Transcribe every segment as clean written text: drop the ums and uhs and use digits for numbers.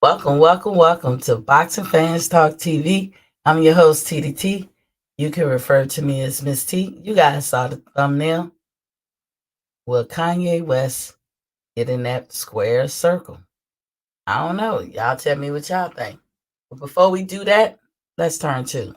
Welcome to Boxing Fans Talk TV. I'm your host, TDT. You can refer to me as Miss T. You guys saw the thumbnail. Will Kanye West get in that square circle? I don't know. Y'all tell me what y'all think. But before we do that, let's turn to.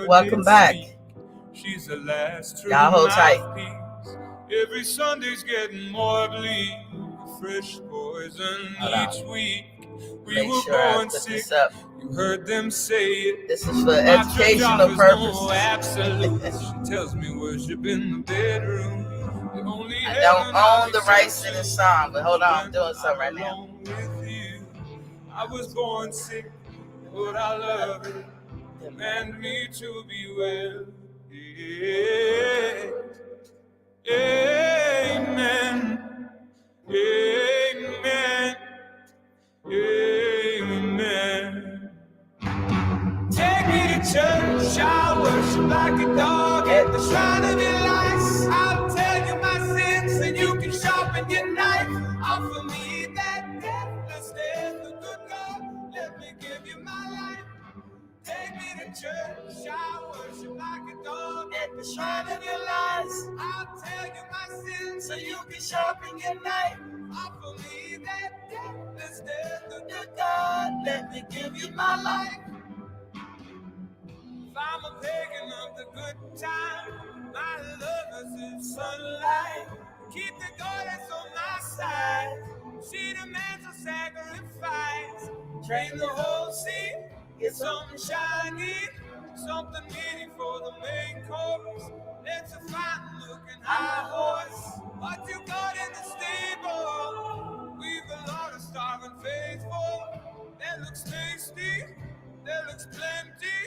Welcome back. She's the last true Y'all hold tight. mouthpiece. Every Sunday's getting more bleak. Fresh poison each week. We Make were sure I born put sick. this up. You heard them say it. This is for educational purposes. No absolute. She tells me worship in the bedroom. I don't own the rights to this song, but hold on, I'm doing something right now. I was born sick, but I love it. Command me to be well. Amen. Amen. Amen. Take me to church, I'll worship like a dog at the shrine of your life. I'll tell you my sins and you can sharpen your knife. Offer me that deathless death, the good God, let me give you my life. Take me to church, I'll worship like a dog at the shrine of your lies. I'll tell you my sins so you can sharpen your knife. Offer me that deathless death, the good God, let me give you my life. If I'm a pagan of the good time, my love is sunlight. Keep the goddess on my side. She demands a sacrifice. Train the whole scene. Get something shiny, something meaty for the main course. It's a fine looking high horse. What you got in the stable? We've a lot of starving faithful. That looks tasty, that looks plenty.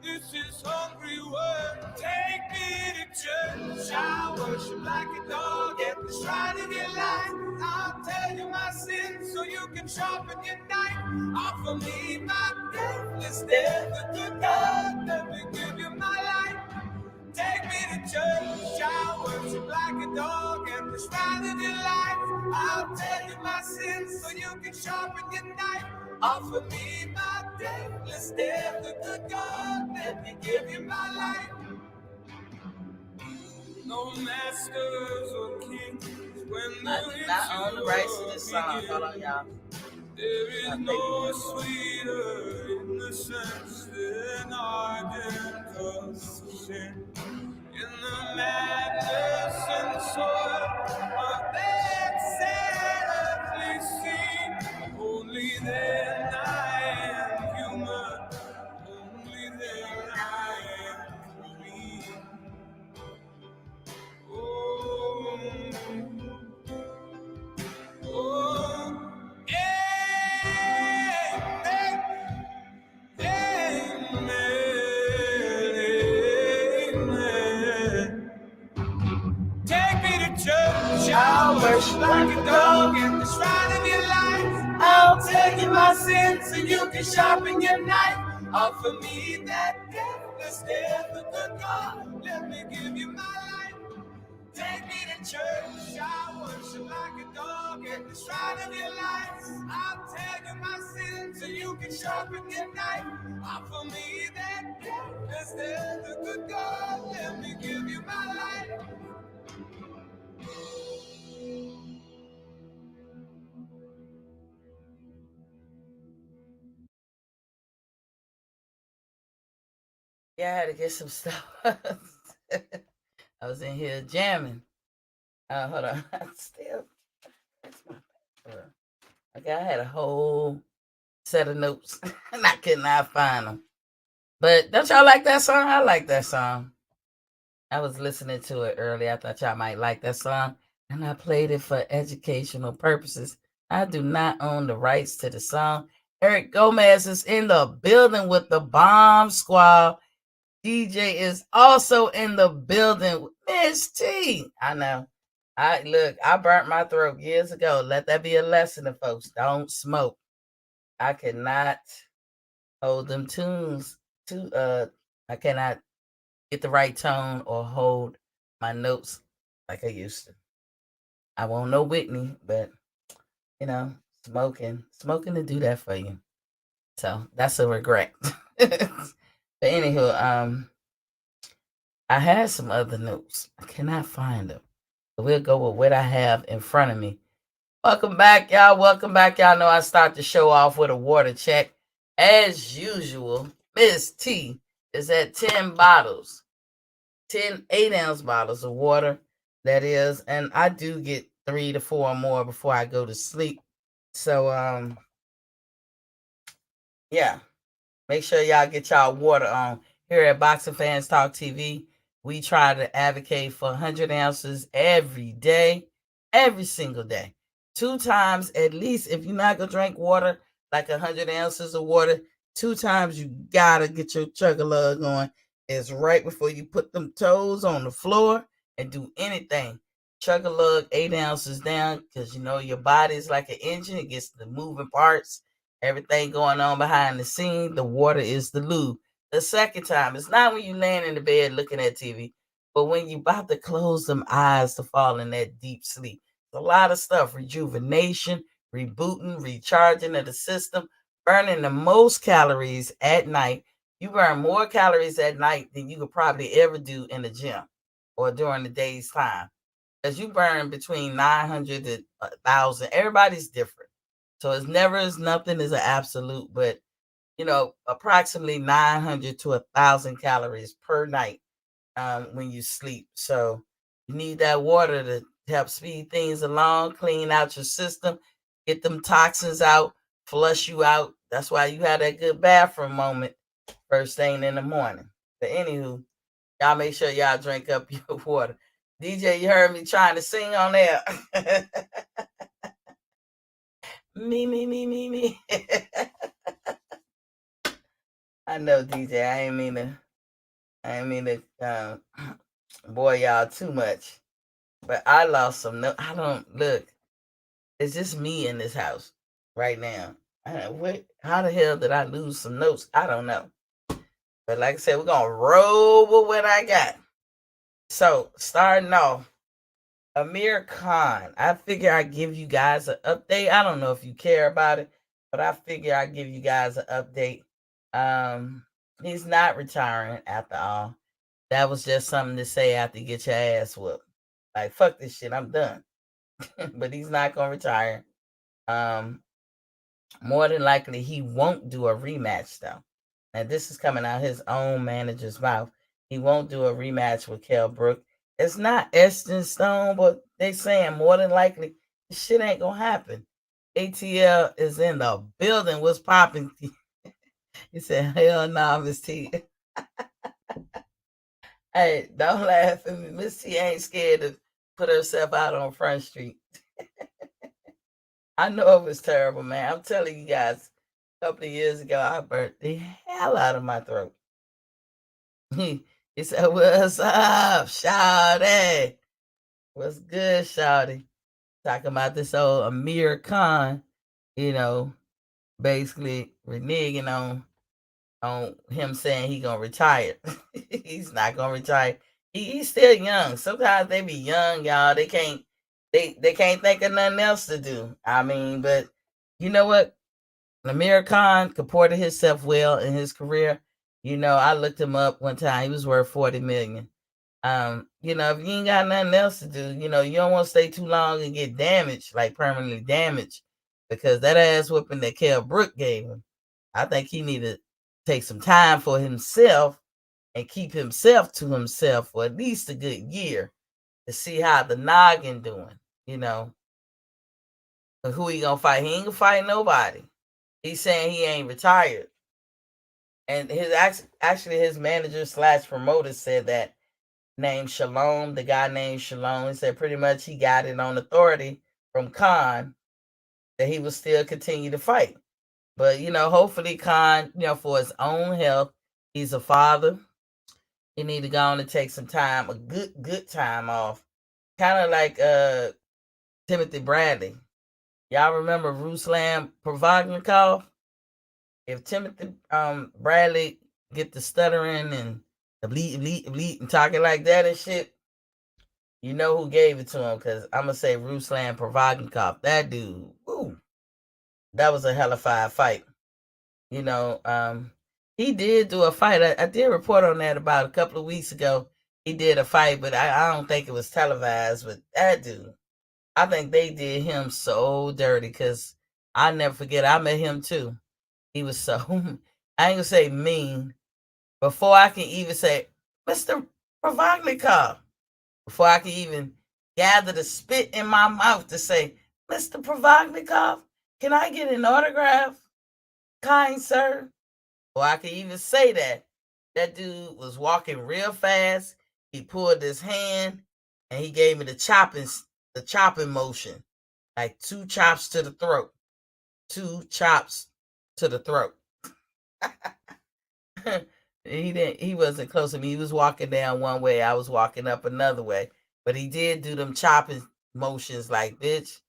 This is hungry world. Take me to church. I worship like a dog at the shrine of your life. I'll tell you my sins so you can sharpen your knife. Offer me my deathless death, the good God, let me give you my life. Take me to church. I worship like a dog at the shrine of your life. I'll tell you my sins so you can sharpen your knife. Offer me my deathless death, the good God, let me give you my life. no masters or kings. When I the do not own the rights to ritual this song. Hold on, begins, y'all. there is My no paperwork. sweeter innocence than ardent of sin. In the madness and soil of that sadly scene, only then I am human, only then I am clean. Oh, oh, amen. Amen. Take me to church. I'll worship like a dog at the shrine of your life. I'll tell you my sins so you can sharpen your knife. Offer me that deathless death of the God. Let me give you my life. Take me to church. I'll worship like a dog at the shrine of your life. I'll tell you my sins so you can sharpen your knife. Offer me that deathless death of the God. Let me give you my life. Yeah, I had to get some stuff. I was in here jamming. Hold on. Still, that's my paper. Okay, I had a whole set of notes, and I could not find them. But don't y'all like that song? I like that song. I was listening to it earlier. I thought y'all might like that song, and I played it for educational purposes. I do not own the rights to the song. Eric Gomez is in the building with the Bomb Squad. DJ is also in the building. Miss T. I know. I burnt my throat years ago. Let that be a lesson to folks. Don't smoke. I cannot hold them tunes I cannot get the right tone or hold my notes like I used to. I won't know Whitney, but you know, smoking to do that for you. So that's a regret. But anywho, I had some other notes. I cannot find them. So we'll go with what I have in front of me. Welcome back, y'all. Welcome back. Y'all know I start the show off with a water check. As usual, Miss T is at 10 bottles, 10 8-ounce bottles of water, that is. And I do get 3 to 4 more before I go to sleep. So, yeah. Make sure y'all get y'all water on. Here at Boxing Fans Talk TV, we try to advocate for 100 ounces every day, every single day. 2 times at least. If you're not going to drink water, like 100 ounces of water, 2 times you got to get your chug-a-lug on. It's right before you put them toes on the floor and do anything. Chug-a-lug 8 ounces down because, you know, your body is like an engine. It gets the moving parts, everything going on behind the scene. The water is the lube. The second time, it's not when you laying in the bed looking at TV, but when you about to close them eyes to fall in that deep sleep. A lot of stuff, rejuvenation, rebooting, recharging of the system, burning the most calories at night. You burn more calories at night than you could probably ever do in the gym or during the day's time. Because you burn between 900 to 1,000. Everybody's different. So it's never as nothing as an absolute, but you know, approximately 900 to 1,000 calories per night when you sleep. So you need that water to help speed things along, clean out your system, get them toxins out, flush you out. That's why you have that good bathroom moment first thing in the morning. But anywho, y'all make sure y'all drink up your water. DJ, you heard me trying to sing on there. Me. I know, DJ. I ain't mean to bore y'all too much. But I lost some notes. I don't look. It's just me in this house right now. How the hell did I lose some notes? I don't know. But like I said, we're gonna roll with what I got. So starting off, Amir Khan. I figure I give you guys an update. I don't know if you care about it, but I figure I give you guys an update. Um, he's not retiring after all. that was just something to say after you get your ass whooped. Like, fuck this shit, I'm done. But he's not gonna retire. Um, More than likely, he won't do a rematch though. And this is coming out his own manager's mouth. He won't do a rematch with Kell Brook. It's not etched in stone, but they saying more than likely this shit ain't gonna happen. ATL is in the building. What's popping? He said, "Hell no, Miss T." Hey, don't laugh at me. Miss T ain't scared to put herself out on Front Street. I know it was terrible, man. I'm telling you guys, a couple of years ago, I burnt the hell out of my throat. He said, "What's up, Shawty? What's good, Shawty?" Talking about this old Amir Khan, you know, basically reneging on him saying he gonna retire. He's not gonna retire. He's still young. Sometimes they be young, y'all. They can't think of nothing else to do. I mean, but you know what? Amir Khan comported himself well in his career. You know, I looked him up one time. He was worth 40 million. You know, if you ain't got nothing else to do, you know, you don't want to stay too long and get damaged, like permanently damaged, because that ass whooping that Kell Brook gave him, I think he needed to take some time for himself and keep himself to himself for at least a good year to see how the noggin doing, you know. But who he gonna fight? He ain't gonna fight nobody. He's saying he ain't retired. And actually his manager slash promoter said that named Shalom, the guy named Shalom, he said pretty much he got it on authority from Khan that he will still continue to fight. But you know, hopefully Khan, you know, for his own health, he's a father. He need to go on and take some time, a good time off. Kind of like Timothy Bradley. Y'all remember Ruslan Provodnikov? If Timothy Bradley get the stuttering and the bleep and talking like that and shit, you know who gave it to him, because I'm gonna say Ruslan Provodnikov. That dude, woo, that was a hellified fight. You know, he did do a fight. I did report on that about a couple of weeks ago. He did a fight, but I don't think it was televised. But that dude, I think they did him so dirty, because I never forget. I met him too. He was so I ain't gonna say mean. Before I can even say Mr. Provodnikov, before I can even gather the spit in my mouth to say, Mr. Provodnikov, can I get an autograph, kind sir? Or I can even say that. That dude was walking real fast. He pulled his hand and he gave me the chopping motion. Like two chops to the throat. Two chops to the throat. He wasn't close to me. He was walking down one way, I was walking up another way. But he did do them chopping motions like, bitch,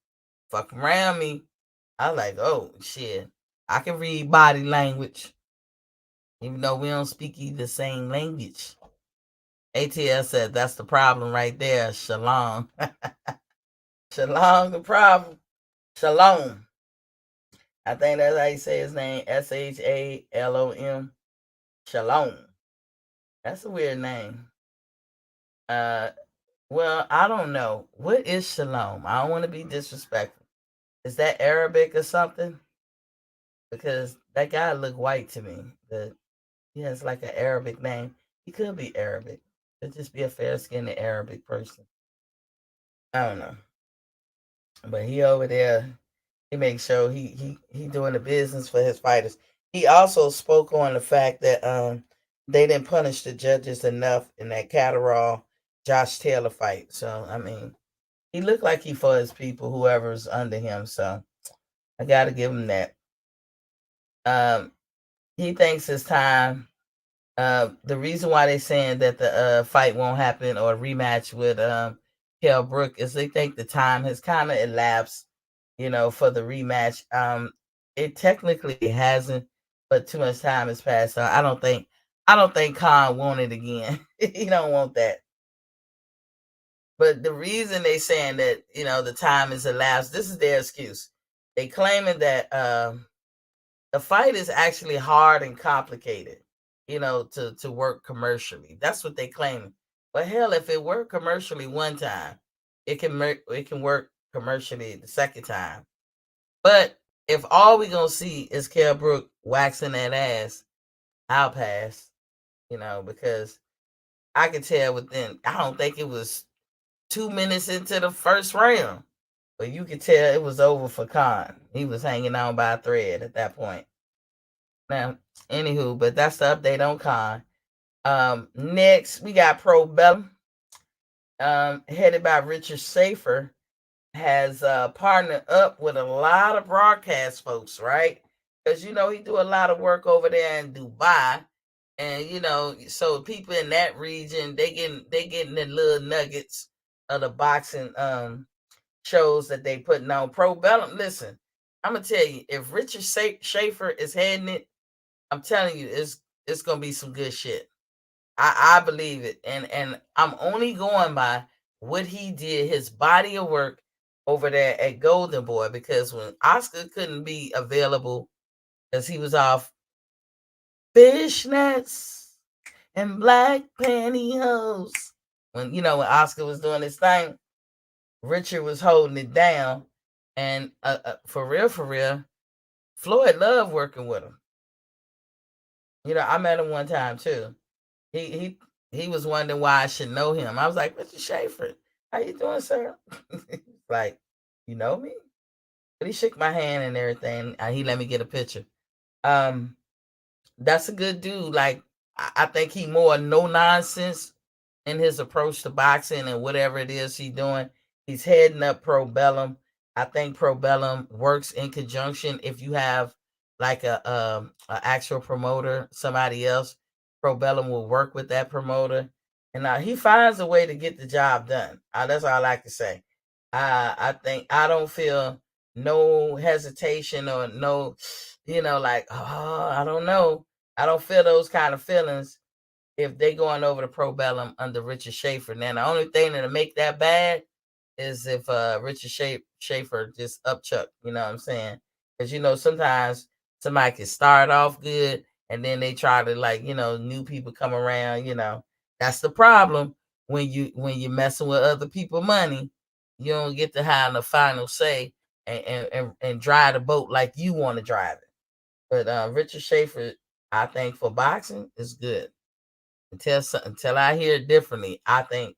fuck around me. I was like, oh shit. I can read body language, even though we don't speak the same language. ATL said that's the problem right there. Shalom. Shalom the problem. Shalom. I think that's how you say his name. Shalom. Shalom. That's a weird name. Uh well, I don't know. What is shalom? I don't want to be disrespectful. Is that Arabic or something? Because that guy looked white to me. But he has like an Arabic name. He could be Arabic. Could just be a fair skinned Arabic person. I don't know. But he over there, he makes sure he doing the business for his fighters. He also spoke on the fact that they didn't punish the judges enough in that Catterall Josh Taylor fight. So I mean, he looked like he for his people, whoever's under him. So I got to give him that. Um, he thinks it's time. The reason why they're saying that the fight won't happen or rematch with Kell Brook is they think the time has kind of elapsed, you know, for the rematch. It technically hasn't, but too much time has passed. So I don't think Khan want it again. He don't want that. But the reason they saying that, you know, the time is elapsed, this is their excuse. They claiming that the fight is actually hard and complicated. to work commercially. That's what they claim. But hell, if it worked commercially one time, it can work commercially the second time. But if all we gonna see is Kell Brook waxing that ass, I'll pass. Because I can tell within. I don't think it was 2 minutes into the first round, but you could tell it was over for Khan. He was hanging on by a thread at that point. Now, anywho, but that's the update on Khan. Next, we got Pro Bellum, headed by Richard Schaefer, has partnered up with a lot of broadcast folks, right? Because he do a lot of work over there in Dubai, and so people in that region they getting the little nuggets of the boxing shows that they putting on. Pro Bellum, listen, I'm gonna tell you, if Richard Schaefer is heading it, I'm telling you, it's gonna be some good shit. I believe it, and I'm only going by what he did, his body of work over there at Golden Boy, because when Oscar couldn't be available because he was off fishnets and black pantyhose. When Oscar was doing his thing, Richard was holding it down, and for real, Floyd loved working with him. I met him one time too. He was wondering why I should know him. I was like, Mr. Schaefer, how you doing, sir? Like, you know me? But he shook my hand and everything. He let me get a picture. Um, that's a good dude. Like, I think he more no nonsense in his approach to boxing and whatever it is he's doing. He's heading up Pro Bellum. I think Pro Bellum works in conjunction if you have like a actual promoter, somebody else. Pro Bellum will work with that promoter, and he finds a way to get the job done. That's all I like to say. I think I don't feel no hesitation or no, like, oh, I don't know. I don't feel those kind of feelings if they going over to Pro Bellum under Richard Schaefer. Now the only thing that'll make that bad is if Richard Schaefer just upchuck, you know what I'm saying? Because sometimes somebody can start off good and then they try to, like, new people come around, That's the problem when you're messing with other people money. You don't get to have the final say and drive the boat like you want to drive it. But Richard Schaefer, I think for boxing is good. Until I hear differently, I think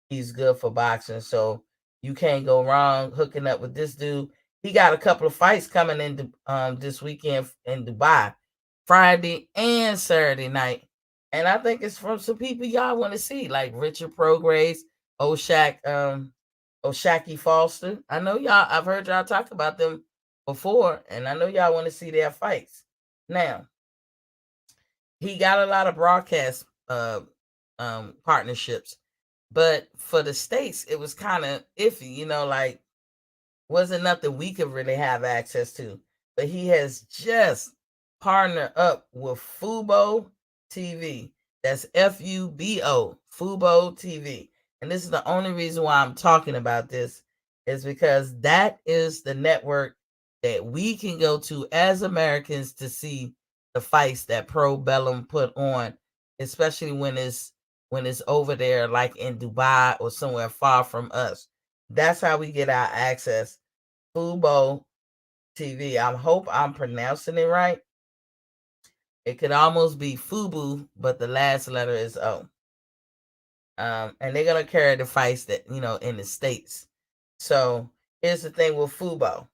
he's good for boxing. So you can't go wrong hooking up with this dude. He got a couple of fights coming in this weekend in Dubai, Friday and Saturday night. And I think it's from some people y'all want to see, like Richard Prograis, Oshaki Foster. I know y'all, I've heard y'all talk about them before, and I know y'all want to see their fights. Now, he got a lot of broadcast partnerships, but for the States, it was kind of iffy, like wasn't nothing we could really have access to. But he has just partnered up with Fubo TV. That's Fubo, Fubo TV. And this is the only reason why I'm talking about this, is because that is the network that we can go to as Americans to see the fights that Pro Bellum put on, especially when it's over there, like in Dubai or somewhere far from us. That's how we get our access. Fubo TV. I hope I'm pronouncing it right. It could almost be Fubu, but the last letter is O. And they're gonna carry the fights that in the States. So here's the thing with Fubo.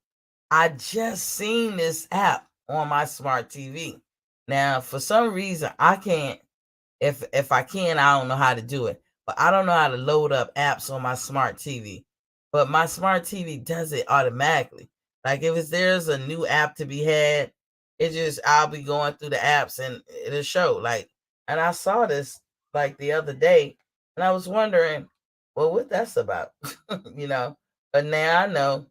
I just seen this app on my smart TV. Now, for some reason, I can't. If I can, I don't know how to do it. But I don't know how to load up apps on my smart TV. But my smart TV does it automatically. Like if there's a new app to be had, I'll be going through the apps and it'll show. And I saw this like the other day, and I was wondering, well, what that's about, you know. But now I know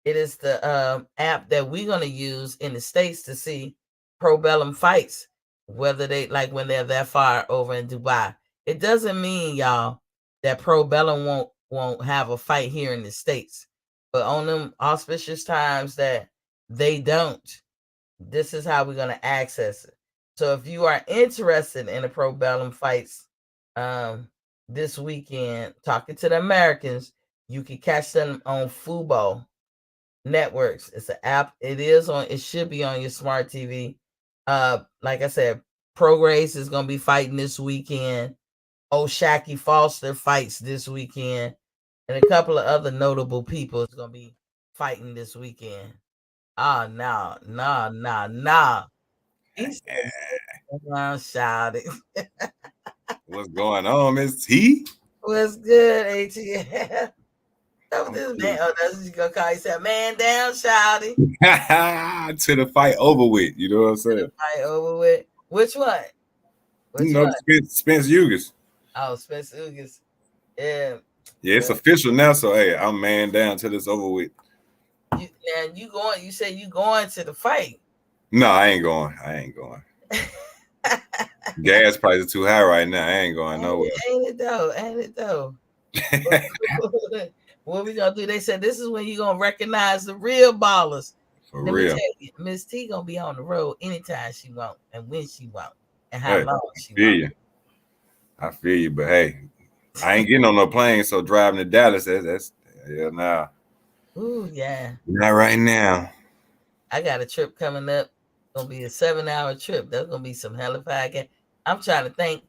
it is the app that we're gonna use in the States to see Pro Bellum fights, whether they like when they're that far over in Dubai. It doesn't mean, y'all, that Pro Bellum won't have a fight here in the States. But on them auspicious times that they don't, this is how we're gonna access it. So if you are interested in the Pro Bellum fights um, this weekend, talking to the Americans, you can catch them on Fubo Networks. It's an app. It is on. It should be on your smart TV. Like I said, Pro Grace is gonna be fighting this weekend. Shaki Foster fights this weekend, and a couple of other notable people is gonna be fighting this weekend. Ah, no, no, no, no. He said, "Well, shout it." What's going on, Miss T? What's good, ATL? That was I'm this man. cool. Oh, that's what you gonna call. He said, "Man down, shouty." To the fight over with. You know what I'm saying? Fight over with. Which one? You Which know, one? Spence Hughes. Oh, Spencer Ugas. Yeah. Yeah, it's Well, official now. So hey, I'm man down till it's over with. you now you going? You say you going to the fight? No, I ain't going. I ain't going. Gas prices too high right now. I ain't going nowhere. Ain't it though? Ain't it though? What we gonna do? They said this is when you gonna recognize the real ballers. For Let me real. tell you, Miss T gonna be on the road anytime she want and when she want and how Hey, long I she feel want. you. I feel you. But hey, I ain't getting on no plane. So driving to Dallas, that's yeah, nah. Ooh yeah, Not right now. I got a trip coming up. Gonna be a 7 hour trip. That's gonna be some hella gas. I'm trying to think.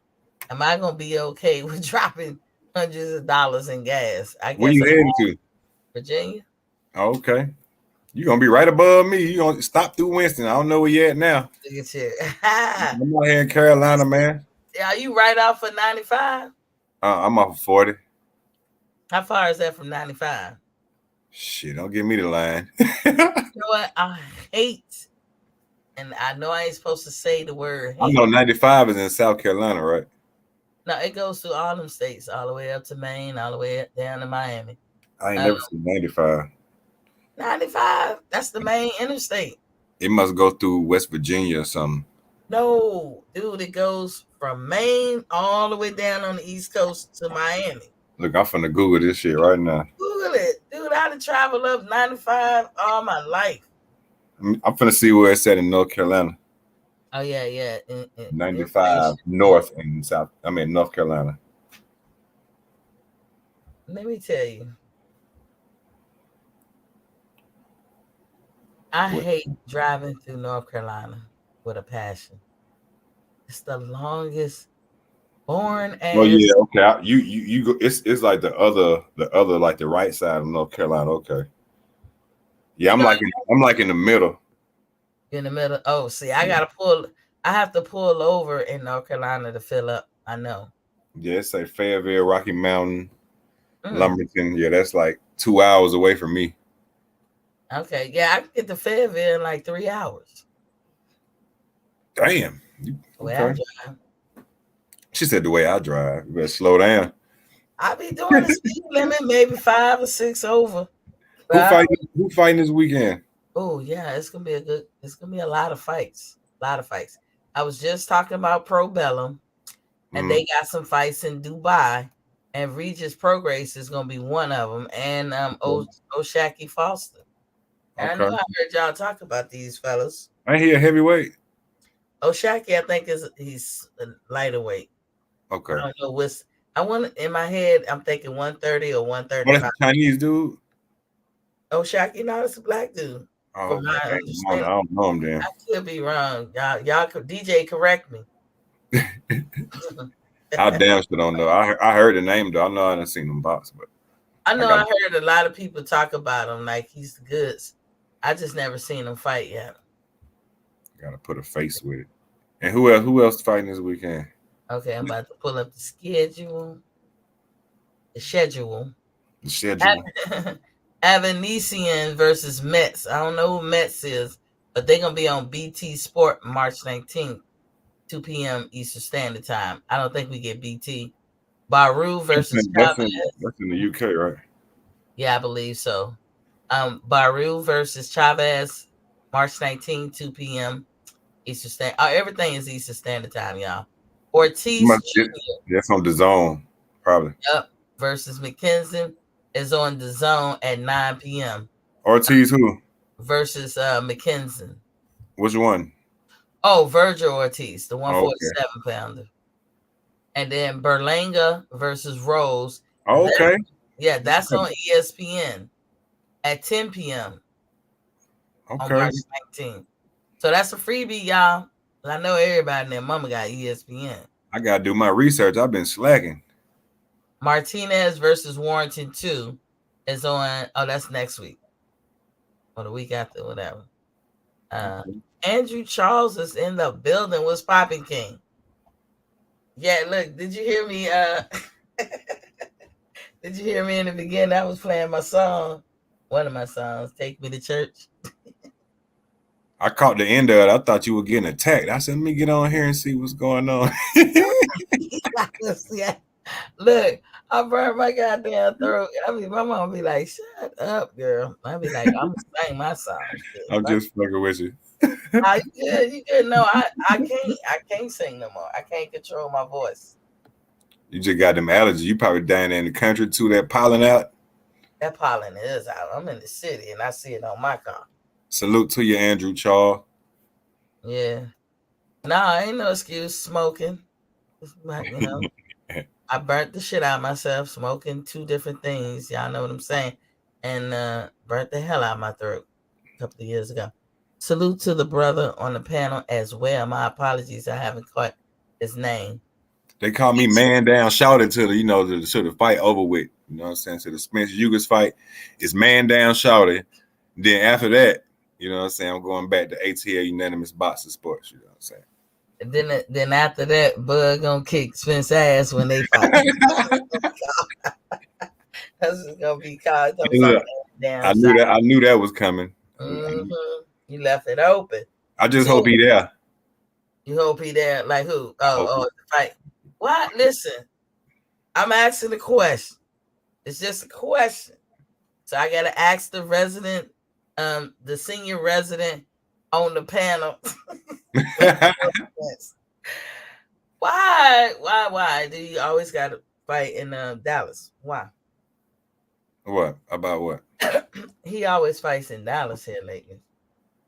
Am I gonna be okay with dropping hundreds of dollars in gas? I Where guess you heading to? Virginia. Oh, okay. You gonna be right above me. You gonna stop through Winston. I don't know where you at now. Look at you. I'm out here in Carolina, man. Are you right off of 95? I'm off of 40. How far is that from 95? Shit, don't give me the line. You know what? I hate, and I know I ain't supposed to say the word I hate. know 95 is in South Carolina, right? No, it goes through all them states, all the way up to Maine, all the way up down to Miami. I ain't Um, never seen 95. 95, that's the main interstate. It must go through West Virginia or something. No, dude, it goes from Maine all the way down on the East Coast to Miami. Look, I'm finna Google this shit right now. Google it. Dude, I had to travel up 95 all my life. I'm finna see where it's at in North Carolina. Oh, yeah, yeah. 95 Information. Yeah. North and South. I mean North Carolina. Let me tell you, I What? hate driving through North Carolina with a passion. It's the longest, boring Oh ass. yeah, okay. You go. It's like the other like the right side of North Carolina. Okay. Yeah, You I'm know, like in the middle. in the middle. Oh, see, I Yeah, gotta pull. I have to pull over in North Carolina to fill up. I know. yeah. It's like Fayetteville, Rocky Mountain, Mm, Lumberton. Yeah, that's like 2 hours away from me. okay, yeah, I can get to Fayetteville in like 3 hours. Damn. The way I Okay. drive, She said the way I drive. You better slow down. I be doing the speed limit, maybe 5 or 6 over. Who But fighting? Who fighting this weekend? oh yeah, it's gonna be a good. It's gonna be a lot of fights. A lot of fights. I was just talking about Pro Bellum, and Mm, they got some fights in Dubai, and Regis Prograis is gonna be one of them, and Oshaki Foster. And I know okay. I heard y'all talk about these fellas. I hear heavyweight. Oshaki, I think he's a lighter weight. I Okay. don't know what's. I want in my head. I'm thinking 130 or Oh, that's 135. the Chinese dude. Oshaki, no, it's a black dude. Oh, From okay. my I understanding, don't know him I then. could be wrong. Y'all could DJ correct me. I damn sure don't know. I heard the name though. I know I done seen him box, but I I know got I heard a lot of people talk about him like he's the goods. I just never seen him fight yet. gotta put a face with it. And who else fighting this weekend? Okay, I'm about to pull up the schedule. The schedule. The schedule. Avanesian versus Mets. I don't know who Mets is, but they're gonna be on BT Sport March 19th, 2 p.m. Eastern Standard Time. I don't think we get BT. Baru That's versus in, that's in Chavez. that's in the UK, right? Yeah, I believe so. Baru versus Chavez, March 19th, 2 p.m. Eastern Standard. Oh, everything is Eastern Standard Time, y'all. Ortiz Jr. That's on the zone, probably. Yep, versus McKenzie is on the zone at 9 p.m. Ortiz who? versus McKenzie. Which one? Oh, Virgil Ortiz, the Oh, okay. 147 pounder. And then Berlanga versus Rose. Oh, okay. Yeah, that's on ESPN at 10 p.m. on Okay. March 19th. So that's a freebie, y'all. I know everybody and their mama got ESPN. I gotta do my research. I've been slacking. Martinez versus Warrington 2 is on, oh, that's next week or the week after, whatever. Uh, Okay. Andrew Charles is in the building. What's popping, King? Yeah, look, did you hear me? Did you hear me in the beginning? I was playing my song, one of my songs, Take Me to Church. I caught the end of it. I thought you were getting attacked. I said, let me get on here and see what's going on. Yeah. Look, I burned my goddamn throat. I mean, my mom be like, "Shut up, girl." I be like, "I'm gonna sing my song." Shit. I'm just fucking with you. Nah, you good? You good? No, I can't sing no more. I can't control my voice. You just got them allergies. You probably down there in the country too, that pollen out. That pollen is out. I'm in the city and I see it on my car. Salute to you, Andrew Charles. Yeah. Nah, ain't no excuse. Smoking. It's like, I burnt the shit out of myself smoking two different things. Y'all know what I'm saying? And burnt the hell out of my throat a couple of years ago. Salute to the brother on the panel as well. My apologies, I haven't caught his name. They call me man down, shouted to the fight over with. You know what I'm saying? So the Spencer Hughes fight is man down, shouted. Then after that, you know what I'm saying? I'm going back to ATL Unanimous Boxing Sports. You know what I'm saying? And then after that, Bud gonna kick Spence ass when they fight. That's just gonna be called Hey, something look, down knew shot. that. I knew that was coming. You left it open. I just hope So he there. you hope he there like who? I hope Oh, the fight. What? Listen, I'm asking a question. It's just a question. So I gotta ask the resident, the senior resident on the panel. Why do you always gotta fight in Dallas? Why? What? About what? He always fights in Dallas here lately.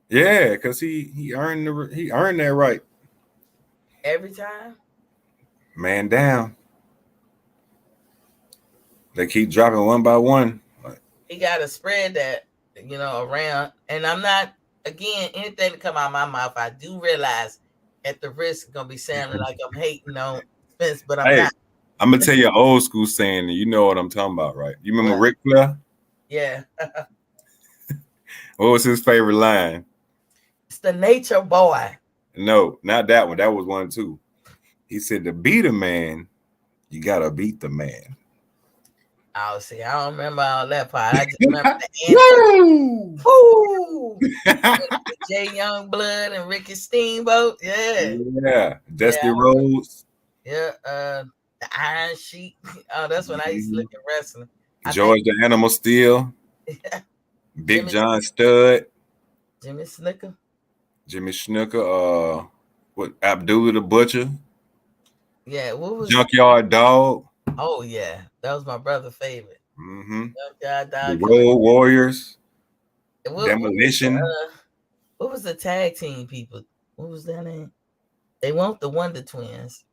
Yeah, because he earned that right. Every time. Man down. They keep dropping one by one. He gotta spread that, around. And I'm not, again, anything to come out of my mouth, I do realize at the risk of gonna be sounding like I'm hating on Spence, but I'm Hey, not. I'm gonna tell you an old school saying, and you know what I'm talking about, right? You remember What? Ric Flair? Yeah. What was his favorite line? It's the nature boy. No, not that one. That was one too. He said, "To beat a man, you gotta beat the man." Oh, see, I don't remember all that part. I just remember the anthem. Woo! Woo! Jay Youngblood and Ricky Steamboat. Yeah. Yeah, Dusty Yeah. Rhodes, Yeah. The Iron Sheik. Oh, that's when I used to look at wrestling. I think George the Animal Steel, Big Jimmy John Stud, Jimmy Snicker. Jimmy Snuka, what Abdullah the Butcher, Yeah, what was Junkyard Dog, oh yeah. That was my brother's favorite. Junkyard the Dog Killer. Road Warriors, What was Demolition, what was the tag team people? What was their name? They weren't the Wonder Twins.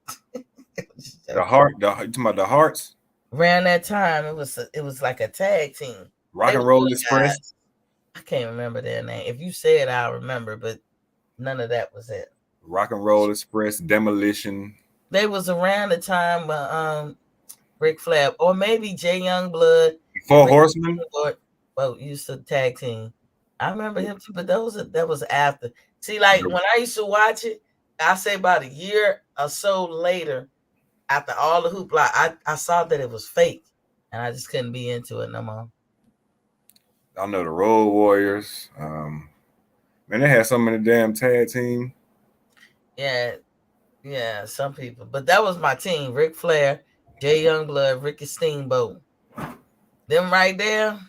the Heart, you talking about the Hearts, Around that time, it was like a tag team. Rock They and were Roll good Express, guys. I can't remember their name. If you say it, I'll remember, but none of that was it. Rock and Roll Express, Demolition. They was around the time when Ric Flair or maybe Jay Youngblood and Four Ricky Horsemen. Steamboat used to tag team. I remember him too, but that was after. See, like when I used to watch it, I say about a year or so later, after all the hoopla, I saw that it was fake, and I just couldn't be into it no more. I know the Road Warriors. Man, they had so many damn tag team. Yeah, yeah, some people, but that was my team: Ric Flair, Jay Youngblood, Ricky Steamboat. Them right there.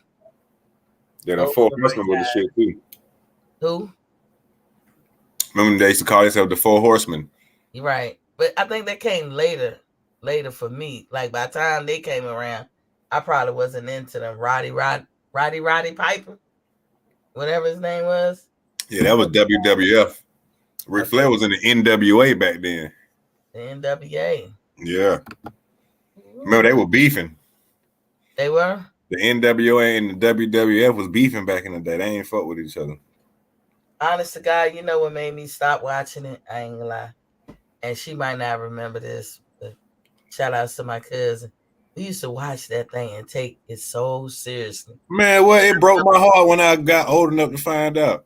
Yeah, the Those Four were the right Horsemen with the guys. shit too. Who? Remember they used to call themselves the Four Horsemen. You're right, but I think that came later for me. Like by the time they came around, I probably wasn't into them. Roddy Piper, whatever his name was. Yeah, that was WWF. Ric Flair was in the NWA back then. The NWA. Yeah. Remember, they were beefing. They were? The NWA and the WWF was beefing back in the day. They ain't fuck with each other. Honest to God, you know what made me stop watching it? I ain't gonna lie. And she might not remember this, but shout outs to my cousin. We used to watch that thing and take it so seriously. Man, well, it broke my heart when I got old enough to find out.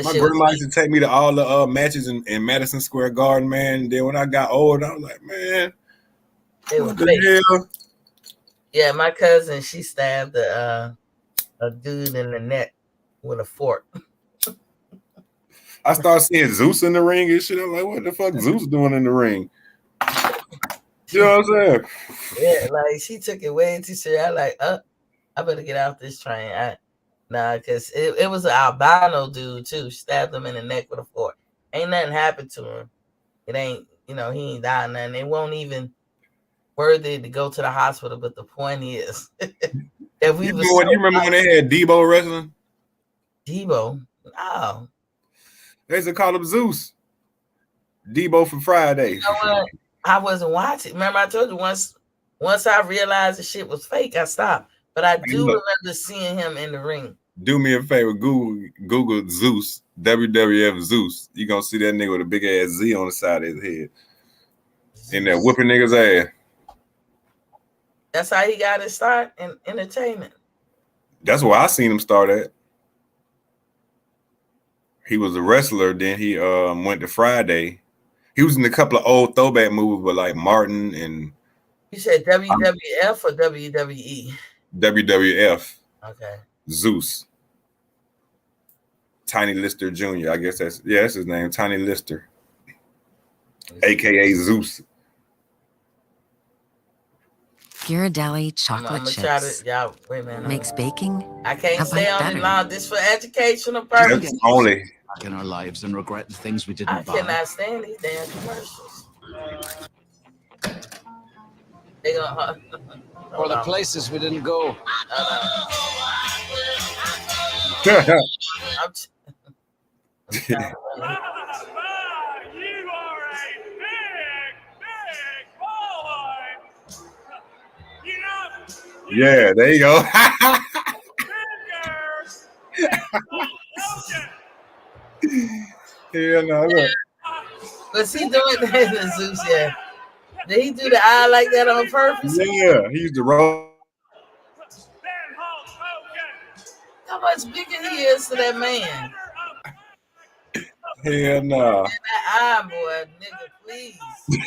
My grandma used to take me to all the matches in Madison Square Garden, man. And then when I got old, I was like, man, what the hell? Yeah, my cousin, she stabbed a dude in the neck with a fork. I started seeing Zeus in the ring and shit. I'm like, what the fuck Zeus doing in the ring? You know what I'm saying? Yeah, like she took it way too serious. I like, I better get off this train. Because it was an albino dude too. She stabbed him in the neck with a fork. Ain't nothing happened to him. It ain't, he ain't died nothing. They won't even worthy to go to the hospital. But the point is, that we you remember when they had Debo wrestling? Debo? Oh. They used to call him Zeus. Debo for Friday. You know what? I wasn't watching. Remember, I told you once I realized the shit was fake, I stopped. But I do remember seeing him in the ring. Do me a favor, Google Zeus, WWF Zeus. You gonna see that nigga with a big ass Z on the side of his head. Zeus. And that whooping niggas ass. That's how he got his start in entertainment. That's where I seen him start at. He was a wrestler, then he went to Friday. He was in a couple of old throwback movies with like Martin and. You said WWF or WWE? WWF. Okay. Zeus. Tiny Lister Jr. I guess that's his name, Tiny Lister, aka Zeus. Ghirardelli chocolate chips wait a minute, makes baking. I can't stay on it now. This for educational purposes only. In our lives and regret the things we didn't buy. I cannot stand these damn commercials. They gonna or the places we didn't go. Yeah, there you go. Yeah, no, look. Was he doing that in the Zeus? Yeah. Did he do the eye like that on purpose? Yeah, he used to roll. How much bigger he is to that man? Hell no. That eye, boy, nigga, please.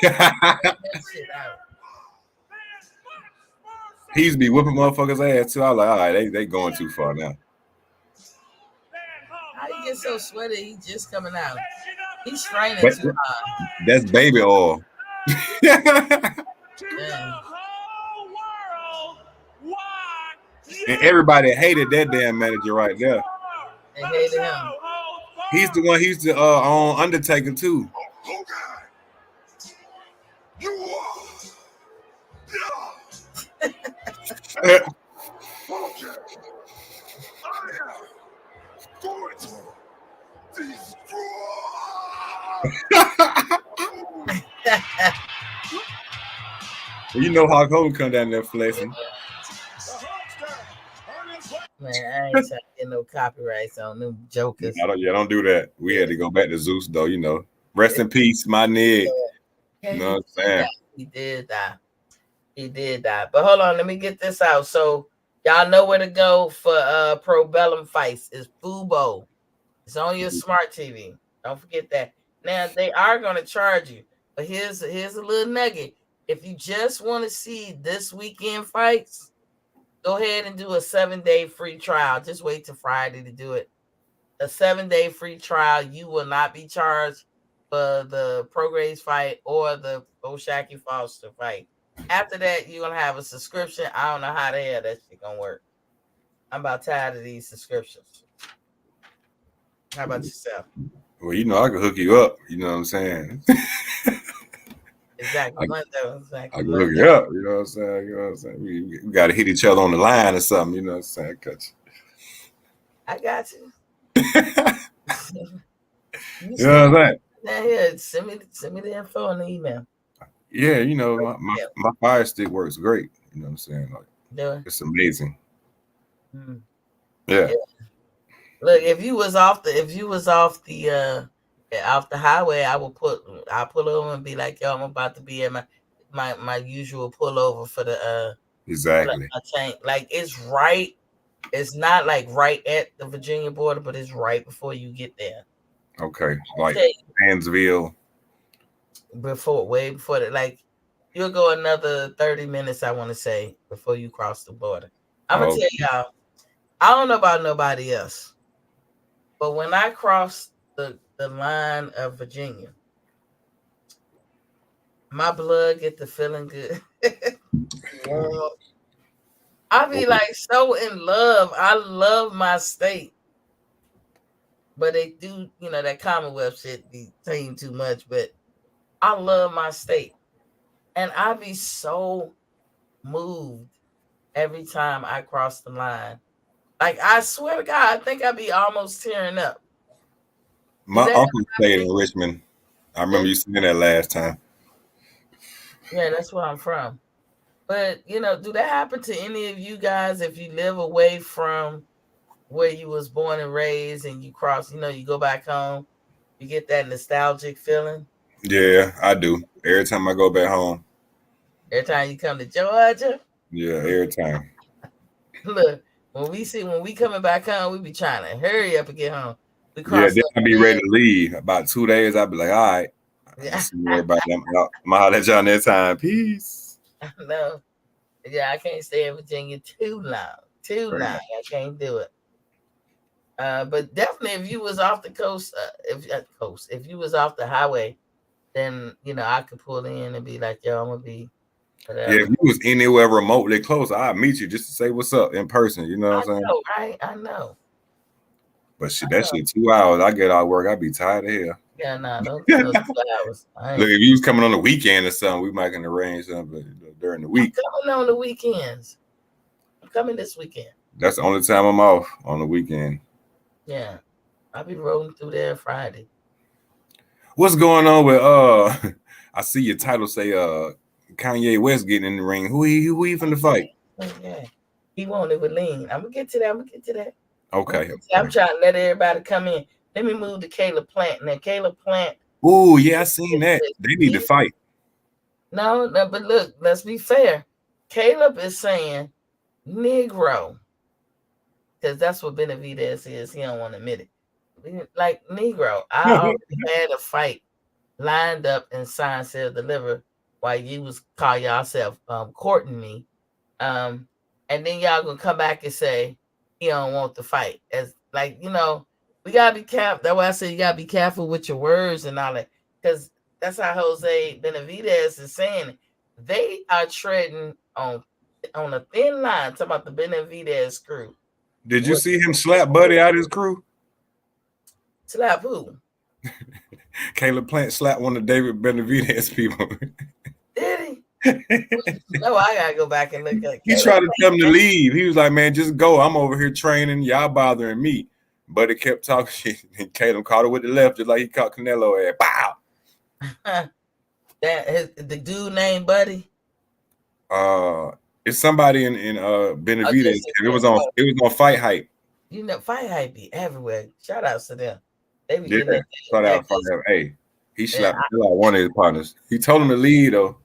That shit out. He used to be whipping motherfuckers' ass too. I was like, all right, they going too far now. How you get so sweaty? He just coming out. He's straining too hard. That's baby oil. And everybody hated that damn manager right there. They hated him. He's the one. He's the on Undertaker too. You are. You know Hulk Hogan come down there flexing. Man, I ain't trying to get no copyrights on them jokers. Don't do that. We had to go back to Zeus though. Rest in peace, my nigga. You know what I'm saying? He did die. But hold on, let me get this out. So y'all know where to go for Pro Bellum fights. It's Fubo. It's on your smart TV. Don't forget that. Now they are going to charge you, but here's a little nugget. If you just want to see this weekend fights, go ahead and do a 7-day free trial. Just wait till Friday to do it. A 7-day free trial. You will not be charged for the Pro Grace fight or the Oshaki Foster fight. After that, you're going to have a subscription. I don't know how the hell that shit going to work. I'm about tired of these subscriptions. How about yourself? Well, I can hook you up. You know what I'm saying? Exactly. I can hook you up. You know what I'm saying? We got to hit each other on the line or something. You know what I'm saying? I got you. You know what I'm saying? Yeah, send me the info in the email. Yeah, you know, my Fire Stick works great. You know what I'm saying? Like, it's amazing. Mm. Yeah. Look, if you was off the highway, I'll pull over and be like, yo, I'm about to be at my usual pullover for the Exactly. my tank. Like it's right. It's not like right at the Virginia border, but it's right before you get there. Okay. Like Hansville. Way before that. Like you'll go another 30 minutes, I want to say, before you cross the border. I'm gonna tell y'all, I don't know about nobody else, but when I crossed the line of Virginia, my blood get to feeling good. I be like so in love. I love my state. But they do, that Commonwealth shit be saying too much. But I love my state. And I be so moved every time I cross the line. Like, I swear to God, I think I be almost tearing up. My uncle stayed in Richmond. I remember you saying that last time. Yeah, that's where I'm from. But, do that happen to any of you guys if you live away from where you was born and raised and you cross, you go back home, you get that nostalgic feeling? Yeah, I do. Every time I go back home. Every time you come to Georgia? Yeah, every time. Look, when we coming back home, we be trying to hurry up and get home. We cross. Yeah, then I be ready to leave. About 2 days, I'll be like, all right. I see everybody. I'm out. I'm gonna holler at y'all next time. Peace. No. Yeah, I can't stay in Virginia too long. I can't do it. But definitely, if you was off the coast, if you was off the highway, then I could pull in and be like, "Yo, I'm gonna be." Whatever. Yeah, if you was anywhere remotely close, I'd meet you just to say what's up in person. You know what I'm saying? Know, right? I know. But shit, that shit 2 hours. I get out of work, I'd be tired of hell. Yeah, nah, don't do no 2 hours. Look, if you was coming on the weekend or something, we might can arrange something. But during the week, I'm coming on the weekends. I'm coming this weekend. That's the only time I'm off, on the weekend. Yeah, I'll be rolling through there Friday. What's going on with I see your title say Kanye West getting in the ring. Who he finna fight? Yeah. He wanted with Lean. I'm gonna get to that. Okay. I'm trying to let everybody come in. Let me move to Caleb Plant. Now Caleb Plant. Oh, yeah, I seen that. They need to fight. No, but look, let's be fair. Caleb is saying Negro. Because that's what Benavidez is. He don't want to admit it. Like Negro. I already had a fight lined up and signed, sealed, delivered while you was call yourself courting me. And then y'all gonna come back and say he don't want to fight. As like, we gotta be careful. That's why I say you gotta be careful with your words and all that. Because that's how Jose Benavidez is saying it. They are treading on a thin line, talking about the Benavidez crew. Did you see him slap Buddy out of his crew? Slap who? Caleb Plant slapped one of David Benavidez people. Did he? No, I gotta go back and look at. He tried to tell him to leave. He was like, "Man, just go. I'm over here training. Y'all bothering me." But it kept talking shit, and Caleb caught it with the left, just like he caught Canelo at. Bow. The dude named Buddy. It's somebody in Benavidez. It was on Fight Hype. Fight Hype be everywhere. Shout outs to them. They be getting that. Hey, he slapped one of his partners. He told him to leave though.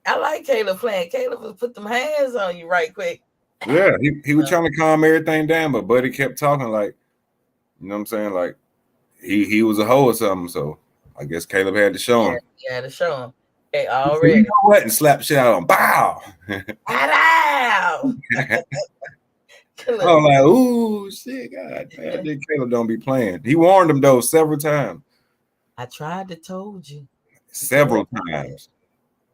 I like Caleb playing. Caleb will put them hands on you right quick. Yeah, he was trying to calm everything down, but Buddy kept talking like, you know what I'm saying? Like he was a hoe or something. So I guess Caleb had to show him. Yeah, had to show him. Hey, already. You know what? And slap shit out of him. Bow. Ow! I'm like, ooh, shit, God damn, Caleb don't be playing. He warned him though several times. I tried to told you. Several times.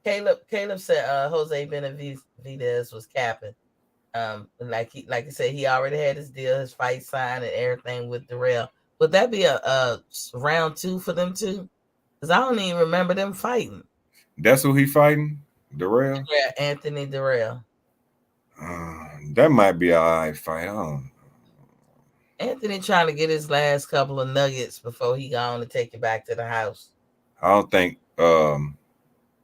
Caleb said Jose Benavidez was capping. Like he said, he already had his deal, his fight signed, and everything with Darrell. Would that be a round 2 for them too? Because I don't even remember them fighting. That's who he fighting, Darrell. Yeah, Anthony Darrell. That might be an alright fight. I don't know. Anthony trying to get his last couple of nuggets before he gone to take you back to the house. I don't think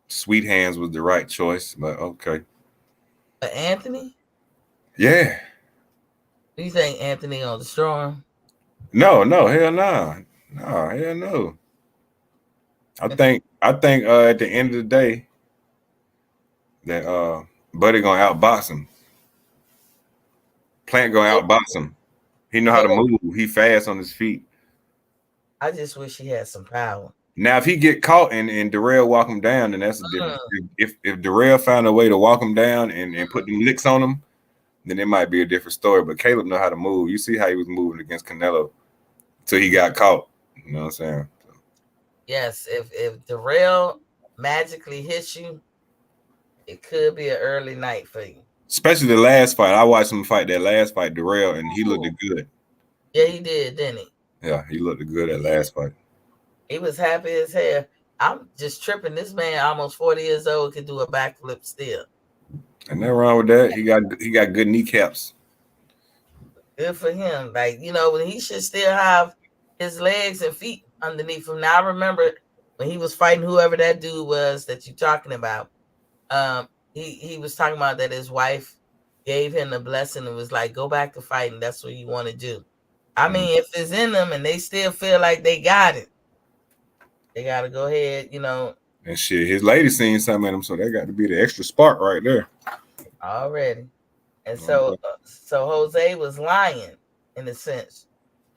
Sweet Hands was the right choice, but okay. But Anthony? Yeah. Do you think Anthony gonna destroy him? No, hell no. No, hell no. I think at the end of the day that Buddy gonna outbox him. Plant gonna outbox him. He know how to move. He fast on his feet. I just wish he had some power. Now, if he get caught and Darrell walk him down, then that's a difference. If Darrell found a way to walk him down and put them licks on him, then it might be a different story. But Caleb know how to move. You see how he was moving against Canelo until he got caught. You know what I'm saying? Yes, if Darrell magically hits you, it could be an early night for you. Especially the last fight. I watched him fight that last fight, Darrell, and he looked good. Yeah, he did, didn't he? Yeah, he looked good at last fight. He was happy as hell. I'm just tripping. This man, almost 40 years old, could do a backflip still. And nothing wrong with that. He got good kneecaps. Good for him. Like, when he should still have his legs and feet underneath him. Now I remember when he was fighting whoever that dude was that you're talking about. He was talking about that his wife gave him the blessing and was like, go back to fighting. That's what you want to do. I mean, if it's in them and they still feel like they got it, they got to go ahead, And shit, his lady seen something in him, so that got to be the extra spark right there. Already. And so Jose was lying in a sense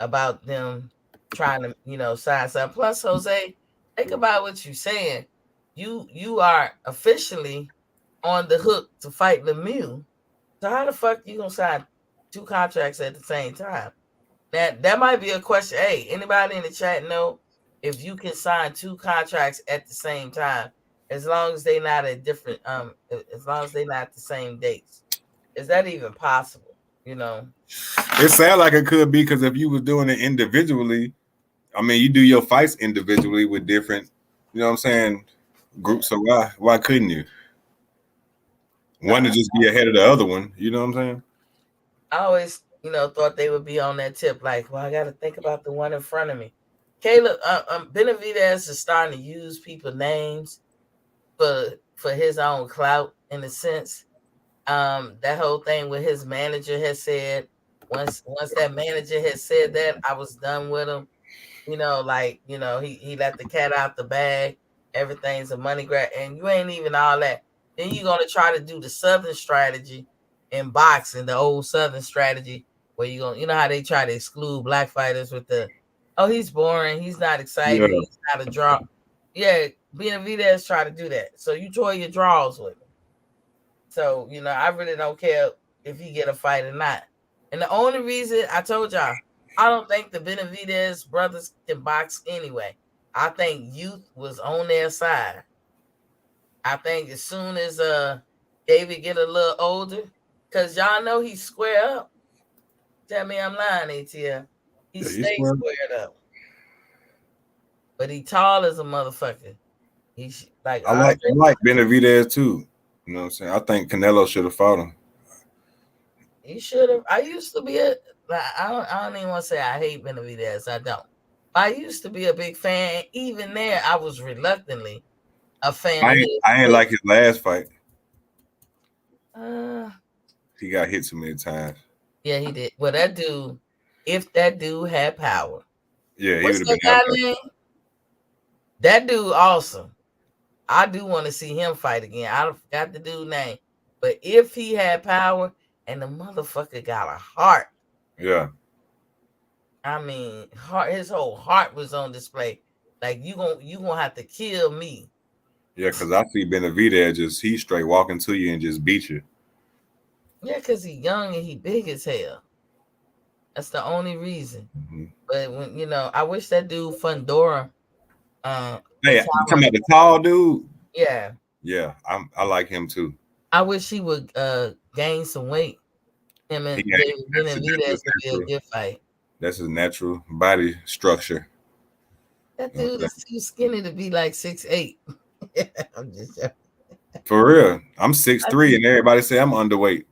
about them trying to, sign something. Plus, Jose, think about what you're saying. You are officially on the hook to fight Lemieux. So how the fuck you gonna sign 2 contracts at the same time? That might be a question. Hey, anybody in the chat know if you can sign 2 contracts at the same time, as long as they're not at different as long as they're not the same dates? Is that even possible? It sounds like it could be, because if you was doing it individually, I mean, you do your fights individually with different, you know what I'm saying, groups. So why couldn't you? One to just be ahead of the other one, you know what I'm saying? I always, thought they would be on that tip. Like, well, I got to think about the one in front of me. Caleb, Benavidez is starting to use people's names for his own clout, in a sense. That whole thing with his manager has said, once that manager had said that, I was done with him. He let the cat out the bag. Everything's a money grab, and you ain't even all that. Then you're gonna try to do the Southern strategy in boxing, the old Southern strategy, where how they try to exclude black fighters with he's boring, he's not exciting, he's not a draw. Yeah, Benavidez try to do that. So you tore your draws with him. So, I really don't care if he get a fight or not. And the only reason I told y'all, I don't think the Benavidez brothers can box anyway. I think youth was on their side. I think as soon as David get a little older, because y'all know he's square up. Tell me I'm lying, ATL. He stays squared up. But he tall as a motherfucker. He's like I like Benavidez too. You know what I'm saying? I think Canelo should have fought him. He should have. I used to be I don't even want to say I hate Benavidez. I don't. I used to be a big fan. Even there, I was reluctantly a fan of his. I ain't like his last fight. Uh, He got hit too many times. Yeah, he did. Well, that dude, if that dude had power. Yeah, he would have been out. That dude awesome. I do want to see him fight again. I forgot the dude's name. But if he had power and the motherfucker got a heart. Yeah. I mean, his whole heart was on display. Like, you gonna have to kill me. Yeah, because I see Benavidez he straight walking to you and just beat you. Yeah, because he young and he big as hell. That's the only reason. Mm-hmm. But when I wish that dude Fundora. Hey, you talking about the tall dude? Yeah. Yeah, I like him too. I wish he would gain some weight. Him and David Benavidez would be a good fight. That's his natural body structure. That dude is too skinny to be like 6'8". I'm just joking. For real. I'm 6'3", and everybody say I'm underweight.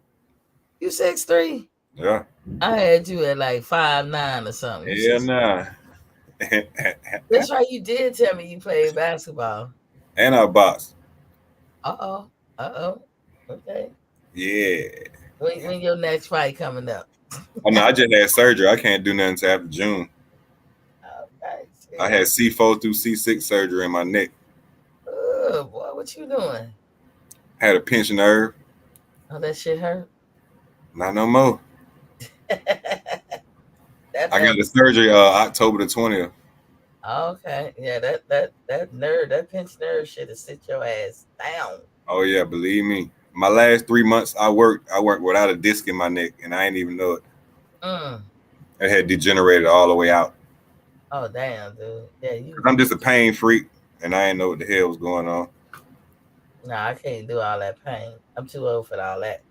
You 6'3"? Yeah. I had you at like 5'9" or something. Yeah, nah. That's right. You did tell me you played basketball. And I box. Uh oh. Okay. Yeah. When your next fight coming up? Oh no, I just had surgery. I can't do nothing until after June. Okay. I See. had C4 through C6 surgery in my neck. Oh boy, what you doing? Had a pinched nerve. Oh, that shit hurt. Not no more. that I got the surgery October the 20th. Okay. Yeah, that nerve, that pinched nerve shit to sit your ass down. Oh yeah, believe me. My last 3 months I worked without a disc in my neck and I didn't even know it. It had degenerated all the way out. Oh damn, dude. Yeah, you. I'm just a pain freak and I didn't know what the hell was going on. Nah, I can't do all that pain. I'm too old for all that.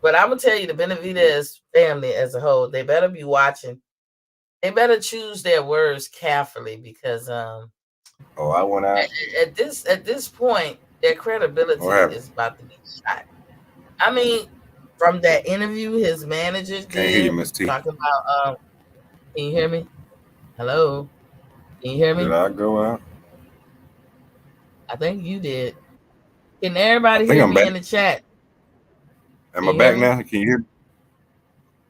But I'm gonna tell you, the Benavidez family as a whole, they better be watching. They better choose their words carefully because I went out. At this point, their credibility is about to be shot. I mean, from that interview his manager Can't hear you, did Miss T. talking about can you hear me? Hello? Can you hear me? Did I go out? I think you did. Can everybody hear me back. in the chat? Am I back now? Can you hear me?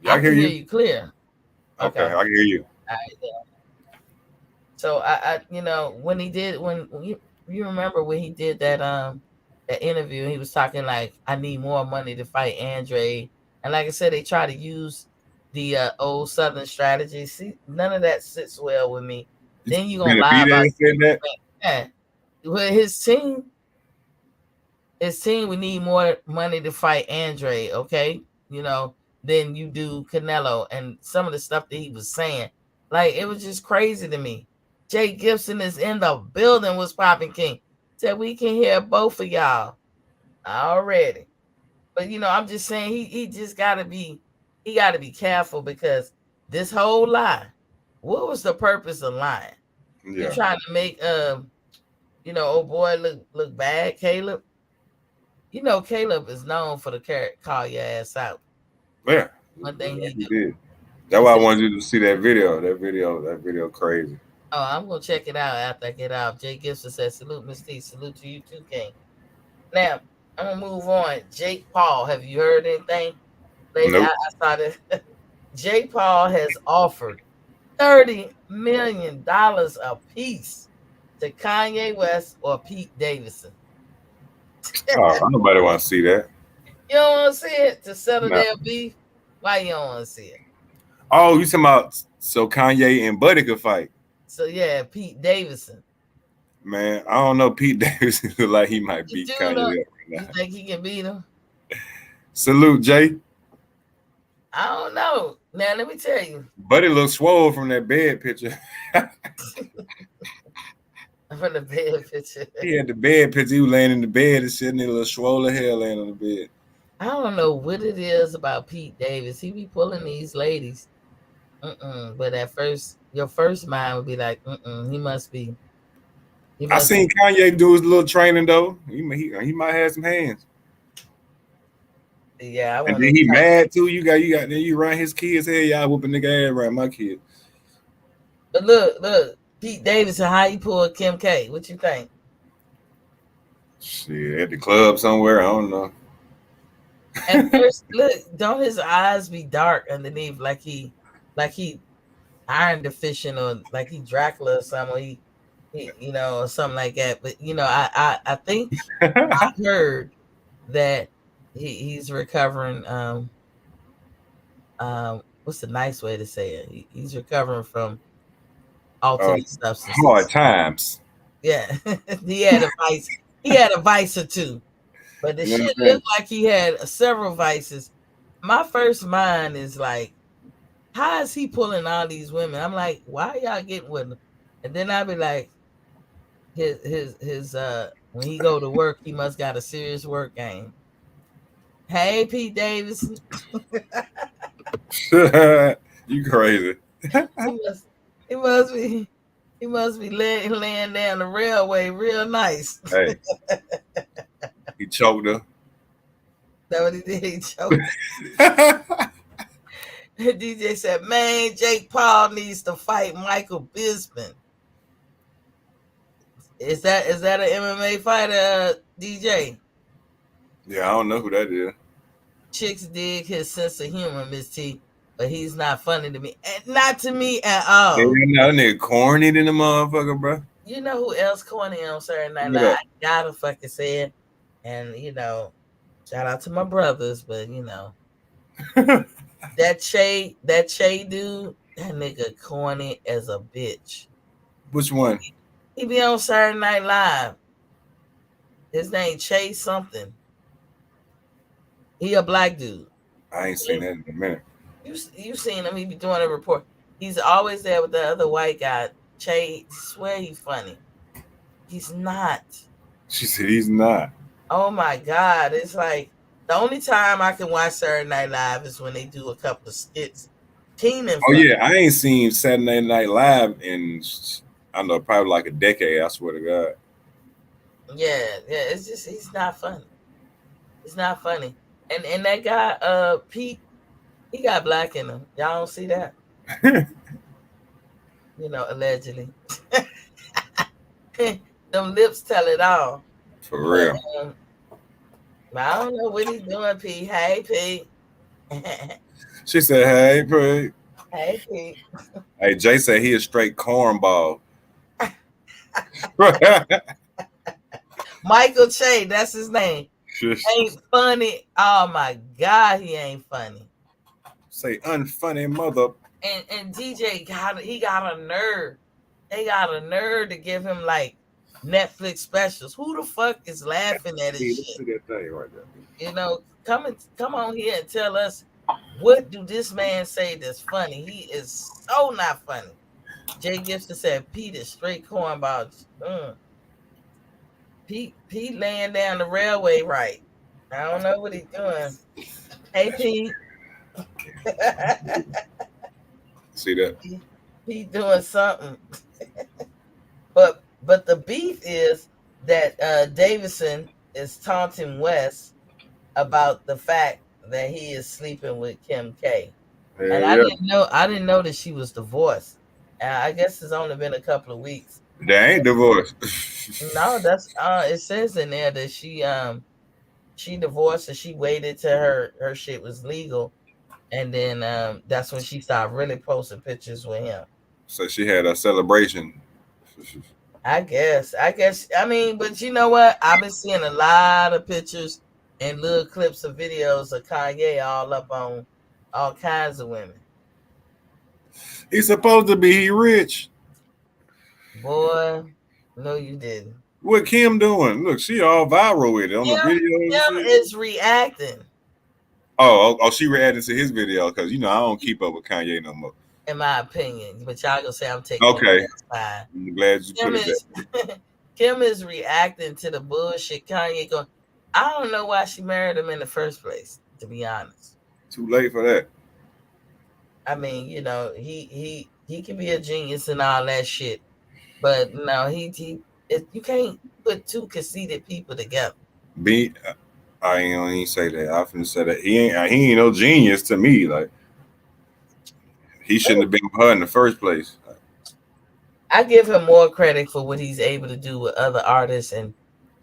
Yeah, I can hear you clear. Okay, I can hear you. All right, yeah. So I when he did when you remember when he did that interview, he was talking like, I need more money to fight Andre, and like I said, they try to use the old Southern strategy. See, none of that sits well with me. Then you gonna lie about that? Yeah. With his team, we need more money to fight Andre, okay? Than you do Canelo, and some of the stuff that he was saying. Like, it was just crazy to me. Jay Gibson is in the building, was popping king. Said we can hear both of y'all already. But I'm just saying he just gotta be careful because this whole lie, what was the purpose of lying? Yeah. You trying to make old boy look bad, Caleb? Caleb is known for the call your ass out. Yeah. One thing he did. That's why I wanted you to see that video. That video crazy. Oh, I'm gonna check it out after I get out. Jay Gibson says, salute, Miss T. Salute to you too, King. Now, I'm gonna move on. Jake Paul, have you heard anything lately? Nope. I started. Jake Paul has offered $30 million a piece to Kanye West or Pete Davidson. Nobody want to see that. You don't want to see it to settle their beef? Why you don't want to see it? Oh, you talking about so Kanye and Buddy could fight? So yeah, Pete Davidson. Man, I don't know. Pete Davidson look like he might beat Kanye right now. You think he can beat him? Salute, Jay. I don't know. Now let me tell you. Buddy looks swole from that bed picture. From the bed picture. He had the bed picture. He was laying in the bed and sitting in a little swollen hair laying on the bed. I don't know what it is about Pete Davis. He be pulling these ladies. But at first, your first mind would be like, he must be. I seen Kanye do his little training though. He might have some hands. Yeah, and then he mad too. You got then you run his kids' head. Y'all whooping nigga ass around my kid. But look, Pete Davidson, how he pulled Kim K? What you think? Shit, at the club somewhere. I don't know. At first, look, don't his eyes be dark underneath, like he iron deficient, or like he Dracula or something, or something like that. But I think I heard that he's recovering. What's the nice way to say it? He's recovering from alternate substances. Hard times. Yeah, he had a vice. He had a vice or two, but the shit looked like he had several vices. My first mind is like, how is he pulling all these women? I'm like, why are y'all getting with him? And then I'll be like, his when he go to work, he must got a serious work game. Hey, Pete Davidson. You crazy. He must be laying down the railway real nice. Hey. He choked her. That what he did? He choked. DJ said, "Man, Jake Paul needs to fight Michael Bisping." Is that an MMA fighter, DJ? Yeah, I don't know who that is. Chicks dig his sense of humor, Miss T, but he's not funny to me. And not to me at all. Yeah, that nigga corny than the motherfucker, bro. You know who else corny on Saturday Night Live? I gotta fucking say it. And shout out to my brothers, but that Che dude, that nigga corny as a bitch. Which one? He be on Saturday Night Live. His name Che something. He a black dude. I ain't seen that in a minute. You seen him? He be doing a report. He's always there with the other white guy. Che swear he's funny. He's not. She said he's not. Oh my God! It's like the only time I can watch Saturday Night Live is when they do a couple of skits. Keenan. Oh yeah, I ain't seen Saturday Night Live in I don't know, probably like a decade. I swear to God. Yeah. It's just he's not funny. It's not funny. And that guy, Pete, he got black in him. Y'all don't see that? Allegedly. Them lips tell it all. For real. I don't know what he's doing, Pete. Hey, Pete. She said, "Hey, Pete." Hey, Pete. Hey, Jay said he a straight cornball. Michael Che, that's his name. Ain't funny. Oh my God, he ain't funny. Say unfunny mother. And DJ got a nerve. They got a nerve to give him like Netflix specials. Who the fuck is laughing at his shit? That thing right there. Come on here and tell us, what do this man say that's funny? He is so not funny. Jay Gibson said Pete is straight cornball. Pete laying down the railway right. I don't know what he's doing. Hey, Pete. See that? Pete doing something. But the beef is that Davidson is taunting West about the fact that he is sleeping with Kim K. And I didn't know that she was divorced. I guess it's only been a couple of weeks. They ain't divorced. No, that's it says in there that she divorced and she waited till her shit was legal, and then that's when she started really posting pictures with him. So she had a celebration. I guess. I mean, but you know what? I've been seeing a lot of pictures and little clips of videos of Kanye all up on all kinds of women. He's supposed to be rich. Boy, no, you didn't. What Kim doing? Look, she all viral with it on the video. Kim is reacting. Oh, she reacted to his video because I don't keep up with Kanye no more. In my opinion, but y'all gonna say I'm taking. Okay, I'm glad you put it there. Kim is reacting to the bullshit Kanye going. I don't know why she married him in the first place. To be honest, too late for that. I mean, he can be a genius and all that shit, but no, you can't put two conceited people together. I ain't say that. I finna say that he ain't no genius to me. Like he shouldn't have been with her in the first place. I give him more credit for what he's able to do with other artists and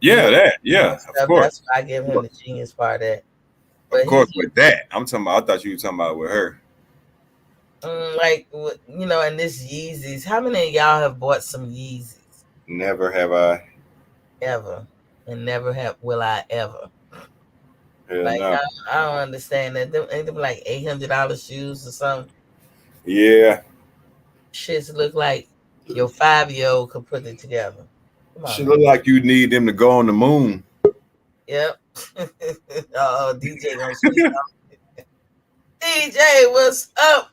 of course. That's why I give him the genius part of that. But of course, with that, I'm talking about. I thought you were talking about with her. And this Yeezys. How many of y'all have bought some Yeezys? Never have I. Ever. And never will I ever. Hell like, no. I don't understand that. Ain't them like $800 shoes or something? Yeah. Shits look like your 5-year-old could put it together. Should look like you need them to go on the moon. Yep. DJ gonna see DJ, what's up?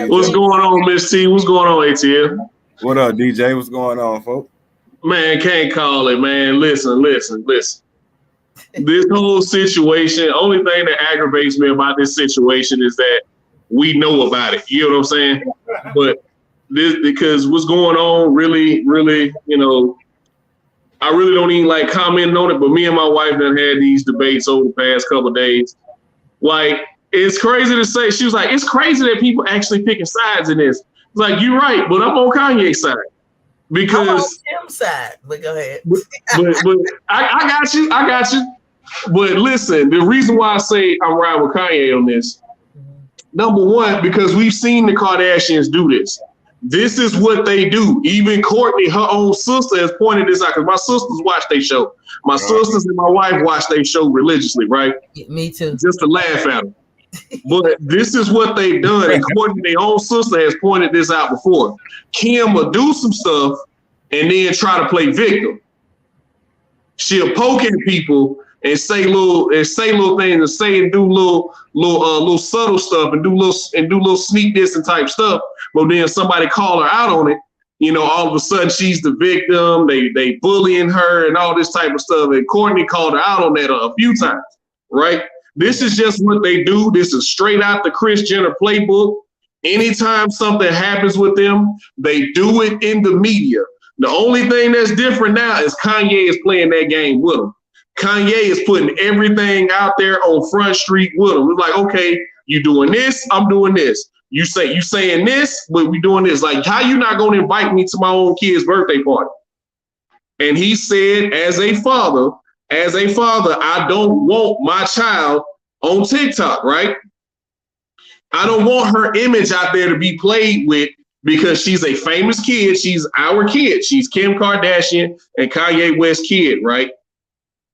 What's going on, Miss T? What's going on, ATL? What up, DJ? What's going on, folks? Man, can't call it, man. Listen. This whole situation, only thing that aggravates me about this situation is that we know about it. You know what I'm saying? But because what's going on really, I really don't even like commenting on it, but me and my wife done had these debates over the past couple of days. Like, it's crazy to say. She was like, it's crazy that people actually picking sides in this. It's like, you're right, but I'm on Kanye's side. Because I'm on Tim's side. But go ahead. but I got you. But listen, the reason why I say I'm riding with Kanye on this, number one, because we've seen the Kardashians do this. This is what they do. Even Courtney, her own sister, has pointed this out, because my sisters watch their show. My sisters and my wife watch their show religiously, right? Me too. Just to laugh at them. But this is what they've done. And Courtney, their own sister, has pointed this out before. Kim will do some stuff and then try to play victim. She'll poke at people and say little things and say and do little subtle stuff and do little sneak dissing type stuff. But then somebody call her out on it. You know, all of a sudden she's the victim. They bullying her and all this type of stuff. And Courtney called her out on that a few times, right? This is just what they do. This is straight out the Kris Jenner playbook. Anytime something happens with them, they do it in the media. The only thing that's different now is Kanye is playing that game with them. Kanye is putting everything out there on Front Street with them. It's like, okay, you doing this, I'm doing this. You saying this, but we doing this. Like, how you not going to invite me to my own kid's birthday party? And he said, as a father, I don't want my child on TikTok, right? I don't want her image out there to be played with, because she's a famous kid. She's our kid. She's Kim Kardashian and Kanye West kid, right?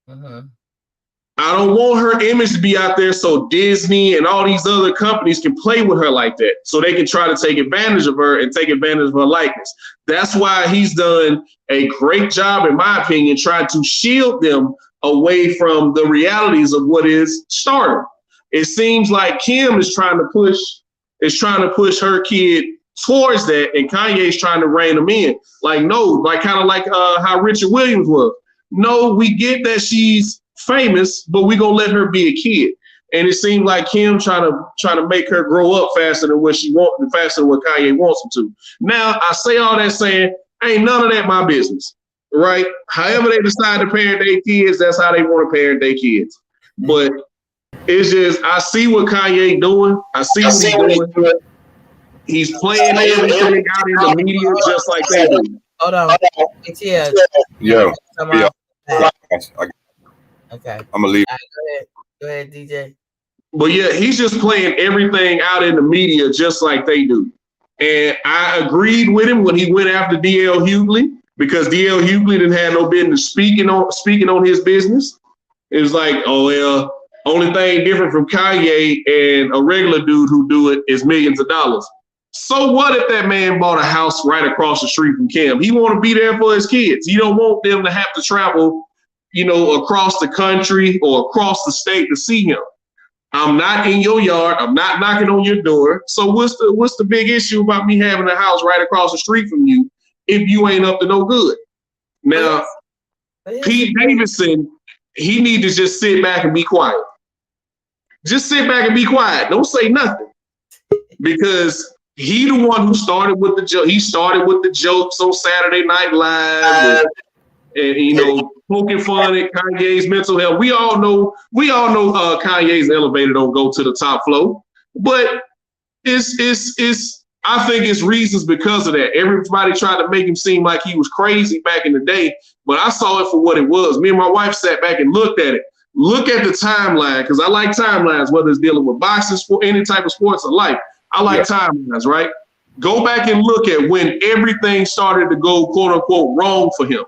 I don't want her image to be out there so Disney and all these other companies can play with her like that, so they can try to take advantage of her and take advantage of her likeness. That's why he's done a great job, in my opinion, trying to shield them away from the realities of what is stardom. It seems like Kim is trying to push her kid towards that, and Kanye's trying to rein them in. Like, no, like kind of like how Richard Williams was. No, we get that she's famous, but we gonna let her be a kid. And it seemed like Kim trying to make her grow up faster than what she wants, faster than what Kanye wants them to. Now, I say all that saying, ain't none of that my business, right? However they decide to parent their kids, that's how they want to parent their kids. But it's just, I see what Kanye doing. I see what he's doing. He's playing everything out in the media just like they do. Hold on. Yeah. Okay. I'm gonna leave. Right, go ahead, DJ. But yeah, he's just playing everything out in the media just like they do. And I agreed with him when he went after D.L. Hughley, because D.L. Hughley didn't have no business speaking on his business. It was like, oh well, only thing different from Kanye and a regular dude who do it is millions of dollars. So what if that man bought a house right across the street from Kim? He want to be there for his kids. You don't want them to have to travel, across the country or across the state to see him. I'm not in your yard. I'm not knocking on your door. So what's the big issue about me having a house right across the street from you if you ain't up to no good? Now, Pete Davidson, he need to just sit back and be quiet. Just sit back and be quiet. Don't say nothing, because he the one who started with the joke. He started with the jokes on Saturday Night Live, and poking fun at Kanye's mental health. We all know Kanye's elevator don't go to the top floor, but it's I think it's reasons because of that. Everybody tried to make him seem like he was crazy back in the day, but I saw it for what it was. Me and my wife sat back and looked at it. Look at the timeline, because I like timelines, whether it's dealing with boxing, sport, any type of sports or life. I like timelines, right? Go back and look at when everything started to go, quote unquote, wrong for him.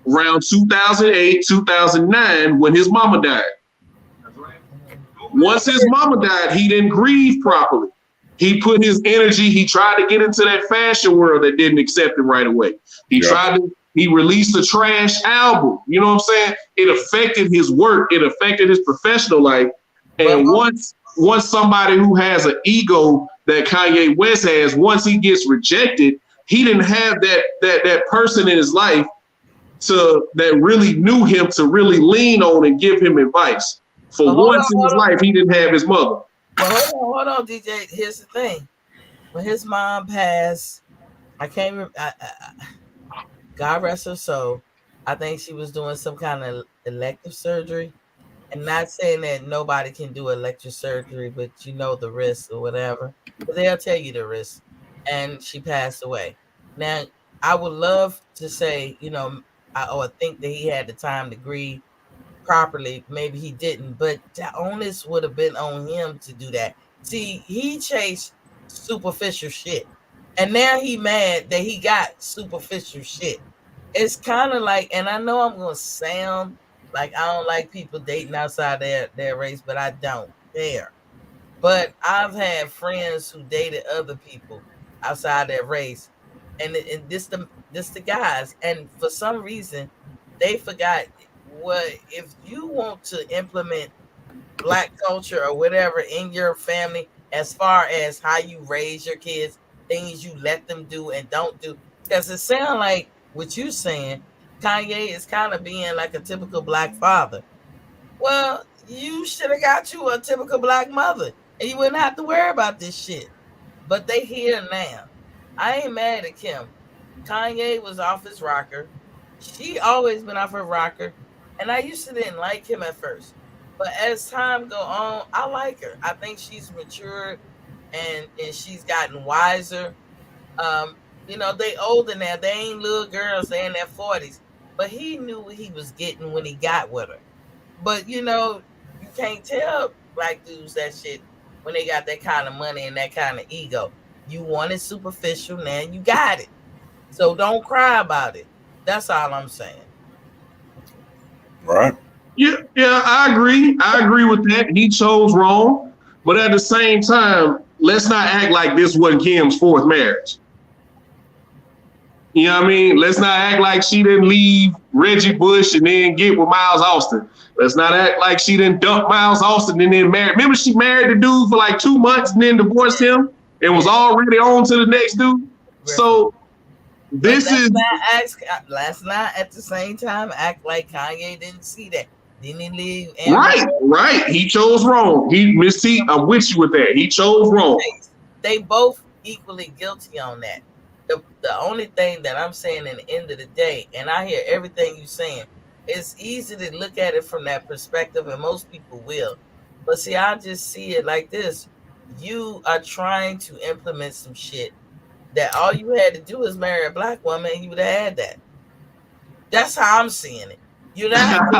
Around 2008, 2009, when his mama died. Once his mama died, he didn't grieve properly. He put his energy, he tried to get into that fashion world that didn't accept him right away. He released a trash album. You know what I'm saying? It affected his work. It affected his professional life. And once somebody who has an ego that Kanye West has, once he gets rejected, he didn't have that person in his life that really knew him to really lean on and give him advice. For once in his life, he didn't have his mother. Hold on, DJ. Here's the thing. When his mom passed, I can't remember. God rest her soul. I think she was doing some kind of elective surgery. And not saying that nobody can do elective surgery, but you know the risks or whatever. But they'll tell you the risks. And she passed away. Now, I would love to say, or think that he had the time to grieve properly. Maybe he didn't, but the onus would have been on him to do that. See, he chased superficial shit. And now he mad that he got superficial shit. It's kind of like, and I know I'm gonna sound like I don't like people dating outside their race, but I don't care. But I've had friends who dated other people outside their race, and this the guys, and for some reason they forgot what if you want to implement Black culture or whatever in your family as far as how you raise your kids, things you let them do and don't do. Because it sounds like what you saying, Kanye is kind of being like a typical Black father. Well, you should have got you a typical Black mother, and you wouldn't have to worry about this shit. But they here now. I ain't mad at Kim. Kanye was off his rocker. She always been off her rocker, and I used to didn't like him at first. But as time go on, I like her. I think she's matured and she's gotten wiser. They older now. They ain't little girls. They in their 40s. But he knew what he was getting when he got with her. But you can't tell Black dudes that shit when they got that kind of money and that kind of ego. You want it superficial, now you got it. So don't cry about it. That's all I'm saying. Right. Yeah, I agree. I agree with that. He chose wrong. But at the same time, let's not act like this wasn't Kim's fourth marriage. You know what I mean? Let's not act like she didn't leave Reggie Bush and then get with Miles Austin. Let's not act like she didn't dump Miles Austin and then married. Remember, she married the dude for like 2 months and then divorced him and was already on to the next dude. So this is. Let's not at the same time act like Kanye didn't see that. Didn't he leave? Right. He chose wrong. Miss T, I'm with you with that. He chose wrong. They both equally guilty on that. The only thing that I'm saying in the end of the day, and I hear everything you're saying, it's easy to look at it from that perspective, and most people will. But see, I just see it like this. You are trying to implement some shit that all you had to do is marry a Black woman and you would have had that. That's how I'm seeing it. You're not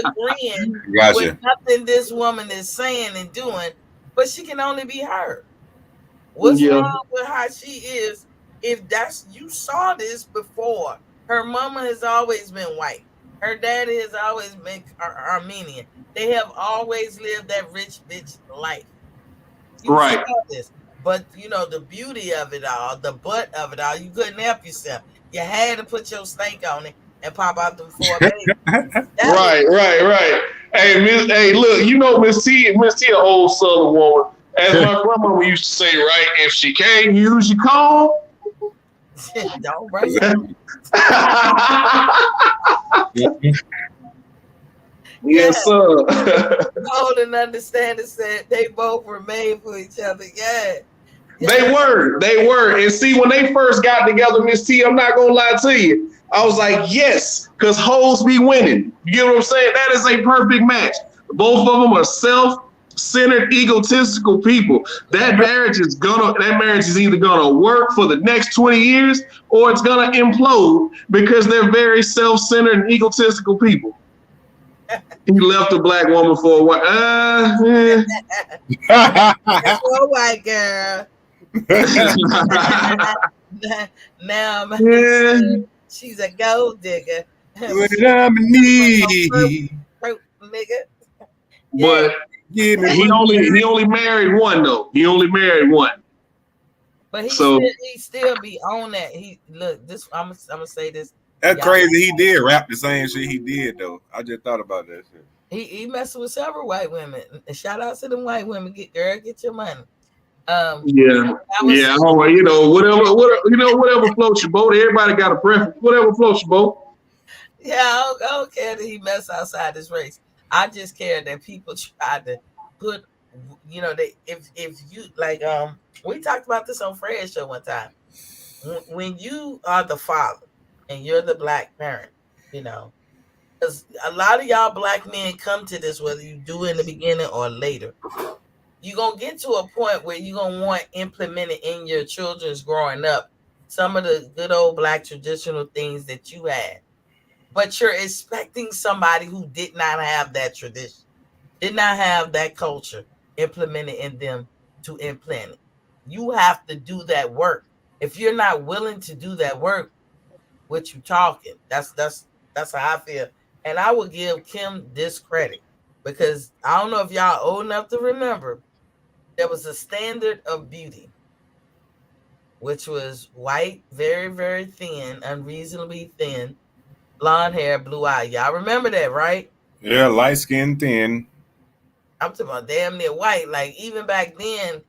agreeing with nothing this woman is saying and doing, but she can only be her. What's wrong with how she is? If you saw this before, her mama has always been white. Her daddy has always been Armenian. They have always lived that rich bitch life. You saw this. But the beauty of it all, the butt of it all, you couldn't help yourself. You had to put your stank on it and pop out them 4 babies. Right. Hey, look, Miss T, an old Southern woman. As my grandmama used to say, right? If she can't use your comb, don't bring it. Yes, sir. Hold and understanding said they both were made for each other. Yeah. They were. And see, when they first got together, Miss T, I'm not gonna lie to you. I was like, yes, because hoes be winning. You get what I'm saying? That is a perfect match. Both of them are self-centered, egotistical people. That marriage is either gonna work for the next 20 years or it's gonna implode because they're very self-centered and egotistical people. He left a Black woman for a while. That's a white girl. Now she's a gold digger. When I'm in need. Nigga. But he only married one though. He only married one. But he still be on that. I'm gonna say this. That's crazy. He did rap the same shit he did though. I just thought about that shit. He messed with several white women. Shout out to them white women. Get your money. Whatever floats your boat. Everybody got a preference. Whatever floats your boat. Yeah, I don't care that he messed outside his race. I just care that people try to put, if you like, we talked about this on Fred's show one time. When you are the father, and you're the black parent, because a lot of y'all black men come to this, whether you do it in the beginning or later. You're going to get to a point where you're going to want implemented in your children's growing up some of the good old black traditional things that you had. But you're expecting somebody who did not have that tradition, did not have that culture implemented in them to implant it. You have to do that work. If you're not willing to do that work, what you talking? That's how I feel. And I will give Kim this credit because I don't know if y'all old enough to remember, there was a standard of beauty, which was white, very, very thin, unreasonably thin, blonde hair, blue eye. Y'all remember that, right? Yeah, light skin, thin. I'm talking about damn near white. Like even back then,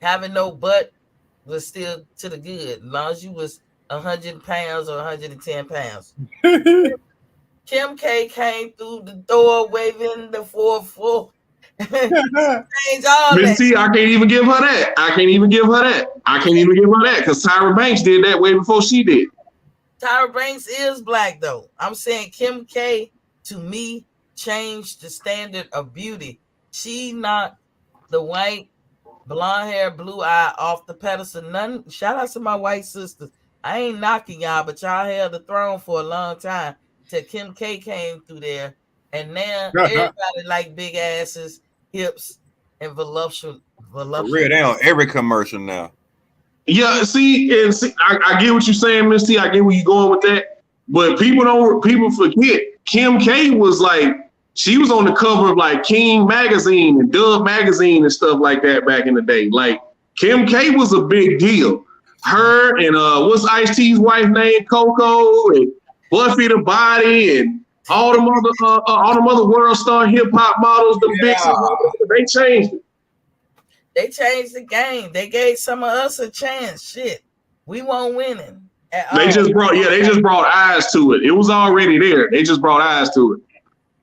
having no butt was still to the good, as long as you was 100 pounds or 110 pounds. Kim K came through the door waving the 4-4. Change all Miss that. T, I can't even give her that. I can't even give her that because Tyra Banks did that way before she did. Tyra Banks is black though. I'm saying Kim K to me changed the standard of beauty. She knocked the white, blonde hair, blue eye off the pedestal. None. Shout out to my white sisters. I ain't knocking y'all, but y'all held the throne for a long time till Kim K came through there, and now everybody like big asses, hips, and voluptuous. For real, they on every commercial now. Yeah, I get what you're saying, Miss T. I get where you're going with that. But people forget Kim K was like, she was on the cover of like King magazine and Dove magazine and stuff like that back in the day. Like Kim K was a big deal. Her and what's Ice-T's wife name? Coco and Buffy the Body and all the other world star hip hop models, the they changed it. They changed the game. They gave some of us a chance. Shit, we weren't winning at all. They just brought eyes to it. It was already there. They just brought eyes to it.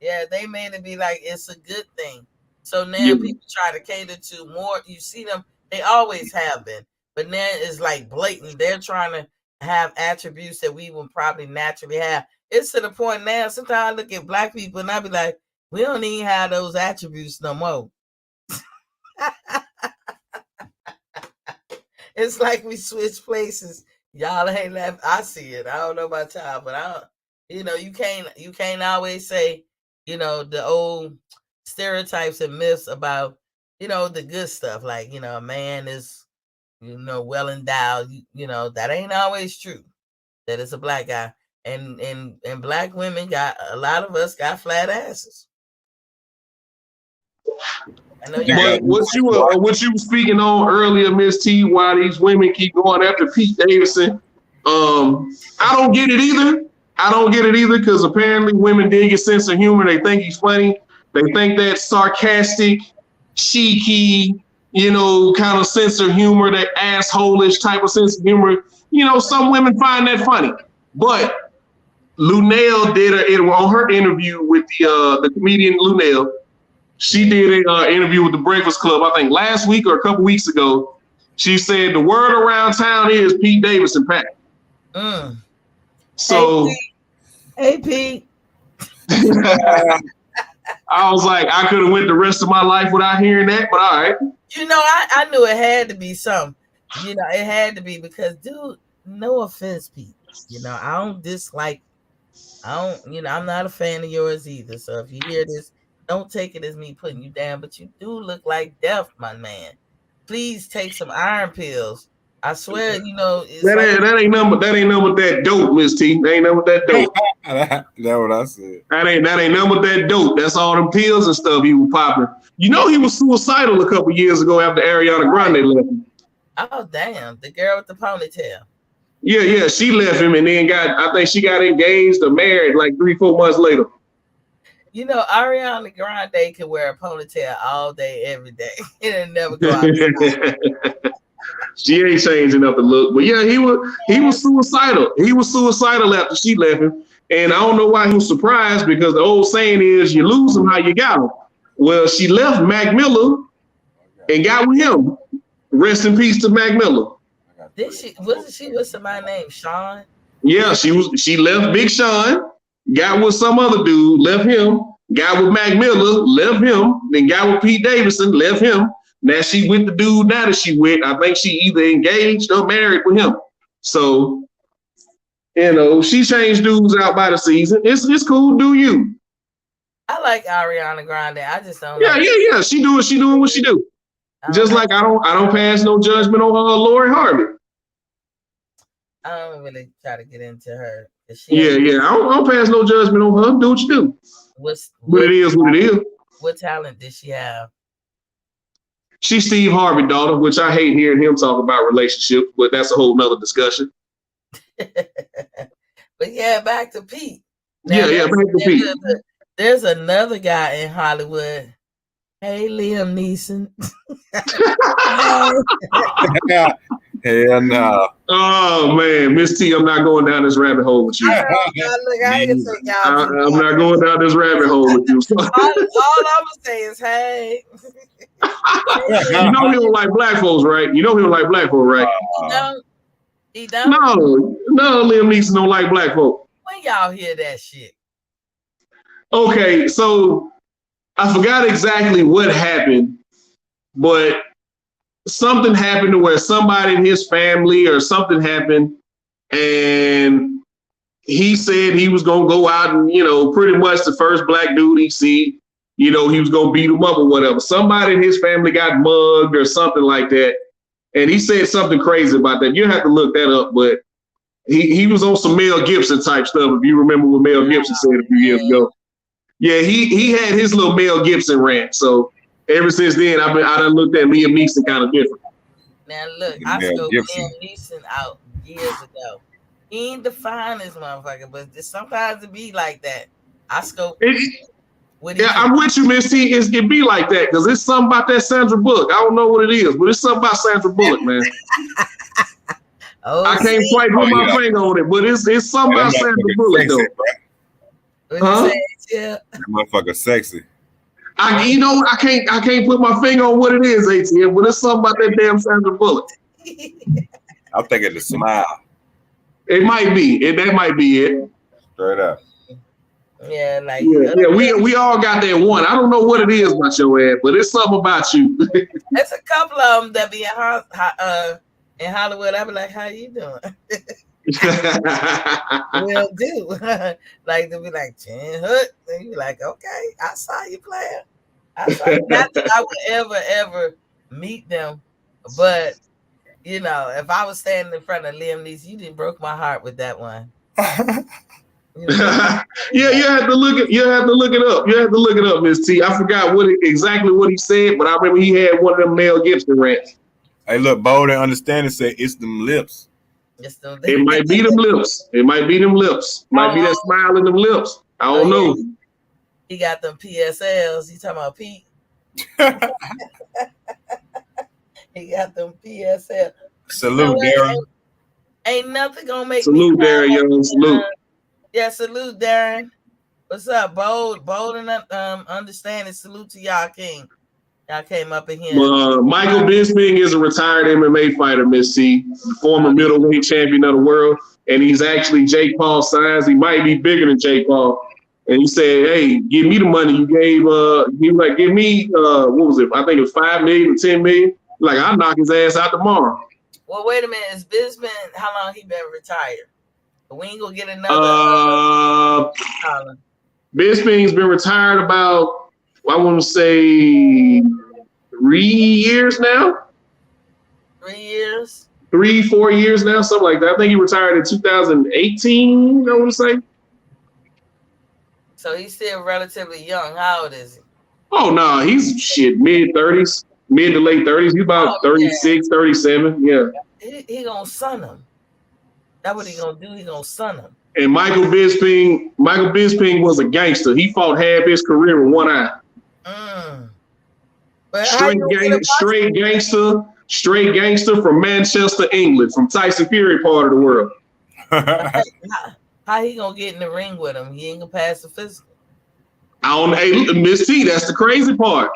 Yeah, they made it be like it's a good thing. So now people try to cater to more. You see them, they always have been, but now it's like blatant. They're trying to have attributes that we would probably naturally have. It's to the point now, sometimes I look at black people and I be like, we don't even have those attributes no more. It's like we switch places. Y'all ain't left. I see it. I don't know about y'all, but I don't, you can't always say, the old stereotypes and myths about, the good stuff. Like, a man is, well endowed, that ain't always true. That it's a black guy. And black women a lot of us got flat asses. But what you were speaking on earlier, Miss T, why these women keep going after Pete Davidson, I don't get it either because apparently women dig a sense of humor. They think he's funny. They think that sarcastic, cheeky, kind of sense of humor, that asshole-ish type of sense of humor. Some women find that funny. But Lunel did on her interview with the comedian Lunel. She did an interview with the Breakfast Club, I think last week or a couple weeks ago. She said the word around town is Pete Davidson pack. So, hey Pete. I was like, I could have went the rest of my life without hearing that, but all right. I knew it had to be something. It had to be because, dude, no offense, Pete. I don't dislike. I'm not a fan of yours either. So if you hear this, don't take it as me putting you down, but you do look like death, my man. Please take some iron pills. I swear, it's that ain't nothing but that dope, Miss T. That ain't nothing but that dope. That's what I said. That ain't nothing but that dope. That's all them pills and stuff he was popping. He was suicidal a couple years ago after Ariana Grande left him. Oh damn, the girl with the ponytail. Yeah, she left him and then I think she got engaged or married like 3-4 months later. Ariana Grande can wear a ponytail all day, every day. It'll never go outside. She ain't changing up the look. But yeah, he was suicidal. He was suicidal after she left him. And I don't know why he was surprised because the old saying is you lose him how you got him. Well, she left Mac Miller and got with him. Rest in peace to Mac Miller. Wasn't she with somebody named Sean? Yeah, she left Big Sean, got with some other dude, left him, got with Mac Miller, left him, then got with Pete Davidson, left him. Now she with the dude now that she with. I think she either engaged or married with him. So, she changed dudes out by the season. It's cool. Do you? I like Ariana Grande. I just don't. Yeah. She doing what she do. Just like I don't pass no judgment on Lori Harvey. I don't really try to get into her. Yeah. I don't pass no judgment on her. Do what you do. But it is what it is. What talent did she have? She's Steve Harvey's daughter, which I hate hearing him talk about relationships, but that's a whole nother discussion. But yeah, back to Pete. Now, back to Pete. There's another guy in Hollywood. Hey, Liam Neeson. Hell no. Oh man, Miss T, I'm not going down this rabbit hole with you. I'm not going down this rabbit hole with you. all I'm gonna say is, hey. You know he don't like black folks, right? He don't like black folks, right? He don't. No, Liam Neeson don't like black folks. When y'all hear that shit? Okay, so I forgot exactly what happened, but something happened to where somebody in his family or something happened, and he said he was gonna go out and, pretty much the first black dude he see, he was gonna beat him up or whatever. Somebody in his family got mugged or something like that, and he said something crazy about that. You have to look that up, but he was on some Mel Gibson type stuff. If you remember what Mel Gibson said a few years ago. Yeah, he had his little Mel Gibson rant. So ever since then, I done looked at Liam Neeson kind of different. Now look, I scoped Liam Neeson out years ago. He ain't the finest motherfucker, but sometimes it be like that. I scoped. I'm with you, Miss T. It be like that because it's something about that Sandra Bullock. I don't know what it is, but it's something about Sandra Bullock, man. I can't quite put my finger on it, but it's something about Sandra Bullock though. That motherfucker sexy. I can't put my finger on what it is, ATM, but it's something about that damn Sandra Bullock. I'm thinking the smile. It might be. That might be it. Straight up. Yeah, like we all got that one. I don't know what it is about your ass, but it's something about you. There's a couple of them that be in Hollywood. I be like, how you doing? Will do. Like they'll be like, Jen Hood. And you be like, okay, I saw you playing. Not that I would ever meet them, but if I was standing in front of Liam Neeson, you didn't broke my heart with that one. You have to look it up. You have to look it up, Miss T. I forgot exactly what he said, but I remember he had one of them Mel Gibson rants. Hey, look, Bold and Understanding say it's them lips. It might be them lips. Might be that smile in them lips. I don't know. He got them PSLs. He talking about Pete. He got them PSLs. Salute, Darren. Ain't nothing gonna make salute, me Darren, young. Salute. Yeah, salute, Darren. What's up, Bold and Understanding. Salute to y'all, King. Y'all came up in here. Michael Bisping is a retired MMA fighter, Miss C, former middleweight champion of the world, and he's actually Jake Paul's size. He might be bigger than Jake Paul. And he said, "Hey, give me the money you gave." He was like, "Give me what was it? I think it was $5 million or $10 million. Like, I'll knock his ass out tomorrow." Well, wait a minute. Is Bisping, how long he been retired? We ain't gonna get another. Bisping's been retired about, I want to say 3 years now. 3 years? 3-4 years now, something like that. I think he retired in 2018, I want to say. So he's still relatively young. How old is he? Oh, no, he's mid-30s, mid to late 30s. He's about 36, 37, yeah. He gonna son him. That's what he gonna do. He gonna son him. And Michael Bisping was a gangster. He fought half his career with one eye. Straight gangster from Manchester, England, from Tyson Fury part of the world. How he gonna get in the ring with him? He ain't gonna pass the physical. Hey, Miss T, that's the crazy part.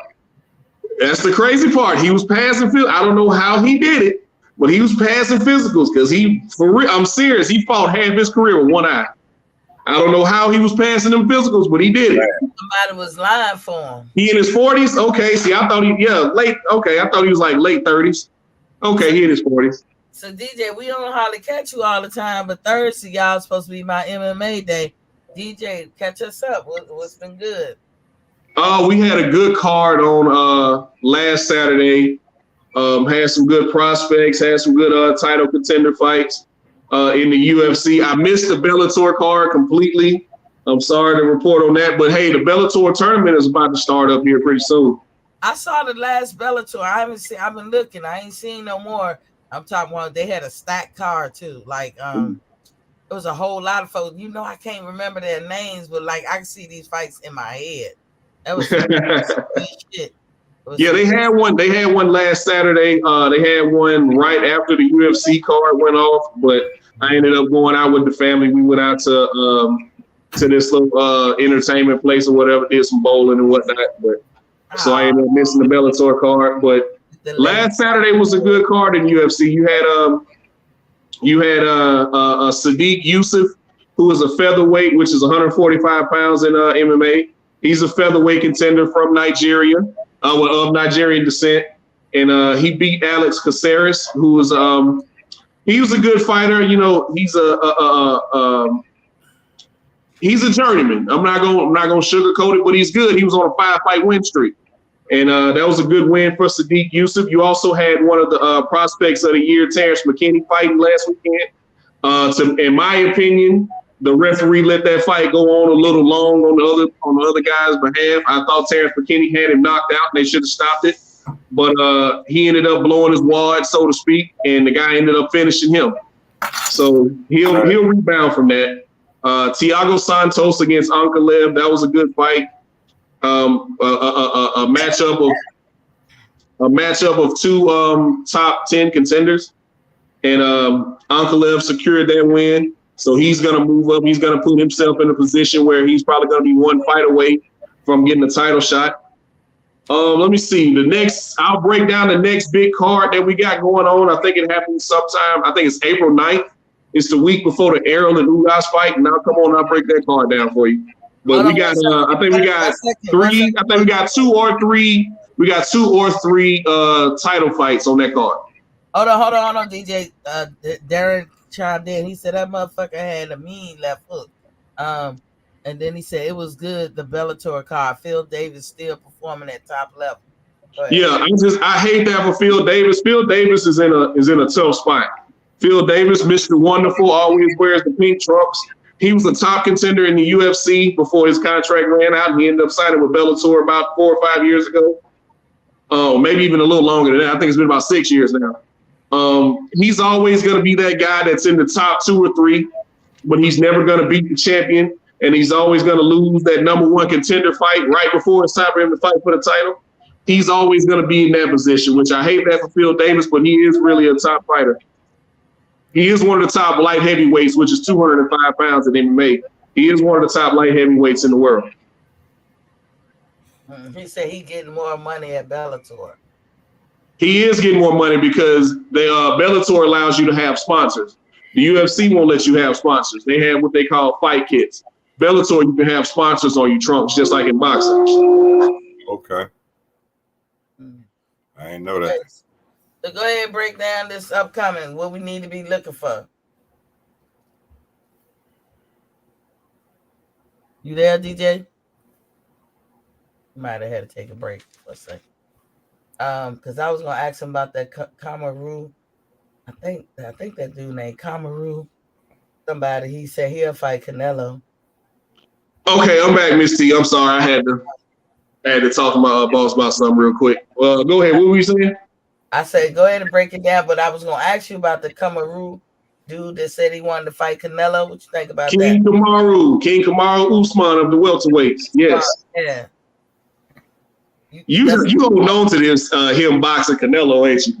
He was passing physical. I don't know how he did it, but he was passing physicals because for real, I'm serious. He fought half his career with one eye. I don't know how he was passing them physicals, but he did it. Somebody was lying for him. He in his 40s? Okay, see, I thought late. Okay, I thought he was like late 30s. Okay, he in his 40s. So DJ, we don't hardly catch you all the time, but Thursday, y'all supposed to be my MMA day. DJ, catch us up. What's been good? We had a good card on last Saturday. Had some good prospects, had some good title contender fights in the UFC. I missed the Bellator card completely. I'm sorry to report on that, but hey, the Bellator tournament is about to start up here pretty soon. I saw the last Bellator. I've been looking. I ain't seen no more. I'm talking about they had a stacked card too. Like it was a whole lot of folks. You know, I can't remember their names, but like I can see these fights in my head. That was some shit. Yeah, they had one. They had one last Saturday. They had one right after the UFC card went off, but I ended up going out with the family. We went out to this little entertainment place or whatever, did some bowling and whatnot. But so I ended up missing the Bellator card. But last Saturday was a good card in UFC. You had Sadiq Yusuf, who is a featherweight, which is 145 pounds in MMA. He's a featherweight contender from Nigeria, of Nigerian descent, and he beat Alex Caceres, who was he was a good fighter. You know, he's a journeyman. I'm not gonna sugarcoat it, but he's good. He was on a 5-fight win streak, and that was a good win for Sadiq Yusuf. You also had one of the prospects of the year, Terrence McKinney, fighting last weekend. In my opinion, the referee let that fight go on a little long on the other guy's behalf. I thought Terrence McKinney had him knocked out, and they should have stopped it. But he ended up blowing his wad, so to speak, and the guy ended up finishing him. So he'll rebound from that. Thiago Santos against Ankalaev, that was a good fight. A matchup of two top 10 contenders, and Ankalaev secured that win. So he's going to move up. He's going to put himself in a position where he's probably going to be one fight away from getting a title shot. Let me see. I'll break down the next big card that we got going on. I think it happens sometime. I think it's April 9th. It's the week before the Errol and Ugas fight. And I'll come on and I'll break that card down for you. But we got, I think we got three. I think we got two or three. We got 2 or 3 title fights on that card. Hold on, DJ. Darren chimed in. He said that motherfucker had a mean left hook. And then he said it was good. The Bellator card. Phil Davis still performing at top level. Yeah, I hate that for Phil Davis. Phil Davis is in a tough spot. Phil Davis, Mr. Wonderful, always wears the pink trunks. He was a top contender in the UFC before his contract ran out, and he ended up signing with Bellator about 4 or 5 years ago. Maybe even a little longer than that. I think it's been about 6 years now. He's always going to be that guy that's in the top 2 or 3, but he's never going to beat the champion, and he's always going to lose that number 1 contender fight right before it's time for him to fight for the title. He's always going to be in that position, which I hate that for Phil Davis, but he is really a top fighter. He is one of the top light heavyweights, which is 205 pounds in MMA. He is one of the top light heavyweights in the world. He said he's getting more money at Bellator. He is getting more money because Bellator allows you to have sponsors. The UFC won't let you have sponsors. They have what they call fight kits. Bellator, you can have sponsors on your trunks, just like in boxing. Okay. I didn't know that. So go ahead and break down this upcoming, what we need to be looking for. You there, DJ? Might have had to take a break for a second. Because I was gonna ask him about that Kamaru. I think that dude named Kamaru. Somebody, he said he'll fight Canelo. Okay, I'm back, Miss T. I'm sorry, I had to talk to my boss about something real quick. Go ahead. What were you saying? I said go ahead and break it down, but I was gonna ask you about the Kamaru dude that said he wanted to fight Canelo. What you think about that? King Kamaru Usman of the welterweights. Yes. Yeah. You hold on to this him boxing Canelo, ain't you?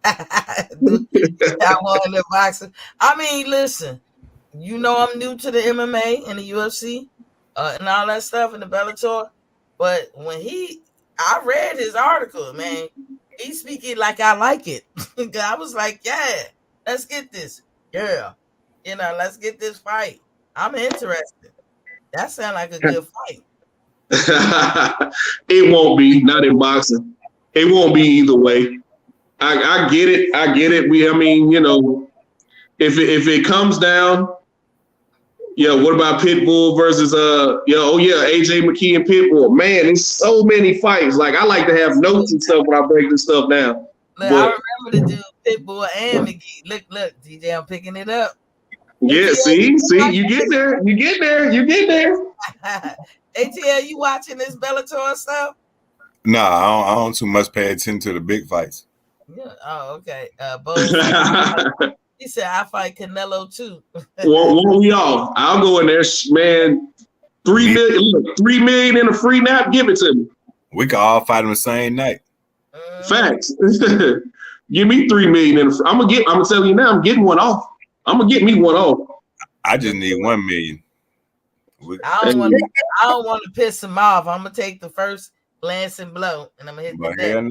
I wanted to boxing. I mean, listen, you know I'm new to the MMA and the UFC and all that stuff in the Bellator, but when I read his article, man, He's speaking like I like it. I was like, yeah, let's get this. Yeah. Let's get this fight. I'm interested. That sounds like a good fight. It won't be, not in boxing. It won't be either way. I get it. I get it. If it comes down, what about Pitbull versus AJ McKee and Pitbull? Man, there's so many fights. Like, I like to have notes and stuff when I break this stuff down. Look, I remember the dude Pitbull and McGee. Look, DJ, I'm picking it up. Yeah, see, you get there. ATL, you watching this Bellator stuff? Nah, I don't too much pay attention to the big fights. Yeah. Oh, okay. He said I fight Canelo too. Well, we all. I'll go in there, man. 3 million in a free nap. Give it to me. We can all fight on the same night. Facts. Give me 3 million. I'm gonna tell you now. I'm getting one off. I'm gonna get me one off. I just need 1 million. I don't want to piss him off. I'm gonna take the first glancing blow, and I'm gonna hit the deck. I'm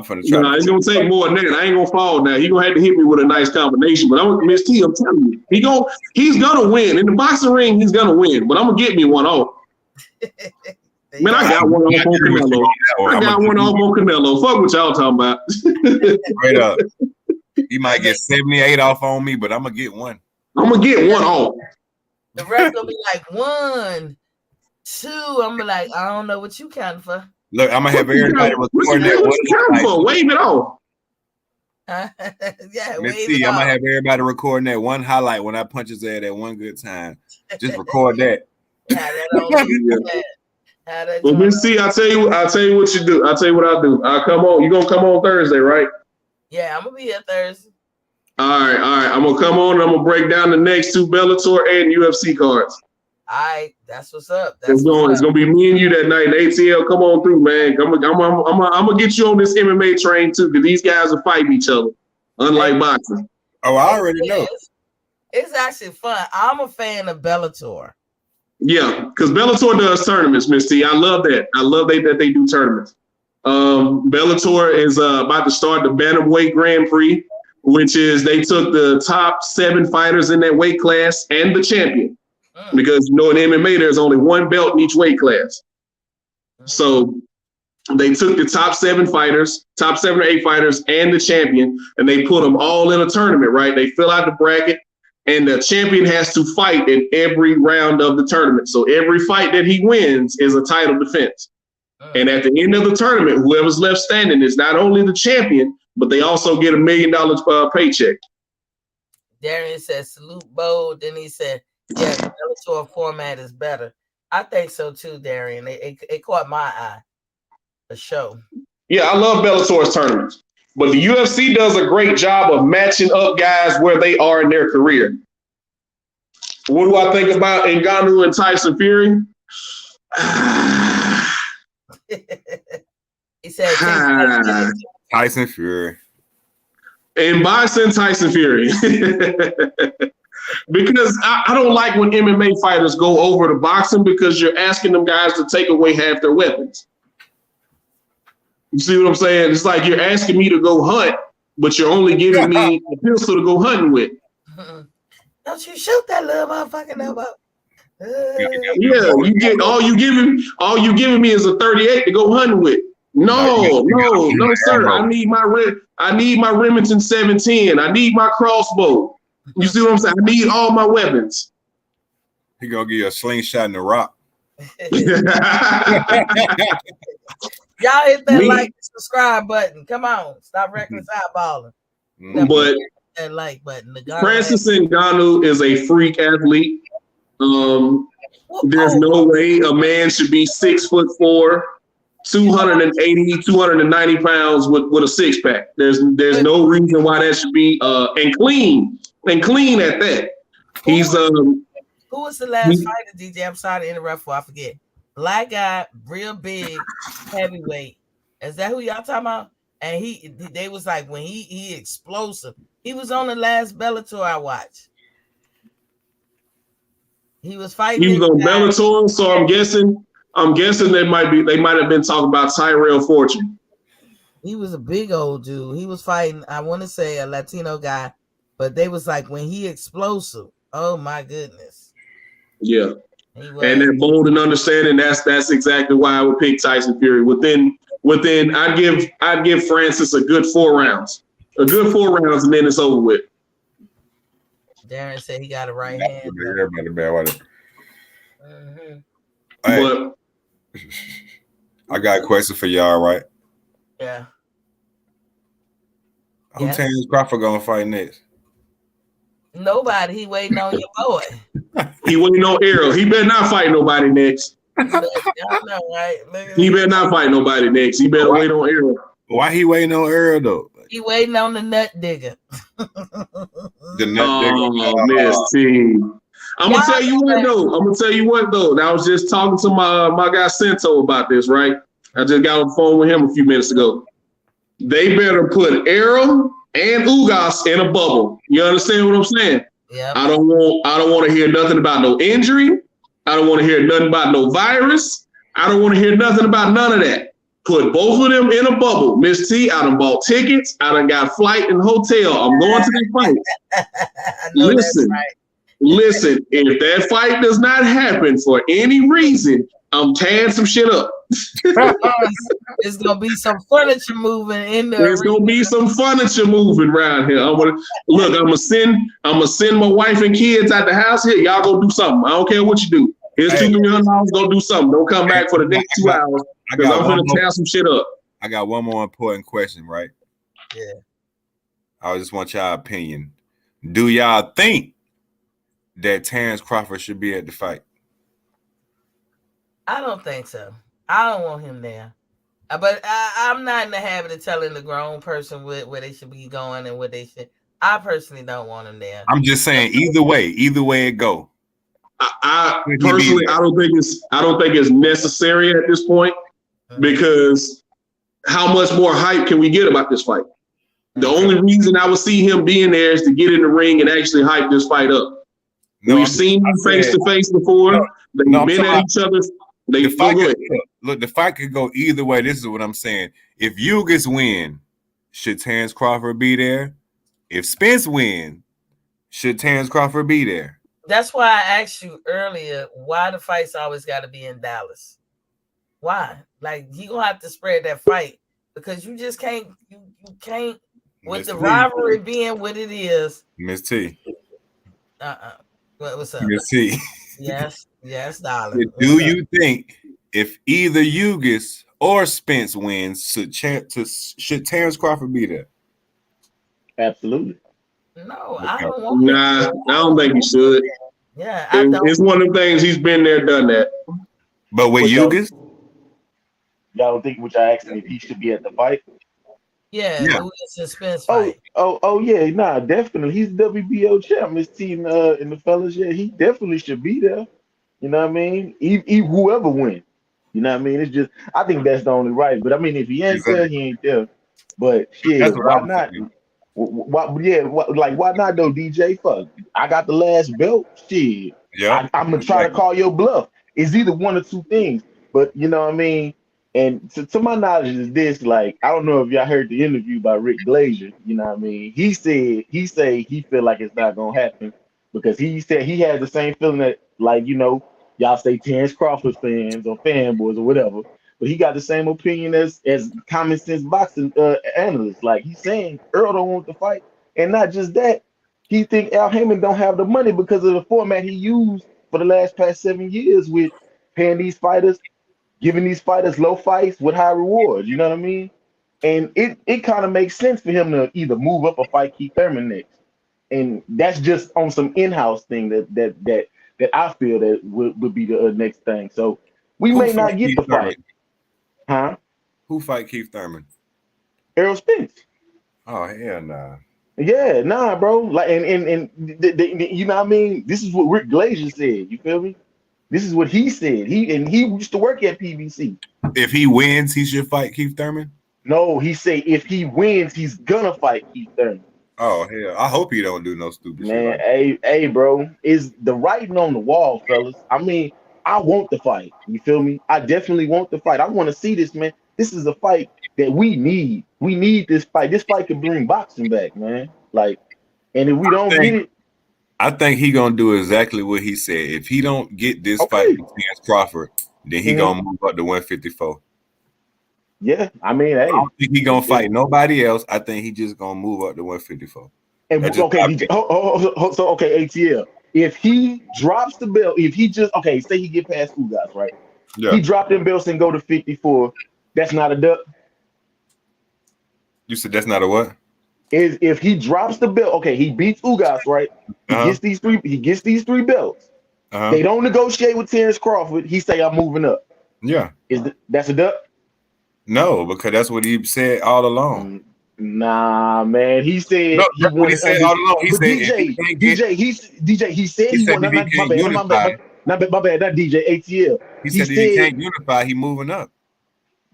finna try. It's gonna take more than that. I ain't gonna fall now. He gonna have to hit me with a nice combination. But I'm Miss T. I'm telling you, he's gonna win in the boxing ring. He's gonna win. But I'm gonna get me one off. Man, I got one off on Canelo. I got one off on Canelo. Fuck what y'all talking about. Straight up. He might get 78 off on me, but I'm gonna get one. I'm gonna get one off. The rest gonna be like 1, 2. I'm gonna be like, I don't know what you counting for. Look, I'm gonna have everybody recording that. What you counting for? Wave it off. Yeah, let's see. I'm gonna have everybody recording that one highlight when I punch his head at one good time. Just record that. Well, Miss T, I'll tell you what you do. I'll tell you what I'll do. I'll come on. You gonna come on Thursday, right? Yeah, I'm gonna be here Thursday. All right. I'm gonna come on and I'm gonna break down the next 2 Bellator and UFC cards. All right, that's what's up. It's gonna be me and you that night. ATL, come on through, man. I'm gonna get you on this MMA train too, because these guys are fighting each other, unlike boxing. Oh, I already know. It's actually fun. I'm a fan of Bellator. Yeah, because Bellator does tournaments, Miss T. I love that. I love that they do tournaments. Bellator is about to start the Bantamweight Grand Prix, which is they took the top 7 fighters in that weight class and the champion. Because in MMA, there's only one belt in each weight class. So they took the top 7 fighters, top 7 or 8 fighters, and the champion, and they put them all in a tournament, right? They fill out the bracket, and the champion has to fight in every round of the tournament. So every fight that he wins is a title defense. And at the end of the tournament, whoever's left standing is not only the champion, but they also get $1 million paycheck. Darian said, salute Bo. Then he said, yeah, the Bellator format is better. I think so too, Darian. It caught my eye. The show. Yeah, I love Bellator's tournaments. But the UFC does a great job of matching up guys where they are in their career. What do I think about Ngannou and Tyson Fury? He said Tyson Fury. In boxing, Tyson Fury. Because I don't like when MMA fighters go over to boxing, because you're asking them guys to take away half their weapons. You see what I'm saying? It's like you're asking me to go hunt, but you're only giving me a pistol to go hunting with. Don't you shoot that little motherfucking elbow. Yeah, you get all you giving me is a 38 to go hunting with. No, sir. I need my Remington 710. I need my crossbow. You see what I'm saying? I need all my weapons. He gonna give you a slingshot and a rock. Y'all hit that like and subscribe button. Come on, stop reckless eyeballing. But that like button. Francis Ngannou is a freak athlete. There's no way a man should be 6'4", 280, 290 pounds with a 6-pack. There's no reason why that should be and clean at that. He's who was the last fighter, DJ? I'm sorry to interrupt for I forget. Black guy, real big, heavyweight. Is that who y'all talking about? And they was like when he explosive. He was on the last Bellator I watched. He was fighting. He was on Bellator, so I'm guessing they might have been talking about Tyrell Fortune. He was a big old dude. He was fighting, I want to say, a Latino guy, but they was like, when he explosive, oh my goodness. Yeah. And that bold and understanding, that's exactly why I would pick Tyson Fury. Within I'd give Francis a good 4 rounds. A good 4 rounds, and then it's over with. Darren said he got a right hand. Everybody bad. Mm-hmm. Hey, but I got a question for y'all, right? Yeah. Who Terrence Crawford gonna fight next? Nobody. He waiting on your boy. He waiting on Errol. He better not fight nobody next. I know, right? He better not fight nobody next. He better wait on Errol. Why he waiting on Errol though? He waiting on the nut digger. The nut digger. Miss T. I'm gonna tell you what though. I was just talking to my guy Sento about this, right? I just got on the phone with him a few minutes ago. They better put Errol and Ugas in a bubble. You understand what I'm saying? Yeah. I don't want to hear nothing about no injury. I don't want to hear nothing about no virus. I don't want to hear nothing about none of that. Put both of them in a bubble. Miss T, I done bought tickets. I done got flight and hotel. I'm going to the fight. Listen, if that fight does not happen for any reason, I'm tearing some shit up. It's gonna be some furniture moving in there. There's gonna be some furniture moving around here. I'm gonna send my wife and kids out the house here. Y'all go do something. I don't care what you do. Here's $200. Go do something. Don't come back for the next 2 hours because I'm gonna tear some shit up. I got one more important question, right? Yeah. I just want y'all opinion. Do y'all think that Terrence Crawford should be at the fight? I don't think so. I don't want him there. But I'm not in the habit of telling the grown person where they should be going and what they should. I personally don't want him there. I'm just saying, either way it go. I personally, I don't think it's necessary at this point because how much more hype can we get about this fight? The only reason I would see him being there is to get in the ring and actually hype this fight up. We've seen them face to face before. They've been at each other. The fight could go either way. This is what I'm saying. If Ugas win, should Terrence Crawford be there? If Spence win, should Terrence Crawford be there? That's why I asked you earlier why the fights always got to be in Dallas. Why? Like, you gonna have to spread that fight because you just can't. You can't with the rivalry being what it is. Miss T. What's up? Miss T. Yes, darling. Do you think if either Ugas or Spence wins, should Terrence Crawford be there? Absolutely. No, I don't want. Nah, I don't think he should. Yeah, it's one of the things he's been there, done that. But with Ugas, y'all don't think? Which I asked him if he should be at the fight. Yeah. It's a Spence fight. Oh, yeah, nah, definitely. He's the WBO champ, Miss T and the fellas. Yeah, he definitely should be there. You know what I mean? Whoever wins. You know what I mean? It's just, I think that's the only right. But I mean, if he ain't there, he ain't there. But shit, why not? Why not though, DJ? Fuck, I got the last belt. Shit, yeah, I'm gonna try to call your bluff. It's either one or two things. But you know what I mean? And to my knowledge is this, like, I don't know if y'all heard the interview by Rick Glazier, you know what I mean? He feel like it's not gonna happen because he said he had the same feeling that, like, you know, y'all say Terrence Crawford fans or fanboys or whatever, but he got the same opinion as common sense boxing analysts. Like, he's saying Earl don't want to fight, and not just that, he think Al Heyman don't have the money because of the format he used for the past 7 years with paying these fighters, giving these fighters low fights with high rewards, you know what I mean? And it kind of makes sense for him to either move up or fight Keith Thurman next. And that's just on some in-house thing that I feel that would be the next thing. So we may not get the fight. Huh? Who fight Keith Thurman? Errol Spence. Oh, hell nah. Yeah, nah, bro. Like, and you know what I mean? This is what Rick Glazier said. You feel me? This is what he said. He used to work at PBC. If he wins, he should fight Keith Thurman? No, he said if he wins, he's gonna fight Keith Thurman. Oh, hell. I hope he don't do no stupid shit. Man, hey, bro. Is the writing on the wall, fellas. I mean, I want the fight. You feel me? I definitely want the fight. I want to see this, man. this is a fight that we need. We need this fight. This fight could bring boxing back, man. Like, and if we don't get it, I think he gonna do exactly what he said. If he don't get this fight with Terence Crawford, then he gonna move up to 154. Yeah, I mean, hey, I don't think he gonna fight nobody else. I think he just gonna move up to 154. And okay, so okay, ATL. If he drops the belt, if he just say he get past Ugas, right? Yeah. He dropped them belts and go to 54. That's not a duck. You said that's not a what? Is if he drops the belt, he beats Ugas, right? He gets these three. He gets these 3 belts. They don't negotiate with Terence Crawford. He say, "I'm moving up." Yeah. That's a duck? No, because that's what he said all along. Nah, man. He said he wanted. He said all along. He said DJ. He said he wanted. My bad. Not DJ. ATL. He said if he can't unify, he moving up.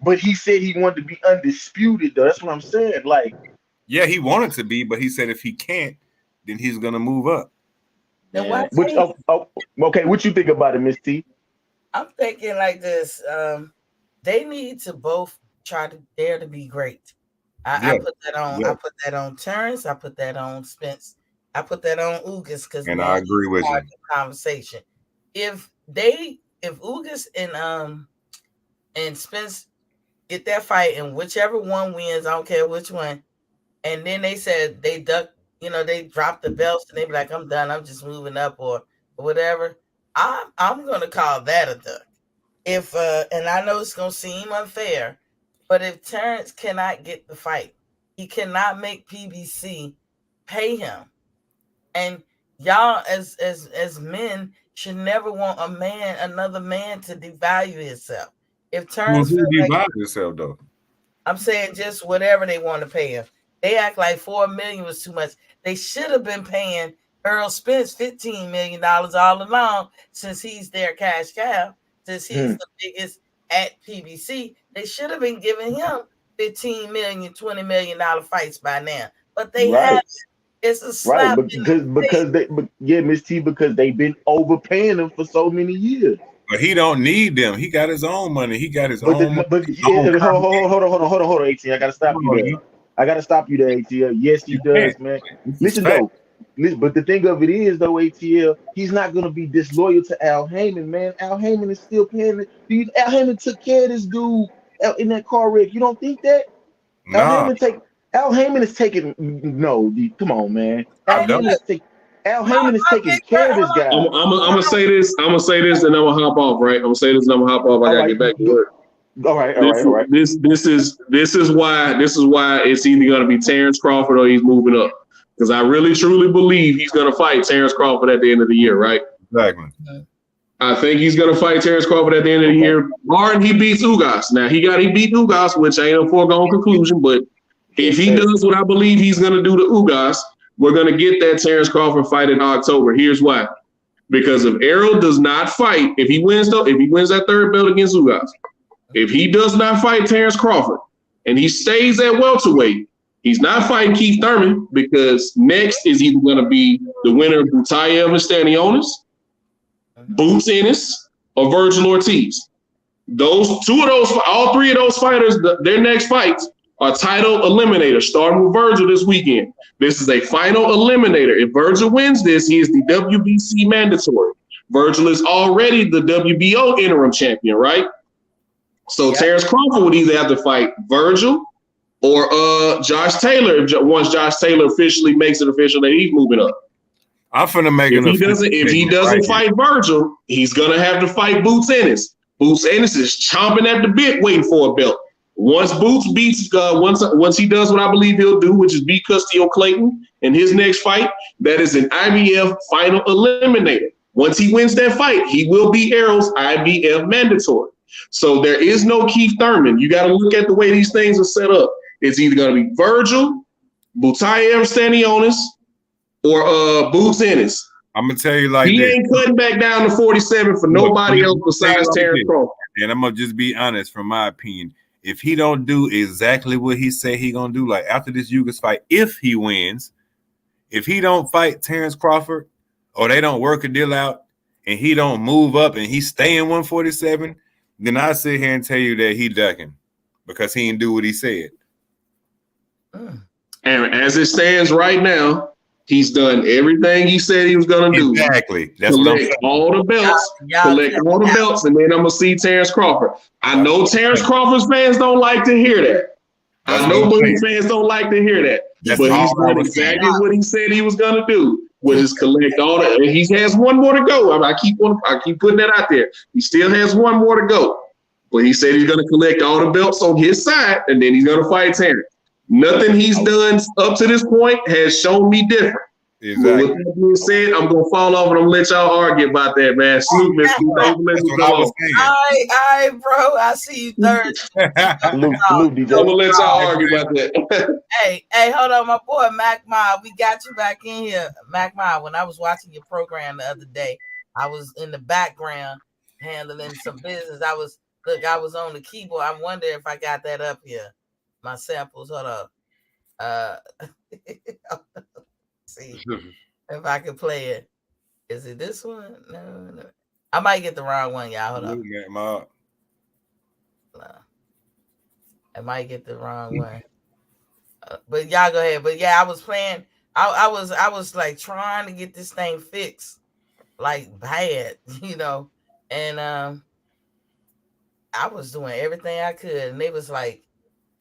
But he said he wanted to be undisputed, though. That's what I'm saying. Like, yeah, he wanted to be, but he said if he can't, then he's gonna move up. Then why? Okay, what you think about it, Miss T? I'm thinking like this. They need to both try to dare to be great. I put that on. Yeah. I put that on Terrence. I put that on Spence. I put that on Ugas because I agree with you. Conversation. If Ugas and Spence get that fight and whichever one wins, I don't care which one, and then they said they duck, they drop the belts and they be like, I'm done. I'm just moving up or whatever. I'm gonna call that a duck. If and I know it's gonna seem unfair. But if Terrence cannot get the fight, he cannot make PBC pay him. And y'all as men should never want another man to devalue himself. If Terrence devalue himself though. I'm saying just whatever they want to pay him. They act like $4 million was too much. They should have been paying Earl Spence $15 million all along since he's their cash cow, since he's the biggest at PBC. They should have been giving him $15 million, $20 million fights by now, but they haven't. It's a slap Miss T, because they've been overpaying him for so many years. But he don't need them. He got his own money. He got his own. Hold on, AT. I gotta stop you there. I gotta stop you there, ATL. Yes, he does, man. Listen though. But the thing of it is, though, ATL, he's not going to be disloyal to Al Heyman, man. Al Heyman is still paying. Al Heyman took care of this dude in that car wreck. You don't think that? Nah. Al Heyman is taking. No, come on, man. Al Heyman is taking care of this guy. I'm gonna say this. I'm gonna say this, and I'm gonna hop off. Right. I'm gonna say this, and I'm gonna hop off. I gotta get back to work. All right. This is why it's either gonna be Terence Crawford or he's moving up. Because I really truly believe he's going to fight Terence Crawford at the end of the year, right? Exactly. I think he's going to fight Terence Crawford at the end of the year, barring he beats Ugas. Now, he beat Ugas, which ain't a foregone conclusion, but if he does what I believe he's going to do to Ugas, we're going to get that Terence Crawford fight in October. Here's why. Because if Errol does not fight, if he wins that third belt against Ugas, if he does not fight Terence Crawford and he stays at welterweight, he's not fighting Keith Thurman because next is either going to be the winner of Butayev and Stanionis, Boots Ennis, or Virgil Ortiz. All 3 of those fighters, their next fights are title eliminators, starting with Virgil this weekend. This is a final eliminator. If Virgil wins this, he is the WBC mandatory. Virgil is already the WBO interim champion, right? So Terence Crawford would either have to fight Virgil or Josh Taylor, once Josh Taylor officially makes it official that he's moving up. I'm finna make it. If he doesn't fight Virgil, he's gonna have to fight Boots Ennis. Boots Ennis is chomping at the bit, waiting for a belt. Once Boots beats, once he does what I believe he'll do, which is beat Custio Clayton in his next fight, that is an IBF final eliminator. Once he wins that fight, he will be Errol's IBF mandatory. So there is no Keith Thurman. You got to look at the way these things are set up. It's either going to be Virgil, Butayev Stanionis, or Boots Ennis. I'm going to tell you like he this. Ain't cutting back down to 47 for nobody else besides Terence Crawford. And I'm going to just be honest from my opinion. If he don't do exactly what he said he going to do, like after this Ugas fight, if he wins, if he don't fight Terence Crawford or they don't work a deal out and he don't move up and he stay in 147, then I sit here and tell you that he ducking. because he didn't do what he said. And as it stands right now, he's done everything he said he was going to do. Exactly. That's what I'm saying. All the belts, collect all the belts, and then I'm going to see Terrence Crawford. I know Terrence Crawford's fans don't like to hear that. I know Bully fans don't like to hear that. But he's done exactly what he said he was going to do, which is collect all the. And he has one more to go. I keep putting that out there. He still has one more to go. But he said he's going to collect all the belts on his side, and then he's going to fight Terrence. Nothing he's done up to this point has shown me different. Exactly. But with that being said, I'm gonna fall off and I'm gonna let y'all argue about that, man. Snoop, thanks for letting me come on. All right, bro. I see you Thursday. I'm gonna let y'all argue about that. hey, hold on, my boy Mac Ma. We got you back in here, Mac Ma. When I was watching your program the other day, I was in the background handling some business. I was on the keyboard. I wonder if I got that up here. My samples, hold up. See if I can play it. Is it this one? No. I might get the wrong one, y'all. Hold up. No. I might get the wrong one. But y'all go ahead. But yeah, I was playing. I was like trying to get this thing fixed, like bad, and I was doing everything I could, and they was like,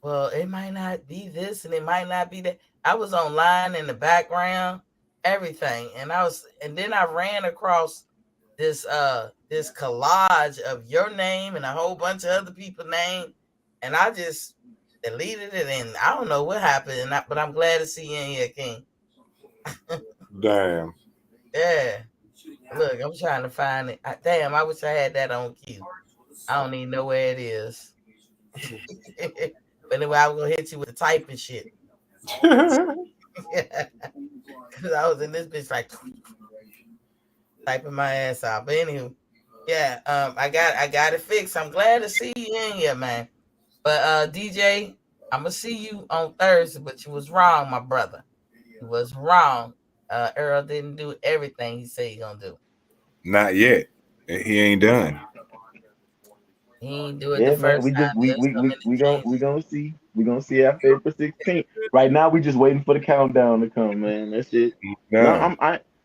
well, it might not be this and it might not be that. I was online in the background, everything. And then I ran across this collage of your name and a whole bunch of other people's names. And I just deleted it, and I don't know what happened. But I'm glad to see you in here, King. Damn. Yeah. Look, I'm trying to find it. Damn, I wish I had that on cue. I don't even know where it is. But anyway, I was gonna hit you with the typing shit. Because I was in this bitch like typing my ass out. But anywho, yeah, I got it fixed. I'm glad to see you in here, man. But DJ, I'm gonna see you on Thursday, but you was wrong, my brother. You was wrong. Earl didn't do everything he said he gonna do. Not yet. He ain't done. He ain't do it the first time. We gonna see. We gonna see after April 16th. Right now, we just waiting for the countdown to come, man. That's it. No,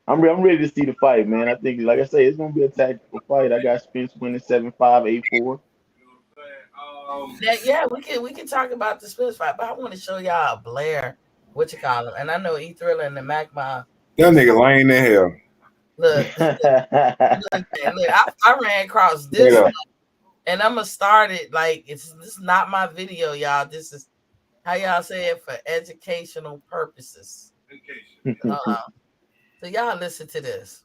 I'm ready to see the fight, man. I think, like I say, it's gonna be a tactical fight. I got Spence winning 7-5, 8-4. Yeah, we can talk about the Spence fight, but I want to show y'all Blair, what you call him, and I know E Thriller and the Magma. That nigga lame in hell. Look, I ran across this one, and I'm gonna start it like this is not my video, y'all. This is how y'all say it, for educational purposes. So y'all listen to this.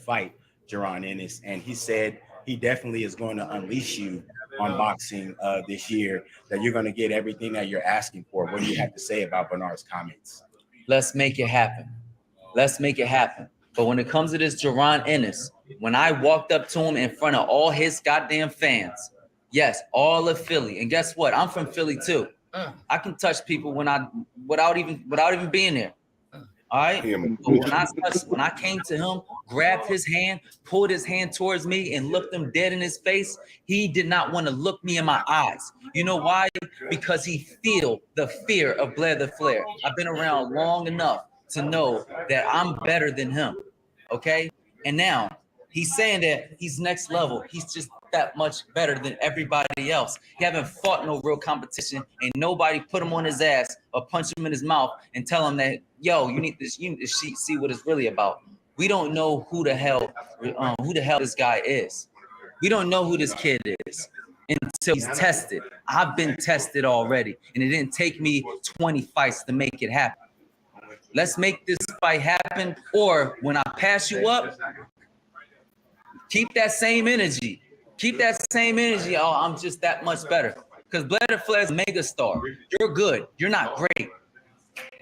Fight Jaron Ennis, and he said he definitely is going to unleash you on boxing this year, that you're going to get everything that you're asking for. What do you have to say about Bernard's comments? Let's make it happen. Let's make it happen. But when it comes to this Jaron Ennis, when I walked up to him in front of all his goddamn fans, yes, all of Philly, and guess what? I'm from Philly too. I can touch people without even being there. All right. But when I came to him, grabbed his hand, pulled his hand towards me, and looked him dead in his face, he did not want to look me in my eyes. You know why? Because he feel the fear of Blair the Flair. I've been around long enough to know that I'm better than him. Okay. And now he's saying that he's next level. He's just that much better than everybody else. He haven't fought no real competition, and nobody put him on his ass or punch him in his mouth and tell him that, yo, you need to see what it's really about. We don't know who the hell this guy is. We don't know who this kid is until he's tested. I've been tested already, and it didn't take me 20 fights to make it happen. Let's make this fight happen, or when I pass you up, keep that same energy. Keep that same energy. Oh, I'm just that much better. Because Blair Flair's a mega star. You're good. You're not great.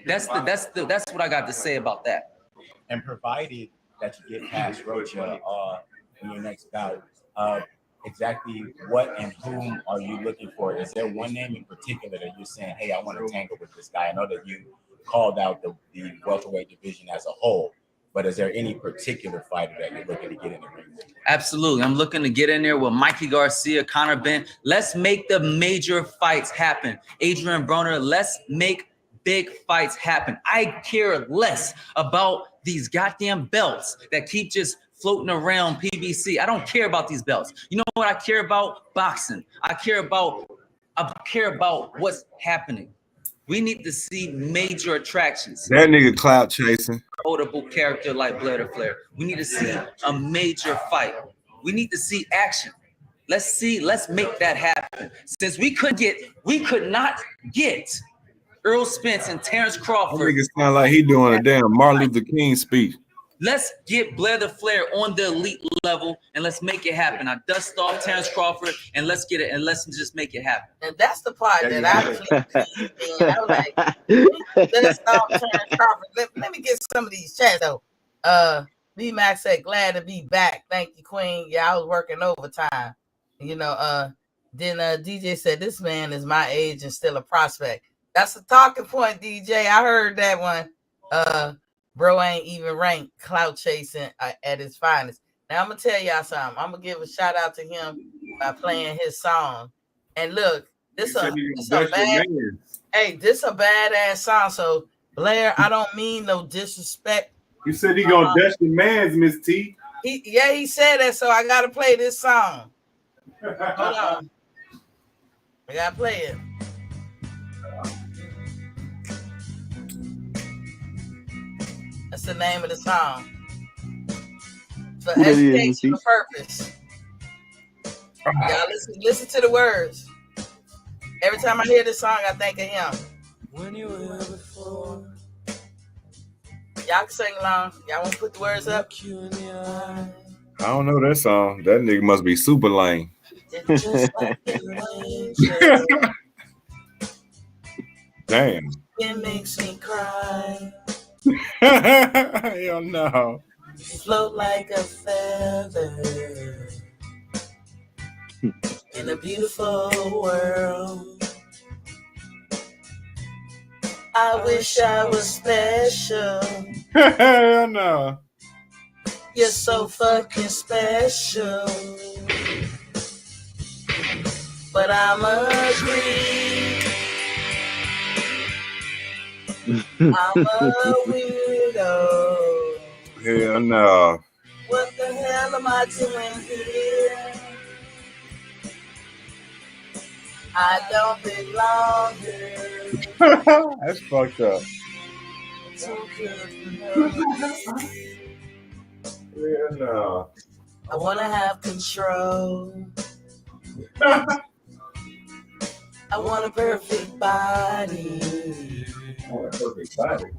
That's what I got to say about that. And provided that you get past Rocha in your next bout, exactly what and whom are you looking for? Is there one name in particular that you're saying, hey, I want to tangle with this guy? I know that you called out the welterweight division as a whole, But is there any particular fighter that you're looking to get in the ring with? Absolutely. I'm looking to get in there with Mikey Garcia, Conor Ben. Let's make the major fights happen. Adrian Broner, let's make big fights happen. I care less about these goddamn belts that keep just floating around PBC. I don't care about these belts. You know what I care about? Boxing. I care about what's happening. We need to see major attractions. That nigga clout chasing. Notable character like Blair Flair. We need to see a major fight. We need to see action. Let's make that happen. Since we could not get Earl Spence and Terrence Crawford. That nigga sound like he doing a damn Martin Luther King speech. Let's get Blair the Flair on the elite level and let's make it happen. I dust off Terrence Crawford and let's get it and let's just make it happen. And that's the part that I was like, dust off Terrence Crawford. Let me get some of these chats though. B Max said, glad to be back. Thank you, Queen. Yeah, I was working overtime. Then DJ said, this man is my age and still a prospect. That's a talking point, DJ. I heard that one. Bro ain't even ranked, clout chasing at his finest. Now, I'm going to tell y'all something. I'm going to give a shout out to him by playing his song. And look, this a badass song. So, Blair, I don't mean no disrespect. You said he going to dust your mans, Miss T. He said that, so I got to play this song. Hold on. I got to play it. That's the name of the song. For educational purpose. Y'all listen to the words. Every time I hear this song, I think of him. When you were before. Y'all can sing along. Y'all want to put the words up? I don't know that song. That nigga must be super lame. Just like an Damn. It makes me cry. Hell no. Float like a feather in a beautiful world. I wish I was special. Hell no. You're so fucking special. But I'm a creep. I'm a weirdo. Hell no. What the hell am I doing here? I don't belong here. That's fucked up. Hell no. I want to have control. I want a perfect body. I want a perfect body.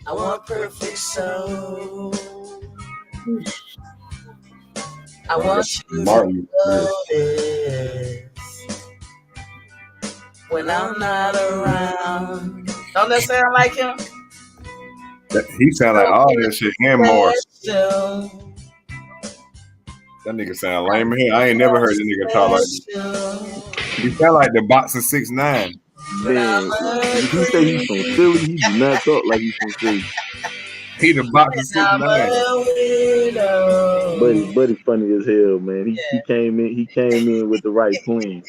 I want perfect soul. I want you to notice when I'm not around. Don't that sound like him? He sound like all that shit and more. That nigga sound lame here. I ain't never heard this nigga talk like this. He sound like the boxer 6ix9ine. Man, he say he's from Philly. He do not talk like he's from Philly. He the boxer 6ix9ine. Buddy funny as hell, man. He came in with the right plan.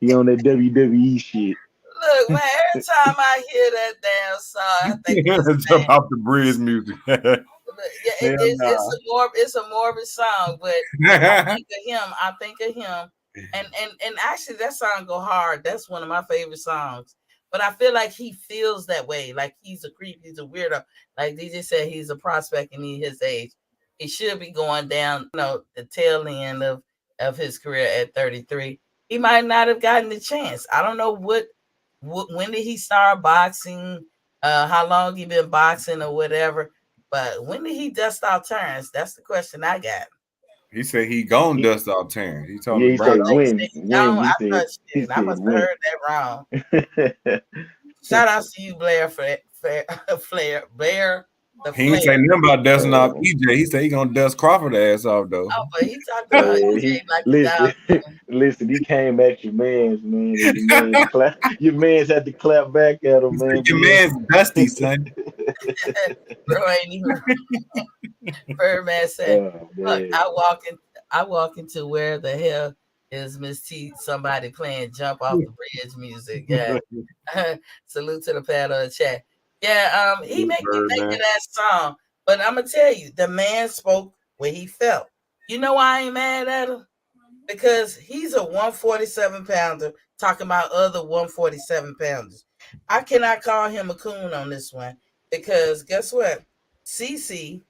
He on that WWE shit. Look, man, every time I hear that damn song, I think it's jump off the bridge music. It's a morbid song, but I think of him. And actually that song go hard. That's one of my favorite songs. But I feel like he feels that way. Like he's a creep, he's a weirdo. Like DJ said, he's a prospect and he's his age. He should be going down, the tail end of his career at 33. He might not have gotten the chance. I don't know when did he start boxing, how long he been boxing or whatever. But when did he dust off Terrence? That's the question I got. He said he gon' dust off Terrence. He told me he said when. I must have heard that wrong. Shout out to you, Blair Flair. Blair. He ain't say nothing about dusting off EJ. He said he gonna dust Crawford ass off though. Oh, but he talked about EJ like listen, listen. He came at your man's man, and your man's clap. Your man's had to clap back at him, man. Your man's dusty, son. Bro ain't even. Birdman said, "Look, I walk into where the hell is Miss T? Somebody playing jump off the bridge music. Yeah, salute to the pad on the chat. Yeah, he make me think of that song. But I'm gonna tell you, the man spoke where he felt. You know why I ain't mad at him? Because he's a 147 pounder talking about other 147 pounders. I cannot call him a coon on this one because guess what? CC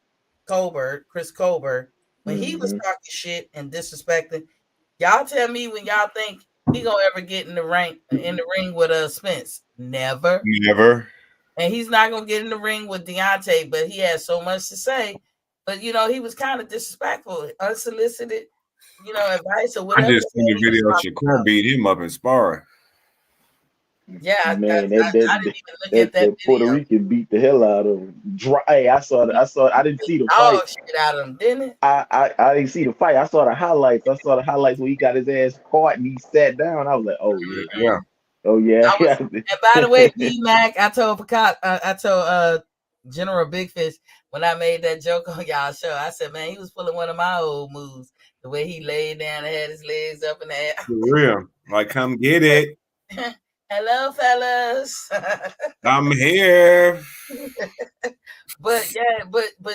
Colbert, Chris Colbert, when he was talking shit and disrespecting, y'all tell me when y'all think he gonna ever get in the ring with Spence. Never. And he's not gonna get in the ring with Deontay, but he has so much to say. But you know, he was kind of disrespectful, unsolicited, advice or whatever. I just seen the video Shakur beat him up in sparring. Yeah, man, I didn't even look at that Puerto Rican beat the hell out of him. Hey, I saw it. I didn't see the fight. Shit out of him, didn't it? I didn't see the fight. I saw the highlights. When he got his ass caught and he sat down. I was like, oh yeah. Oh yeah. And by the way, B-Mac, I told General Big Fish when I made that joke on y'all show, I said, man, he was pulling one of my old moves. The way he laid down and had his legs up in the air. For real. Like, come get it. Hello, fellas. I'm here. But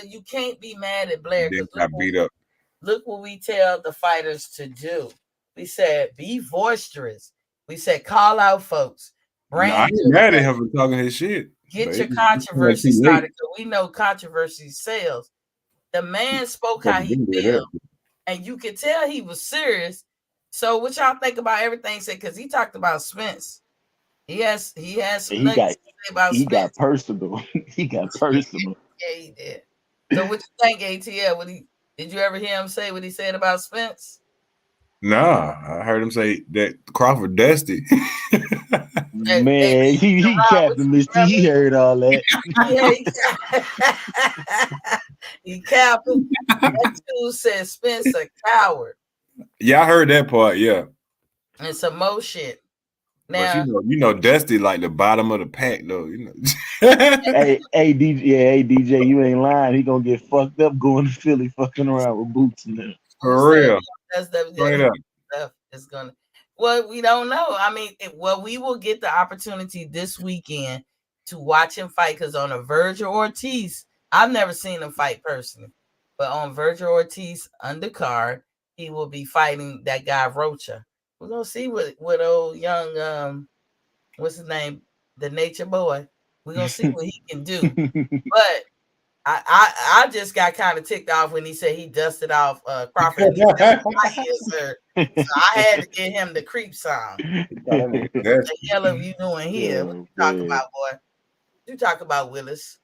you can't be mad at Blair. Got beat up. Look what we tell the fighters to do. We said, be boisterous. We said, call out folks. I ain't mad at him for talking his shit. Get your controversy started. We know controversy sells. The man spoke how he feels. And you could tell he was serious. So what y'all think about everything he said? Because he talked about Spence. He has some nuggets to say about Spence. He got personal. He got personal. Yeah, he did. So what you think, ATL? Did you ever hear him say what he said about Spence? Nah, I heard him say that Crawford dusty. Man, he capped him. He heard all that. He capped him. That dude said Spence a coward. Yeah, I heard that part. Yeah, and some more shit. Now, but you know, Dusty like the bottom of the pack, though. You know. hey, DJ, you ain't lying. He gonna get fucked up going to Philly, fucking around with boots and that. For real. That's stuff is gonna. Well, we don't know. I mean, we will get the opportunity this weekend to watch him fight because on a Virgil Ortiz, I've never seen him fight personally, but on Virgil Ortiz undercard, he will be fighting that guy Rocha. We're gonna see what old young what's his name, the Nature Boy. We're gonna see what he can do. But I just got kind of ticked off when he said he dusted off Crawford. So I had to get him the creep song. What the hell are you doing here? What you talking about, boy? You talk about Willis.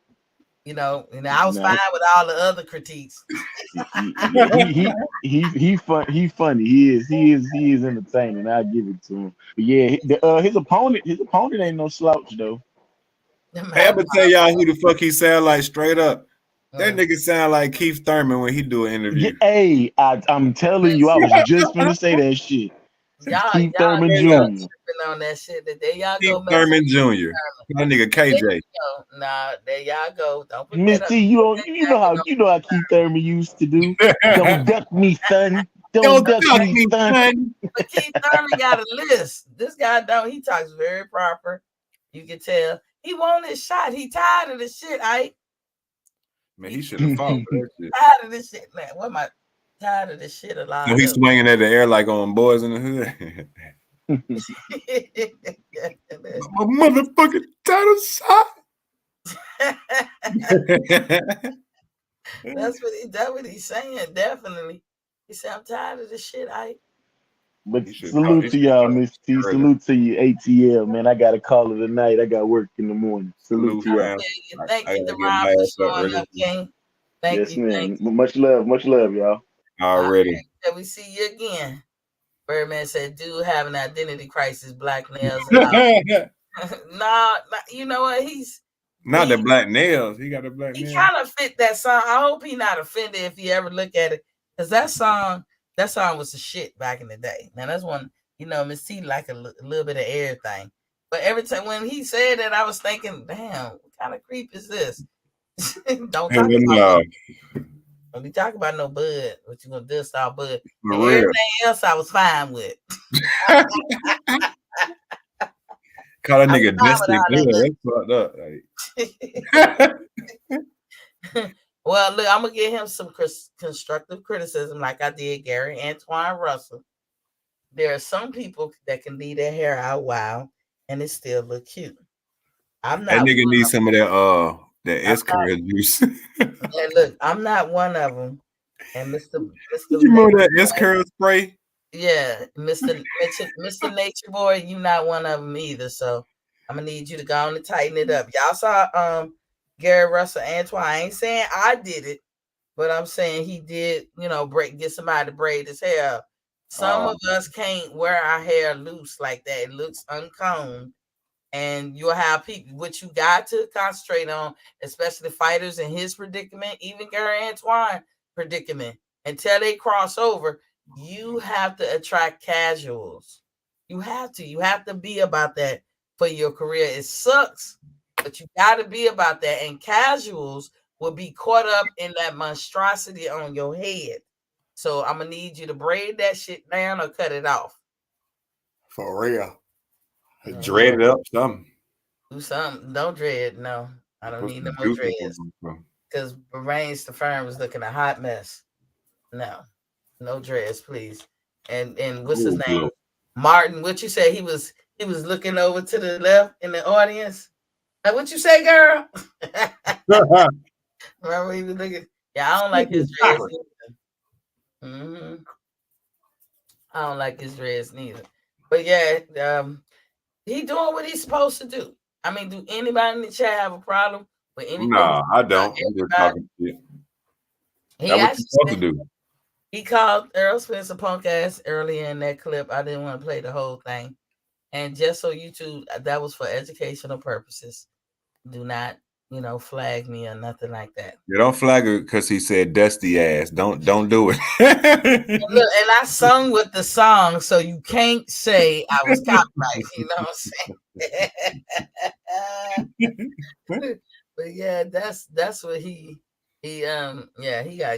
You know, and I was fine with all the other critiques. He's funny. He is entertaining. I give it to him. But yeah, his opponent ain't no slouch though. Hey, I'm gonna tell y'all who the fuck he sound like straight up. That nigga sound like Keith Thurman when he do an interview. Hey, I'm telling you, I was just gonna say that shit. Keith Thurman Jr. On that shit. There y'all Keith go, Thurman Jr. That nigga KJ. Nah, there y'all go. Don't put Miss T, you know how Keith Thurman used to do. Don't duck me, son. Don't duck me, son. But Keith Thurman got a list. This guy don't. He talks very proper. You can tell he won his shot. He tired of this shit. Man, he should have fought for that shit. Tired of this shit, man. What am I tired of this shit alive? So he's swinging at the air like on Boys in the Hood. My motherfucking title shot. That's what he's saying. Definitely. He said, I'm tired of this shit. But salute to y'all, Miss T. Salute to you, ATL, man. I got to call it a night. I got work in the morning. Salute to y'all. Thank you, Deron, for showing up, King. Thank you. Man. Much love, y'all. Already. Right, we see you again. Birdman said, dude have an identity crisis, black nails. Nah, you know what? Not the black nails. He got the black nails. He kind of fit that song. I hope he not offended if he ever look at it, because that song was the shit back in the day. Now that's one, Miss T like a little bit of everything. But every time when he said that, I was thinking, damn, what kind of creep is this? Don't talk about when we talk about no bud, what you gonna dust our bud. Everything else I was fine with. Call that nigga dusty bud. That's fucked up. Well, look, I'm gonna give him some constructive criticism, like I did Gary Antoine Russell. There are some people that can leave their hair out wild and it still look cute. I'm not. That nigga needs some of that S curl juice. Look, I'm not one of them. And Mr. You remember that S curl spray? Yeah, Mr. Nature Boy, you not one of them either. So I'm gonna need you to go on and tighten it up. Y'all saw Gary Russell Antoine. I ain't saying I did it, but I'm saying he did, get somebody to braid his hair. Some of us can't wear our hair loose like that. It looks uncombed. And you'll have people, what you got to concentrate on, especially fighters in his predicament, even Gary Antoine predicament, until they cross over, you have to attract casuals. You have to be about that for your career. It sucks, but you got to be about that. And casuals will be caught up in that monstrosity on your head. So I'm going to need you to braid that shit down or cut it off. For real. Dread it up, something. Do something. Don't dread. No, I don't need no more dreads. Because Rain Stefan was looking a hot mess. No dreads, please. And what's his name? Martin. What you say? He was looking over to the left in the audience. Like, what you say, girl? Remember he was looking. Yeah, I don't like his dreads neither. I don't like his dreads neither. But yeah, he doing what he's supposed to do. I mean, do anybody in the chat have a problem with anything? No, I don't. I'm just talking shit. That's what you're supposed to do. He called Earl Spence a punk ass earlier in that clip. I didn't want to play the whole thing. And just so you two, that was for educational purposes. Do not, flag me or nothing like that. Yeah, don't flag her because he said dusty ass. Don't do it. Look, and I sung with the song, so you can't say I was copyright. You know what I'm saying? But yeah, that's what he gotta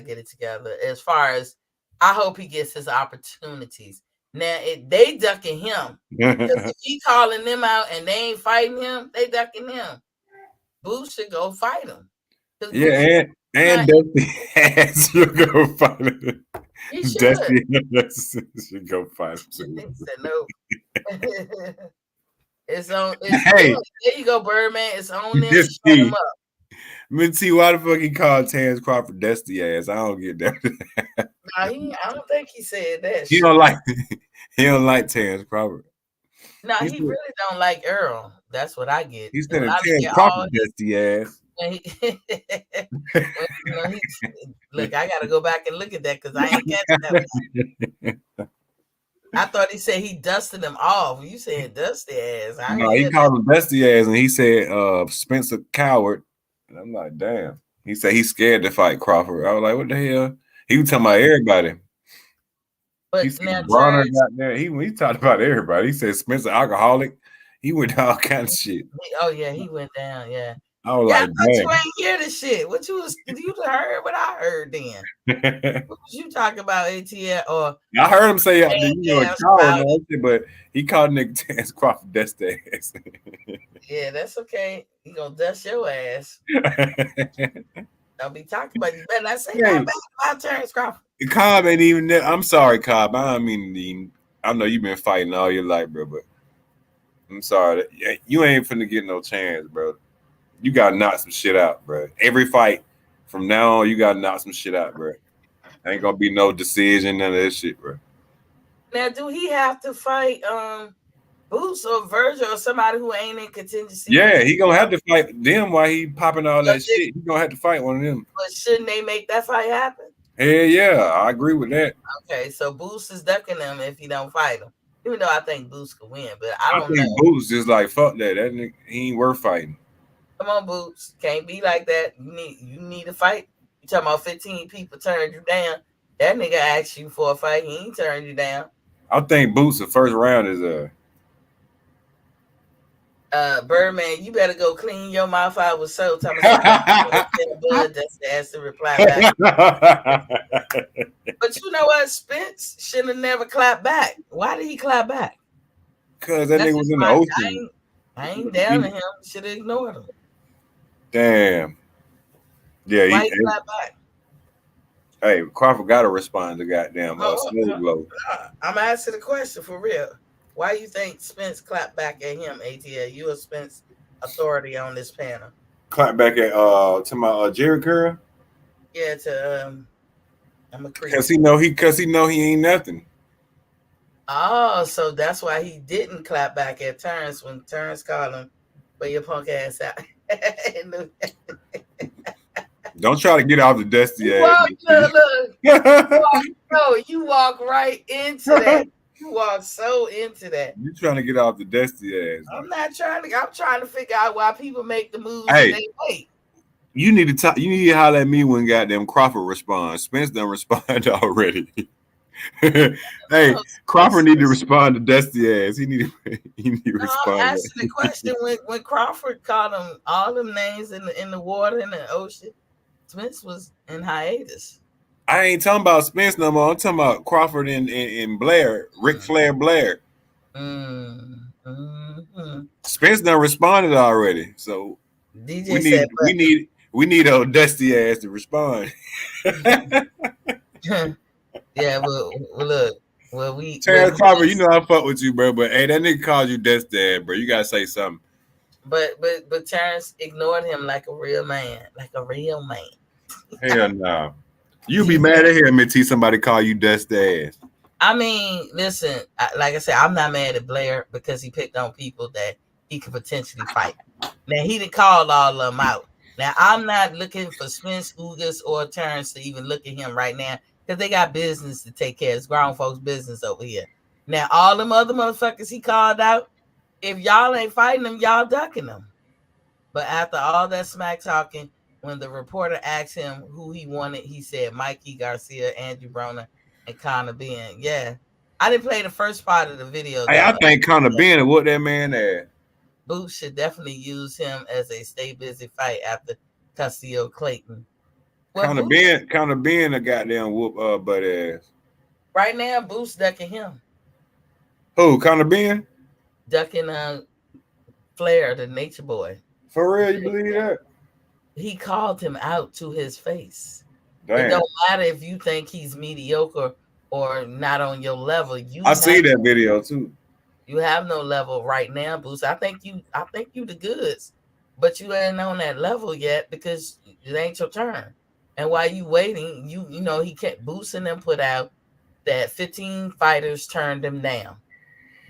get it together. As far as I hope he gets his opportunities. Now they ducking him. Because if he calling them out and they ain't fighting him, they ducking him. Boots should go fight him. Yeah, and Dusty ass should go fight him. He should. Dusty should go fight him. He said no. Hey, there you go, Birdman. It's on them. Shut him up. Minty, why the fuck he called Terrence Crawford dusty ass? I don't get that. No, I don't think he said that. He don't like Terrence Crawford. No, he really don't like Earl. That's what I get. He's saying Terrence Crawford dusty ass. Look, I gotta go back and look at that because I ain't catching that. I thought he said he dusted him off. You saying dusty ass? No, he called him dusty ass, and he said Spencer coward. And I'm like, damn. He said he's scared to fight Crawford. I was like, what the hell? He was talking about everybody. But he talked about everybody. He said Spencer alcoholic. He went down all kinds of shit. He went down. Yeah. I was like, damn. You ain't hear the shit. What you heard? What I heard then? What was you talking about, ATL? Or I heard him say, but he called Nick Terrence Crawford dust ass. Yeah, that's okay. He gonna dust your ass. Don't be talking about you. Better not say that about Terrence Crawford. Cobb ain't even there. I'm sorry, Cobb. I don't mean to even. I know you've been fighting all your life, bro, but I'm sorry. You ain't finna get no chance, bro. You gotta knock some shit out, bro. Every fight from now on, you gotta knock some shit out, bro. Ain't gonna be no decision, none of that shit, bro. Now, do he have to fight Boots or Virgil or somebody who ain't in contingency? Yeah, he gonna have to fight them while he popping all that shit. He gonna have to fight one of them. But shouldn't they make that fight happen? Hell yeah, I agree with that. Okay, so Boots is ducking them if he don't fight him. Even though I think Boots could win, but I don't think know. Boots just like fuck that. That nigga, he ain't worth fighting. Come on, Boots. Can't be like that. You need a fight. You talking about 15 people turned you down. That nigga asked you for a fight. He ain't turned you down. I think Boots the first round is Birdman, you better go clean your mouth out with soap. Tell me blood. That's the answer. Reply back. But you know what? Spence should have never clapped back. Why did he clap back? Because that nigga was in the ocean. I ain't down to him. Should have ignored him. Damn. Yeah, why he clap back? Hey, Crawford got to respond to goddamn smooth blow. I'm asking the question for real. Why you think Spence clapped back at him, ATL? You a Spence authority on this panel. Clap back at to my Jerry Curl? Yeah, to I'm a creep. Cause he know he ain't nothing. Oh, so that's why he didn't clap back at Terrence when Terrence called him for your punk ass out. Don't try to get off the dusty ass. You walk right into that. You walk so into that. You trying to get off the dusty ass. I'm not trying to. I'm trying to figure out why people make the moves and they wait. You need to talk. You need to holler at me when goddamn Crawford responds. Spence done respond already. Hey, Crawford need to respond to Dusty ass. He need to respond. I'm asking the question when Crawford called him all them names in the water in the ocean. Spence was in hiatus. I ain't talking about Spence no more. I'm talking about Crawford and Blair, Ric Flair Blair. Spence done responded already, so DJ we need a Dusty ass to respond. Yeah, well, look. Well, Terrence Crawford, you know I fuck with you, bro. But hey, that nigga called you Dusty ass, bro. You gotta say something. But Terrence ignored him like a real man, Hell no. You be mad at him and somebody call you Dusty ass. I mean, listen, like I said, I'm not mad at Blair because he picked on people that he could potentially fight. Now, he didn't call all of them out. Now, I'm not looking for Spence, Ugas, or Terrence to even look at him right now because they got business to take care of. It's grown folks' business over here. Now, all them other motherfuckers he called out, if y'all ain't fighting them, y'all ducking them. But after all that smack talking, when the reporter asked him who he wanted, he said Mikey Garcia, Andrew Broner, and Conor Ben. Yeah. I didn't play the first part of the video. Hey, I think Conor Ben whooped that man ass. Boots should definitely use him as a stay busy fight after Castillo Clayton. Conor Ben a goddamn whoop butt ass. Right now, Boots ducking him. Who, Conor Ben? Ducking Flair, the nature boy. For real, you believe that? He called him out to his face. Damn. It don't matter if you think he's mediocre or not on your level. I see that video too. You have no level right now, Boots. I think you the goods, but you ain't on that level yet because it ain't your turn. And while you waiting, you know he kept boosting them put out that 15 fighters turned him down.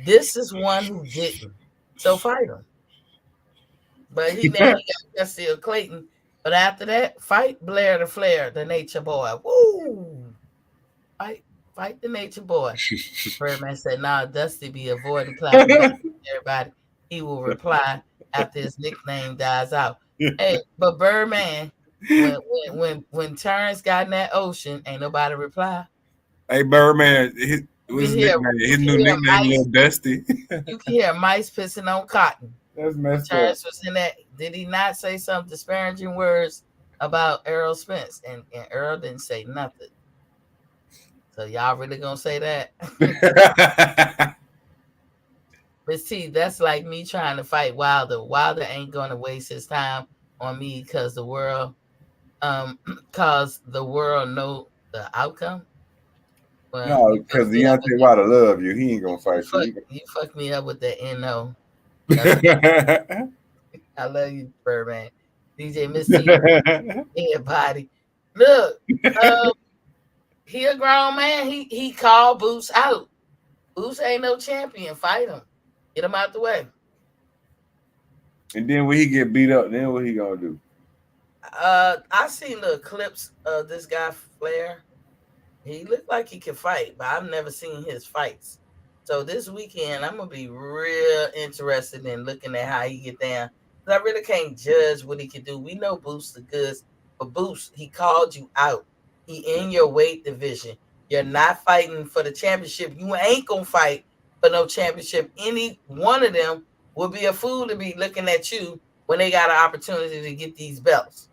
This is one who didn't. So fight him. But he got Castillo Clayton. But after that, fight Blair the Flair, the nature boy. Woo! Fight the nature boy. Birdman said, nah, Dusty be avoiding clapping everybody. He will reply after his nickname dies out. Hey, but Birdman, when Terrence got in that ocean, ain't nobody reply. Hey, Birdman, his new nickname Lil Dusty. You can hear mice pissing on cotton. That's messed Terrence up. was in that. Did he not say some disparaging words about Errol Spence? And Errol didn't say nothing. So y'all really gonna say that? But see, that's like me trying to fight Wilder. Wilder ain't gonna waste his time on me because the world know the outcome. Well, no, because Deontay Wilder love you. He ain't gonna fight you. You fucked me up with the NO. I love you, Birdman. DJ Miss T. Everybody. Look, he a grown man. He called Boots out. Boots ain't no champion. Fight him. Get him out the way. And then when he get beat up, then what he gonna do? I seen the clips of this guy Flair. He looked like he could fight, but I've never seen his fights. So this weekend, I'm gonna be real interested in looking at how he get down I really can't judge what he can do. We know Boost the goods, but Boost, he called you out. He in your weight division. You're not fighting for the championship. You ain't gonna fight for no championship. Any one of them will be a fool to be looking at you when they got an opportunity to get these belts.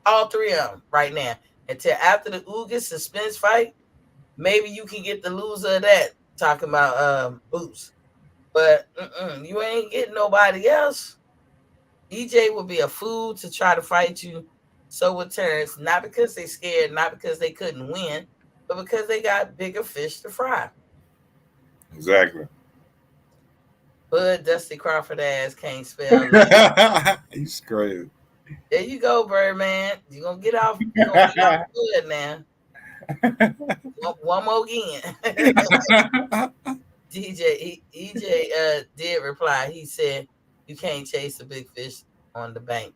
All three of them right now. Until after the Ugas suspense fight, maybe you can get the loser of that. Talking about Boost, but you ain't getting nobody else. EJ would be a fool to try to fight you. So would Terrence, not because they scared, not because they couldn't win, but because they got bigger fish to fry. Exactly. Bud Dusty Crawford ass can't spell. He's crazy. There you go, Birdman. You're gonna get off. You're gonna get off good now. One more again. EJ did reply. He said, "You can't chase a big fish on the bank."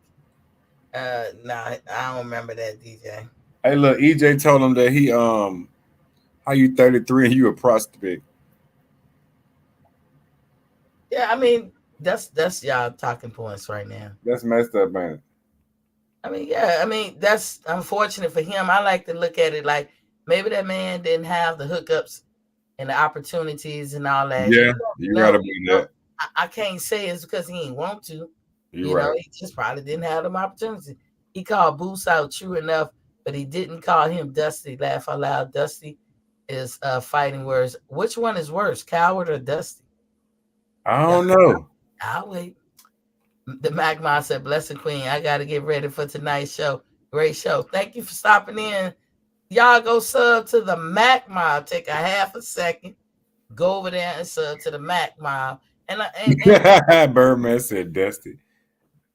Nah, I don't remember that, DJ. Hey, look, EJ told him that he how you 33 and you a prospect. Yeah, I mean that's y'all talking points right now. That's messed up, man. I mean, yeah, I mean that's unfortunate for him. I like to look at it like maybe that man didn't have the hookups and the opportunities and all that. Yeah, you gotta be that. I can't say it's because he ain't want to. You're right. He just probably didn't have them opportunities. He called Boost out true enough, but he didn't call him Dusty. Laugh out loud. Dusty is fighting words. Which one is worse, Coward or Dusty? I don't know. I'll wait. The Magma said, "Blessed Queen, I got to get ready for tonight's show. Great show. Thank you for stopping in. Y'all go sub to the Mac Mob. Take a half a second. Go over there and sub to the Mac Mob." And Birdman said Dusty.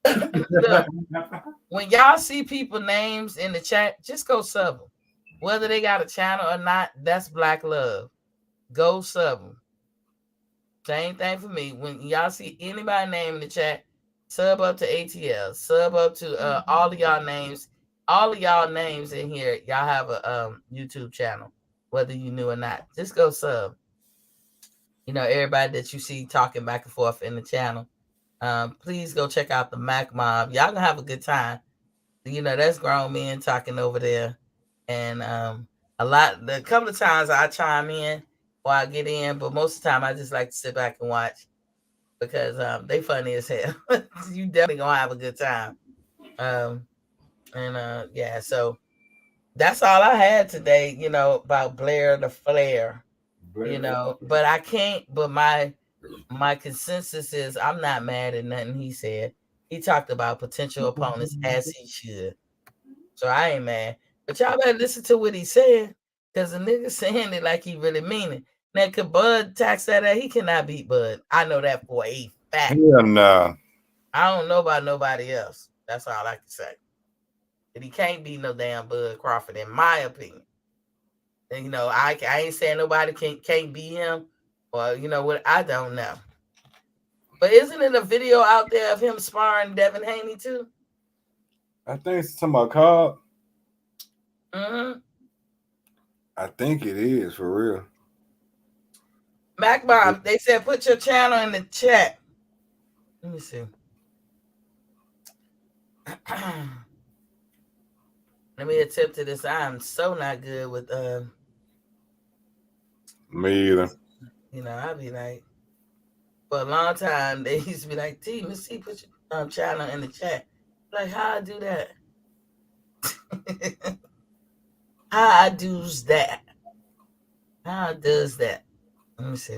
Look, when y'all see people names in the chat, just go sub them. Whether they got a channel or not, that's black love. Go sub them. Same thing for me. When y'all see anybody name in the chat, sub up to ATL. Sub up to all of y'all names. All of y'all names in here, y'all have a YouTube channel, whether you knew or not. Just go sub. Everybody that you see talking back and forth in the channel. Please go check out the Mac Mob. Y'all gonna have a good time. That's grown men talking over there. And a couple of times I chime in or I get in, but most of the time I just like to sit back and watch because they funny as hell. You definitely gonna have a good time. Yeah, so that's all I had today, about Blair the Flair. But I can't, but my consensus is I'm not mad at nothing he said. He talked about potential opponents as he should. So I ain't mad. But y'all better listen to what he said. Because the nigga saying it like he really mean it. Now, could Bud tax that out? He cannot beat Bud. I know that for a fact. Yeah, nah. I don't know about nobody else. That's all I can say. But he can't beat no damn Bud Crawford, in my opinion. And, I ain't saying nobody can't beat him. Or, what? I don't know. But isn't it a video out there of him sparring Devin Haney, too? I think it's talking about Cobb. Mm-hmm. I think it is, for real. Mac Bob, they said put your channel in the chat. Let me see. Let me attempt to this. I'm so not good with me either. I'll be like, for a long time they used to be like, T, Miss T, put your channel in the chat. Like, how I do that? How I does that? How does that? Let me see.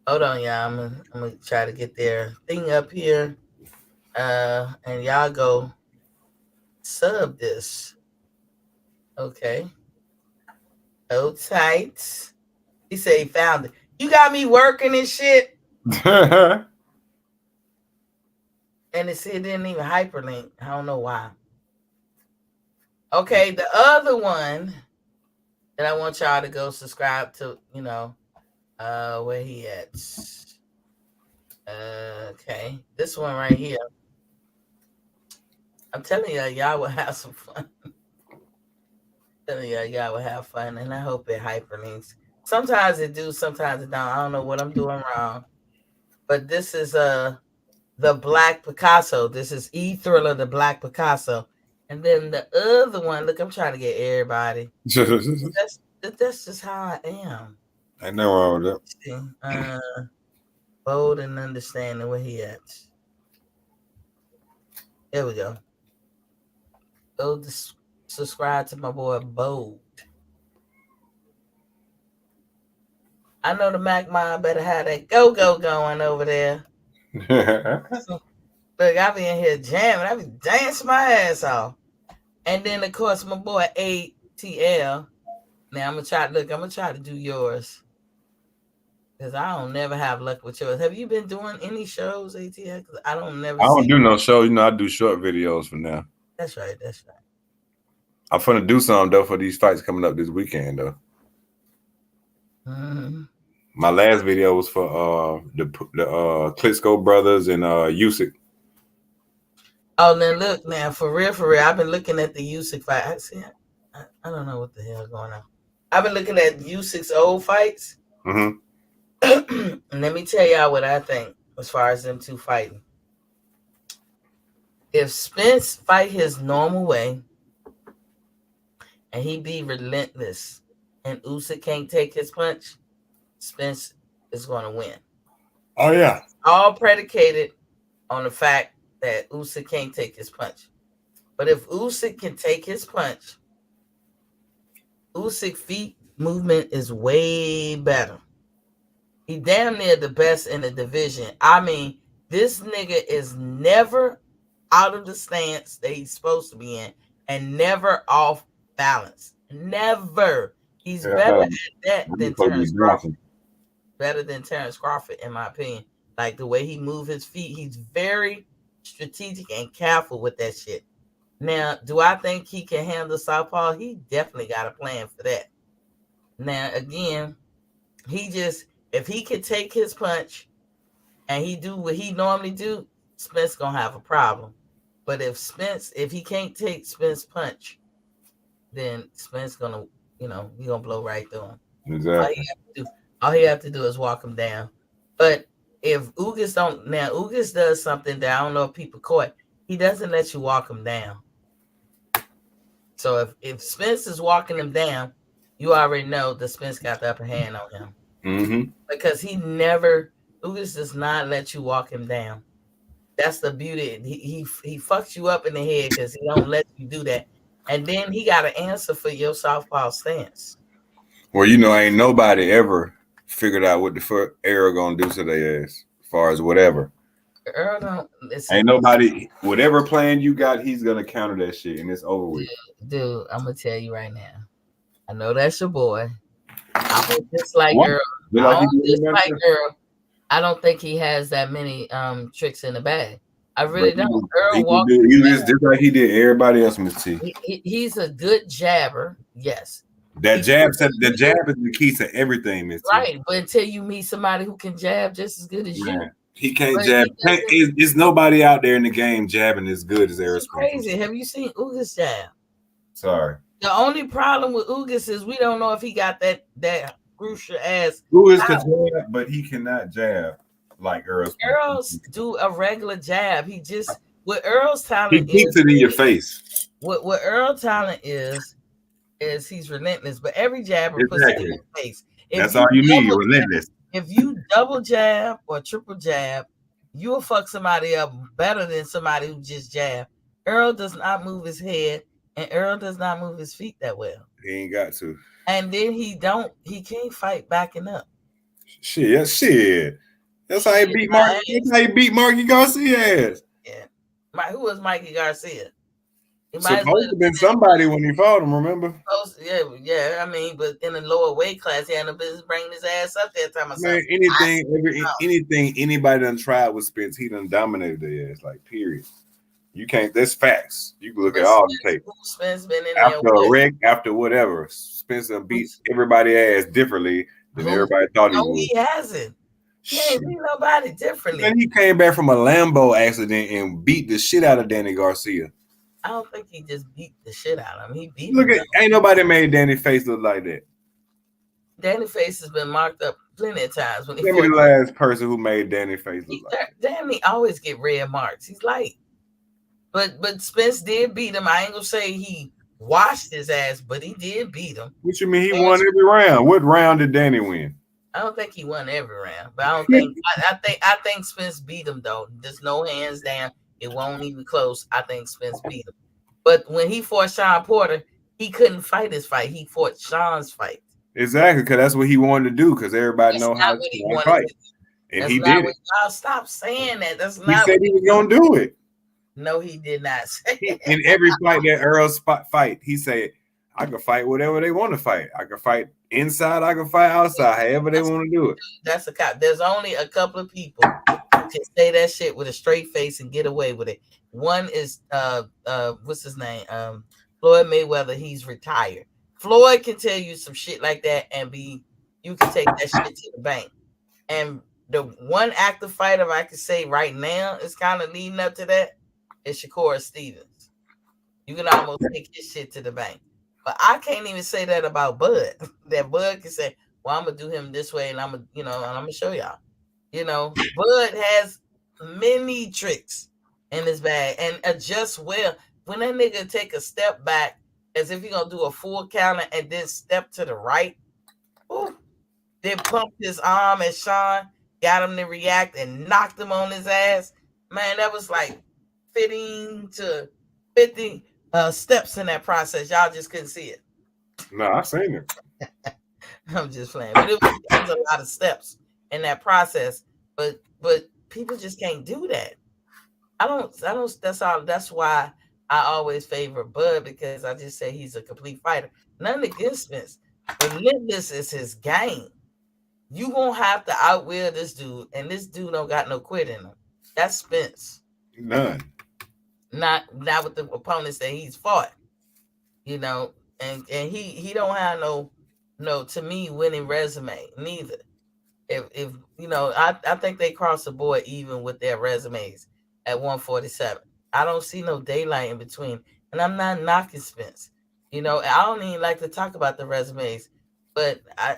Hold on, y'all. I'm gonna try to get their thing up here. And y'all go sub this. Okay. Hold tight. He said he found it. You got me working and shit. And it didn't even hyperlink. I don't know why. Okay, the other one that I want y'all to go subscribe to, where he at. Okay, this one right here. I'm telling y'all will have some fun. Y'all will have fun, and I hope it hyperlinks. Sometimes it do, sometimes it don't. I don't know what I'm doing wrong. But this is the Black Picasso. This is E Thriller, the Black Picasso. And then the other one, look, I'm trying to get everybody. That's just how I am. I know all that. Bold and understanding where he at. There we go. Go subscribe to my boy Bold. I know the Mac Mind better have that go going over there. Look, I be in here jamming. I be dancing my ass off. And then of course my boy ATL. Now I'm gonna try to do yours. Because I don't never have luck with yours. Have you been doing any shows, ATL? Because I don't do no shows. You know, I do short videos for now. That's right. I'm finna do something though for these fights coming up this weekend though. Mm-hmm. My last video was for the Klitschko brothers and Usyk. Oh, then look now, for real, I've been looking at the Usyk fight. I don't know what the hell going on. I've been looking at Usyk's old fights. Mm-hmm. And let me tell y'all what I think as far as them two fighting. If Spence fight his normal way and he be relentless and Usyk can't take his punch, Spence is going to win. Oh, yeah. All predicated on the fact that Usyk can't take his punch. But if Usyk can take his punch, Usyk feet movement is way better. He damn near the best in the division. I mean, this nigga is never out of the stance that he's supposed to be in and never off balance. Never. He's better at that than Terrence Crawford. Better than Terrence Crawford, in my opinion. Like the way he moves his feet, he's very strategic and careful with that shit. Now, do I think he can handle southpaw? He definitely got a plan for that. Now, again, if he could take his punch and he do what he normally do, Spence gonna have a problem. But if he can't take Spence punch, then Spence gonna, he gonna blow right through him. Exactly. All he have to do is walk him down. But if Ugas does something that I don't know if people caught, he doesn't let you walk him down. So if Spence is walking him down, you already know that Spence got the upper hand on him. Mm-hmm. Because Ugas does not let you walk him down. That's the beauty. He fucks you up in the head because he don't let you do that. And then he got an answer for your southpaw stance. Well, ain't nobody ever figured out what the fuck Earl gonna do to their ass, as far as whatever. Earl don't listen. Ain't nobody, whatever plan you got, he's gonna counter that shit and it's over with. Dude, I'm gonna tell you right now. I know that's your boy. I don't dislike Earl. I don't think he has that many tricks in the bag. I really don't. Earl walked. Just like he did everybody else, Miss T. He's a good jabber, yes. The jab is the key to everything, Miss T. Right, but until you meet somebody who can jab just as good as you. He can't jab. There's nobody out there in the game jabbing as good as Earl. Crazy. Have you seen Ugas jab? Sorry. The only problem with Ugas is we don't know if he got that crucial ass. Ugas can jab, but he cannot jab like Earl's. Earl's do a regular jab. What Earl's talent he keeps it in your face. What Earl's talent is he's relentless, but every jabber puts it in your face. That's all you need, relentless. If you double jab or triple jab, you'll fuck somebody up better than somebody who just jab. Earl does not move his head, and Earl does not move his feet that well. He ain't got to. And then he can't fight backing up. Shit. That's how he beat Mark. That's how he beat Marky Garcia. Yeah. Who was Mikey Garcia? Supposed to have been somebody when he fought him, remember? Yeah. I mean, but in a lower weight class, he had no business bringing his ass up there. Man, anything anybody done tried with Spence, he done dominated their ass. Like, period. You can't. That's facts. You can look at all the tape. Spence been in after a wreck, after whatever. Spence done beat everybody ass differently than everybody thought he would. No, he hasn't. He ain't beat nobody differently. And he came back from a Lambo accident and beat the shit out of Danny Garcia. I don't think he just beat the shit out of him. He beat ain't nobody made Danny's face look like that. Danny Face has been marked up plenty of times when he Give me the last person who made Danny Face look like. Danny always get red marks. He's light. But Spence did beat him. I ain't gonna say he washed his ass, but he did beat him. What you mean he won every round? What round did Danny win? I don't think he won every round, but I don't think I think Spence beat him though. There's no hands down. It won't even close. I think Spence beat him. But when he fought Sean Porter, he couldn't fight his fight. He fought Sean's fight. Exactly, because that's what he wanted to do. Because everybody know how to fight, and he did it. Y'all stop saying that. That's not. He said he was gonna do it. No, he did not say it. In every fight that Earl fight, he said, "I can fight whatever they want to fight. I can fight inside. I can fight outside. However they want to do it." That's a cop. There's only a couple of people who can say that shit with a straight face and get away with it. One is what's his name? Floyd Mayweather. He's retired. Floyd can tell you some shit like that and you can take that shit to the bank. And the one active fighter I can say right now is kind of leading up to that is Shakur Stevens. You can almost take his shit to the bank. But I can't even say that about Bud. That Bud can say, well, I'm gonna do him this way and I'm gonna show y'all. Bud has many tricks in his bag and adjusts well. When that nigga take a step back as if he's gonna do a full counter and then step to the right, then pumped his arm at Sean, got him to react and knocked him on his ass. Man, that was like 15 to 50 steps in that process. Y'all just couldn't see it. No, I seen it. I'm just playing, but it was a lot of steps in that process. But people just can't do that. I don't. That's why I always favor Bud, because I just say he's a complete fighter. None against Spence. Relentless is his game. You gonna have to outwill this dude, and this dude don't got no quit in him. That's Spence. None. Not with the opponents that he's fought. And he don't have no to me winning resume neither. If I think they cross the board even with their resumes at 147. I don't see no daylight in between, and I'm not knocking Spence. I don't even like to talk about the resumes, but I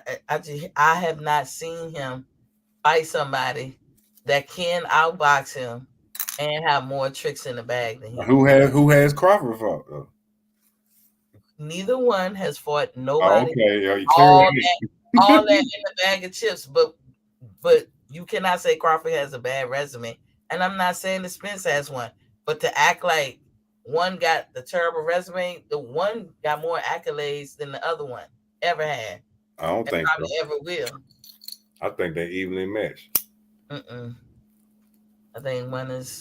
have not seen him fight somebody that can outbox him and have more tricks in the bag than him. Who has Crawford fought though? Neither one has fought nobody. Okay, all that in the bag of chips, but you cannot say Crawford has a bad resume, and I'm not saying that Spence has one, but to act like one got the terrible resume, the one got more accolades than the other one ever had. I don't think probably ever will. I think they evenly matched. I think one is.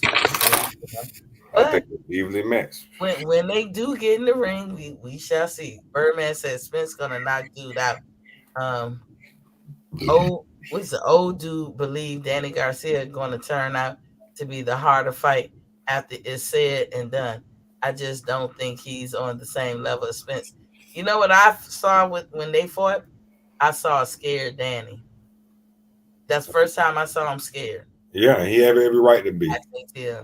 I think they evenly matched. When they do get in the ring, we shall see. Birdman says Spence gonna knock dude out. What's the old dude believe Danny Garcia gonna turn out to be the harder fight after it's said and done? I just don't think he's on the same level as Spence. You know what I saw when they fought? I saw a scared Danny. That's the first time I saw him scared. Yeah, he had every right to be. I think, yeah.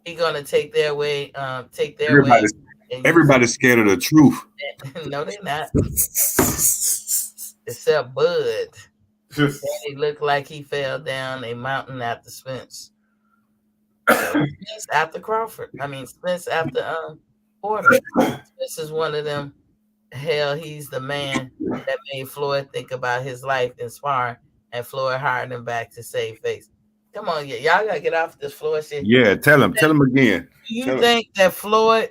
He gonna take their way. Everybody's scared of the truth. No, they're not. Except Bud. Danny looked like he fell down a mountain after Spence. Spence after Crawford. I mean, Spence after Porter. Spence is one of them. Hell, he's the man that made Floyd think about his life in sparring, and Floyd hired him back to save face. Come on, y'all gotta get off this Floyd shit. Yeah, tell him again. Do you think that Floyd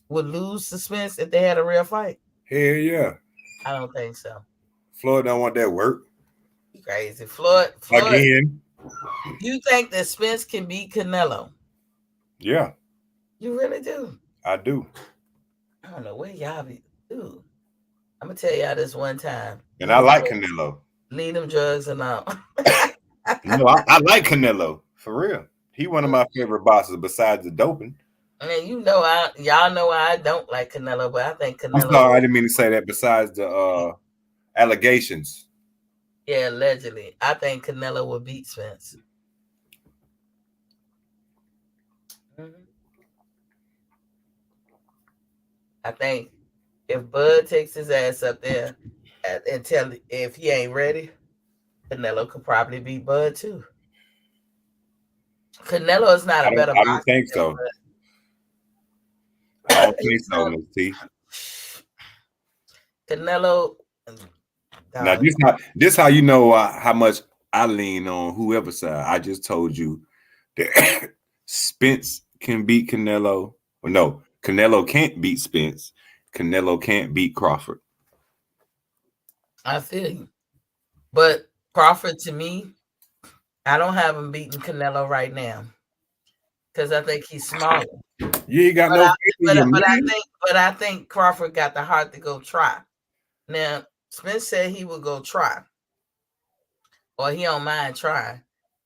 would lose to Spence if they had a real fight? Hell yeah. I don't think so. Floyd don't want that work. Crazy. Floyd again. You think that Spence can beat Canelo? Yeah. You really do? I do. I don't know where y'all be. Dude, I'm gonna tell y'all this one time. And I like Canelo. Leave them drugs alone. No, I like Canelo for real. He one of my favorite boxers besides the doping. And y'all know I don't like Canelo, but I think Canelo. I'm sorry, I didn't mean to say that. Besides the allegations. Yeah, allegedly, I think Canelo will beat Spence. I think if Bud takes his ass up there And tell if he ain't ready, Canelo could probably beat Bud too. Canelo is not a better boxer. I don't think so. I don't think so, Miss T. Canelo. Now this how you know how much I lean on whoever side. I just told you that Spence can beat Canelo. Well, no, Canelo can't beat Spence. Canelo can't beat Crawford. I feel you. But Crawford, to me, I don't have him beating Canelo right now because I think he's smaller. You ain't got but I think Crawford got the heart to go try. Now, Spence said he would go try, or he don't mind trying.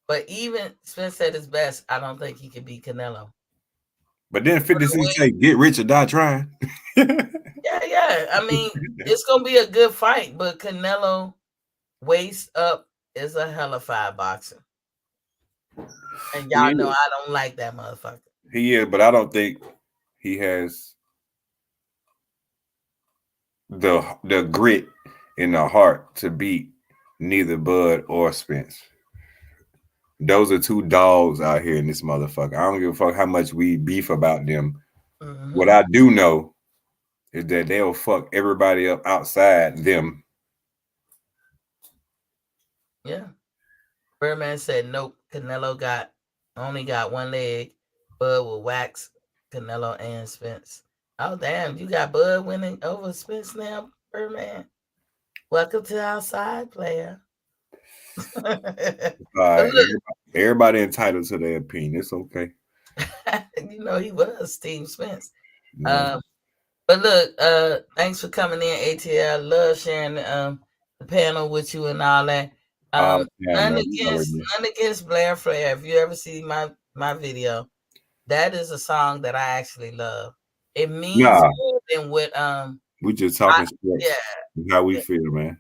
But even Spence said his best, I don't think he could beat Canelo. But then 50 Cent say, "Get rich or die trying." Yeah. I mean, it's gonna be a good fight, but Canelo waist up is a hell of fire boxing. And y'all know I don't like that motherfucker. He is, but I don't think he has the grit in the heart to beat neither Bud or Spence. Those are two dogs out here in this motherfucker. I don't give a fuck how much we beef about them. Mm-hmm. What I do know is that they'll fuck everybody up outside them. Yeah. Birdman said, nope, Canelo only got one leg. Bud will wax Canelo and Spence. Oh, damn, you got Bud winning over Spence now, Birdman. Welcome to outside, player. Everybody entitled to their opinion. It's okay. You know, he was Steve Spence. Yeah. But look, thanks for coming in, ATL. Love sharing the panel with you and all that. None against Blair Flair. If you ever see my video, that is a song that I actually love. It means more than what we just talking sports. Yeah, how we feel, man.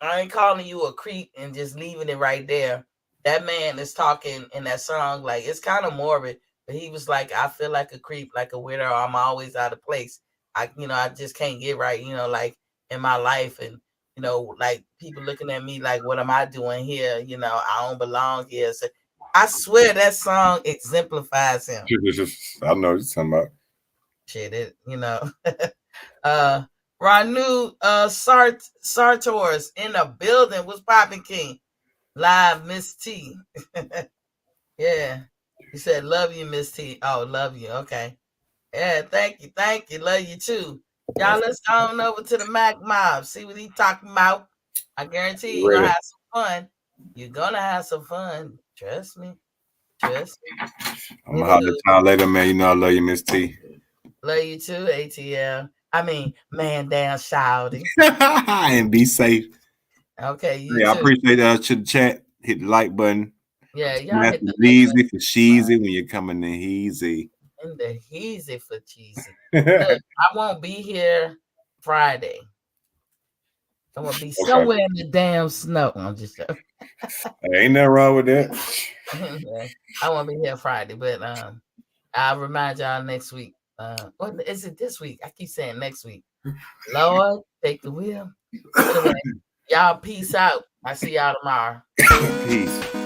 I ain't calling you a creep and just leaving it right there. That man is talking in that song like it's kind of morbid, but he was like, I feel like a creep, like a weirdo. I'm always out of place. I just can't get right, like in my life, and like people looking at me like, what am I doing here? I don't belong here. So I swear that song exemplifies him. I know what you're talking about. Shit, Ranu Sartor's in the building. What's popping, King? Live, Miss T. Yeah. He said, love you, Miss T. Oh, love you. Okay. Yeah, thank you. Love you too. Y'all, let's go on over to the Mac Mob. See what he talking about. I guarantee you're gonna have some fun. You're gonna have some fun. Trust me. I'm gonna holler at y'all later, man. You know I love you, Miss T. Love you too, ATL. I mean, man down shouting. And be safe. Okay, I appreciate that. To the chat, hit the like button. Yeah, y'all hit the Yeezy for Sheezy when you're coming in Heezy. In the Heezy for cheesy. Look, I won't be here Friday. I'm gonna be somewhere in the damn snow. I'm just joking. Ain't nothing wrong with that. I won't be here Friday, but I'll remind y'all next week. What is it this week? I keep saying next week. Lord, take the wheel. Anyway, y'all peace out. I see y'all tomorrow. Peace.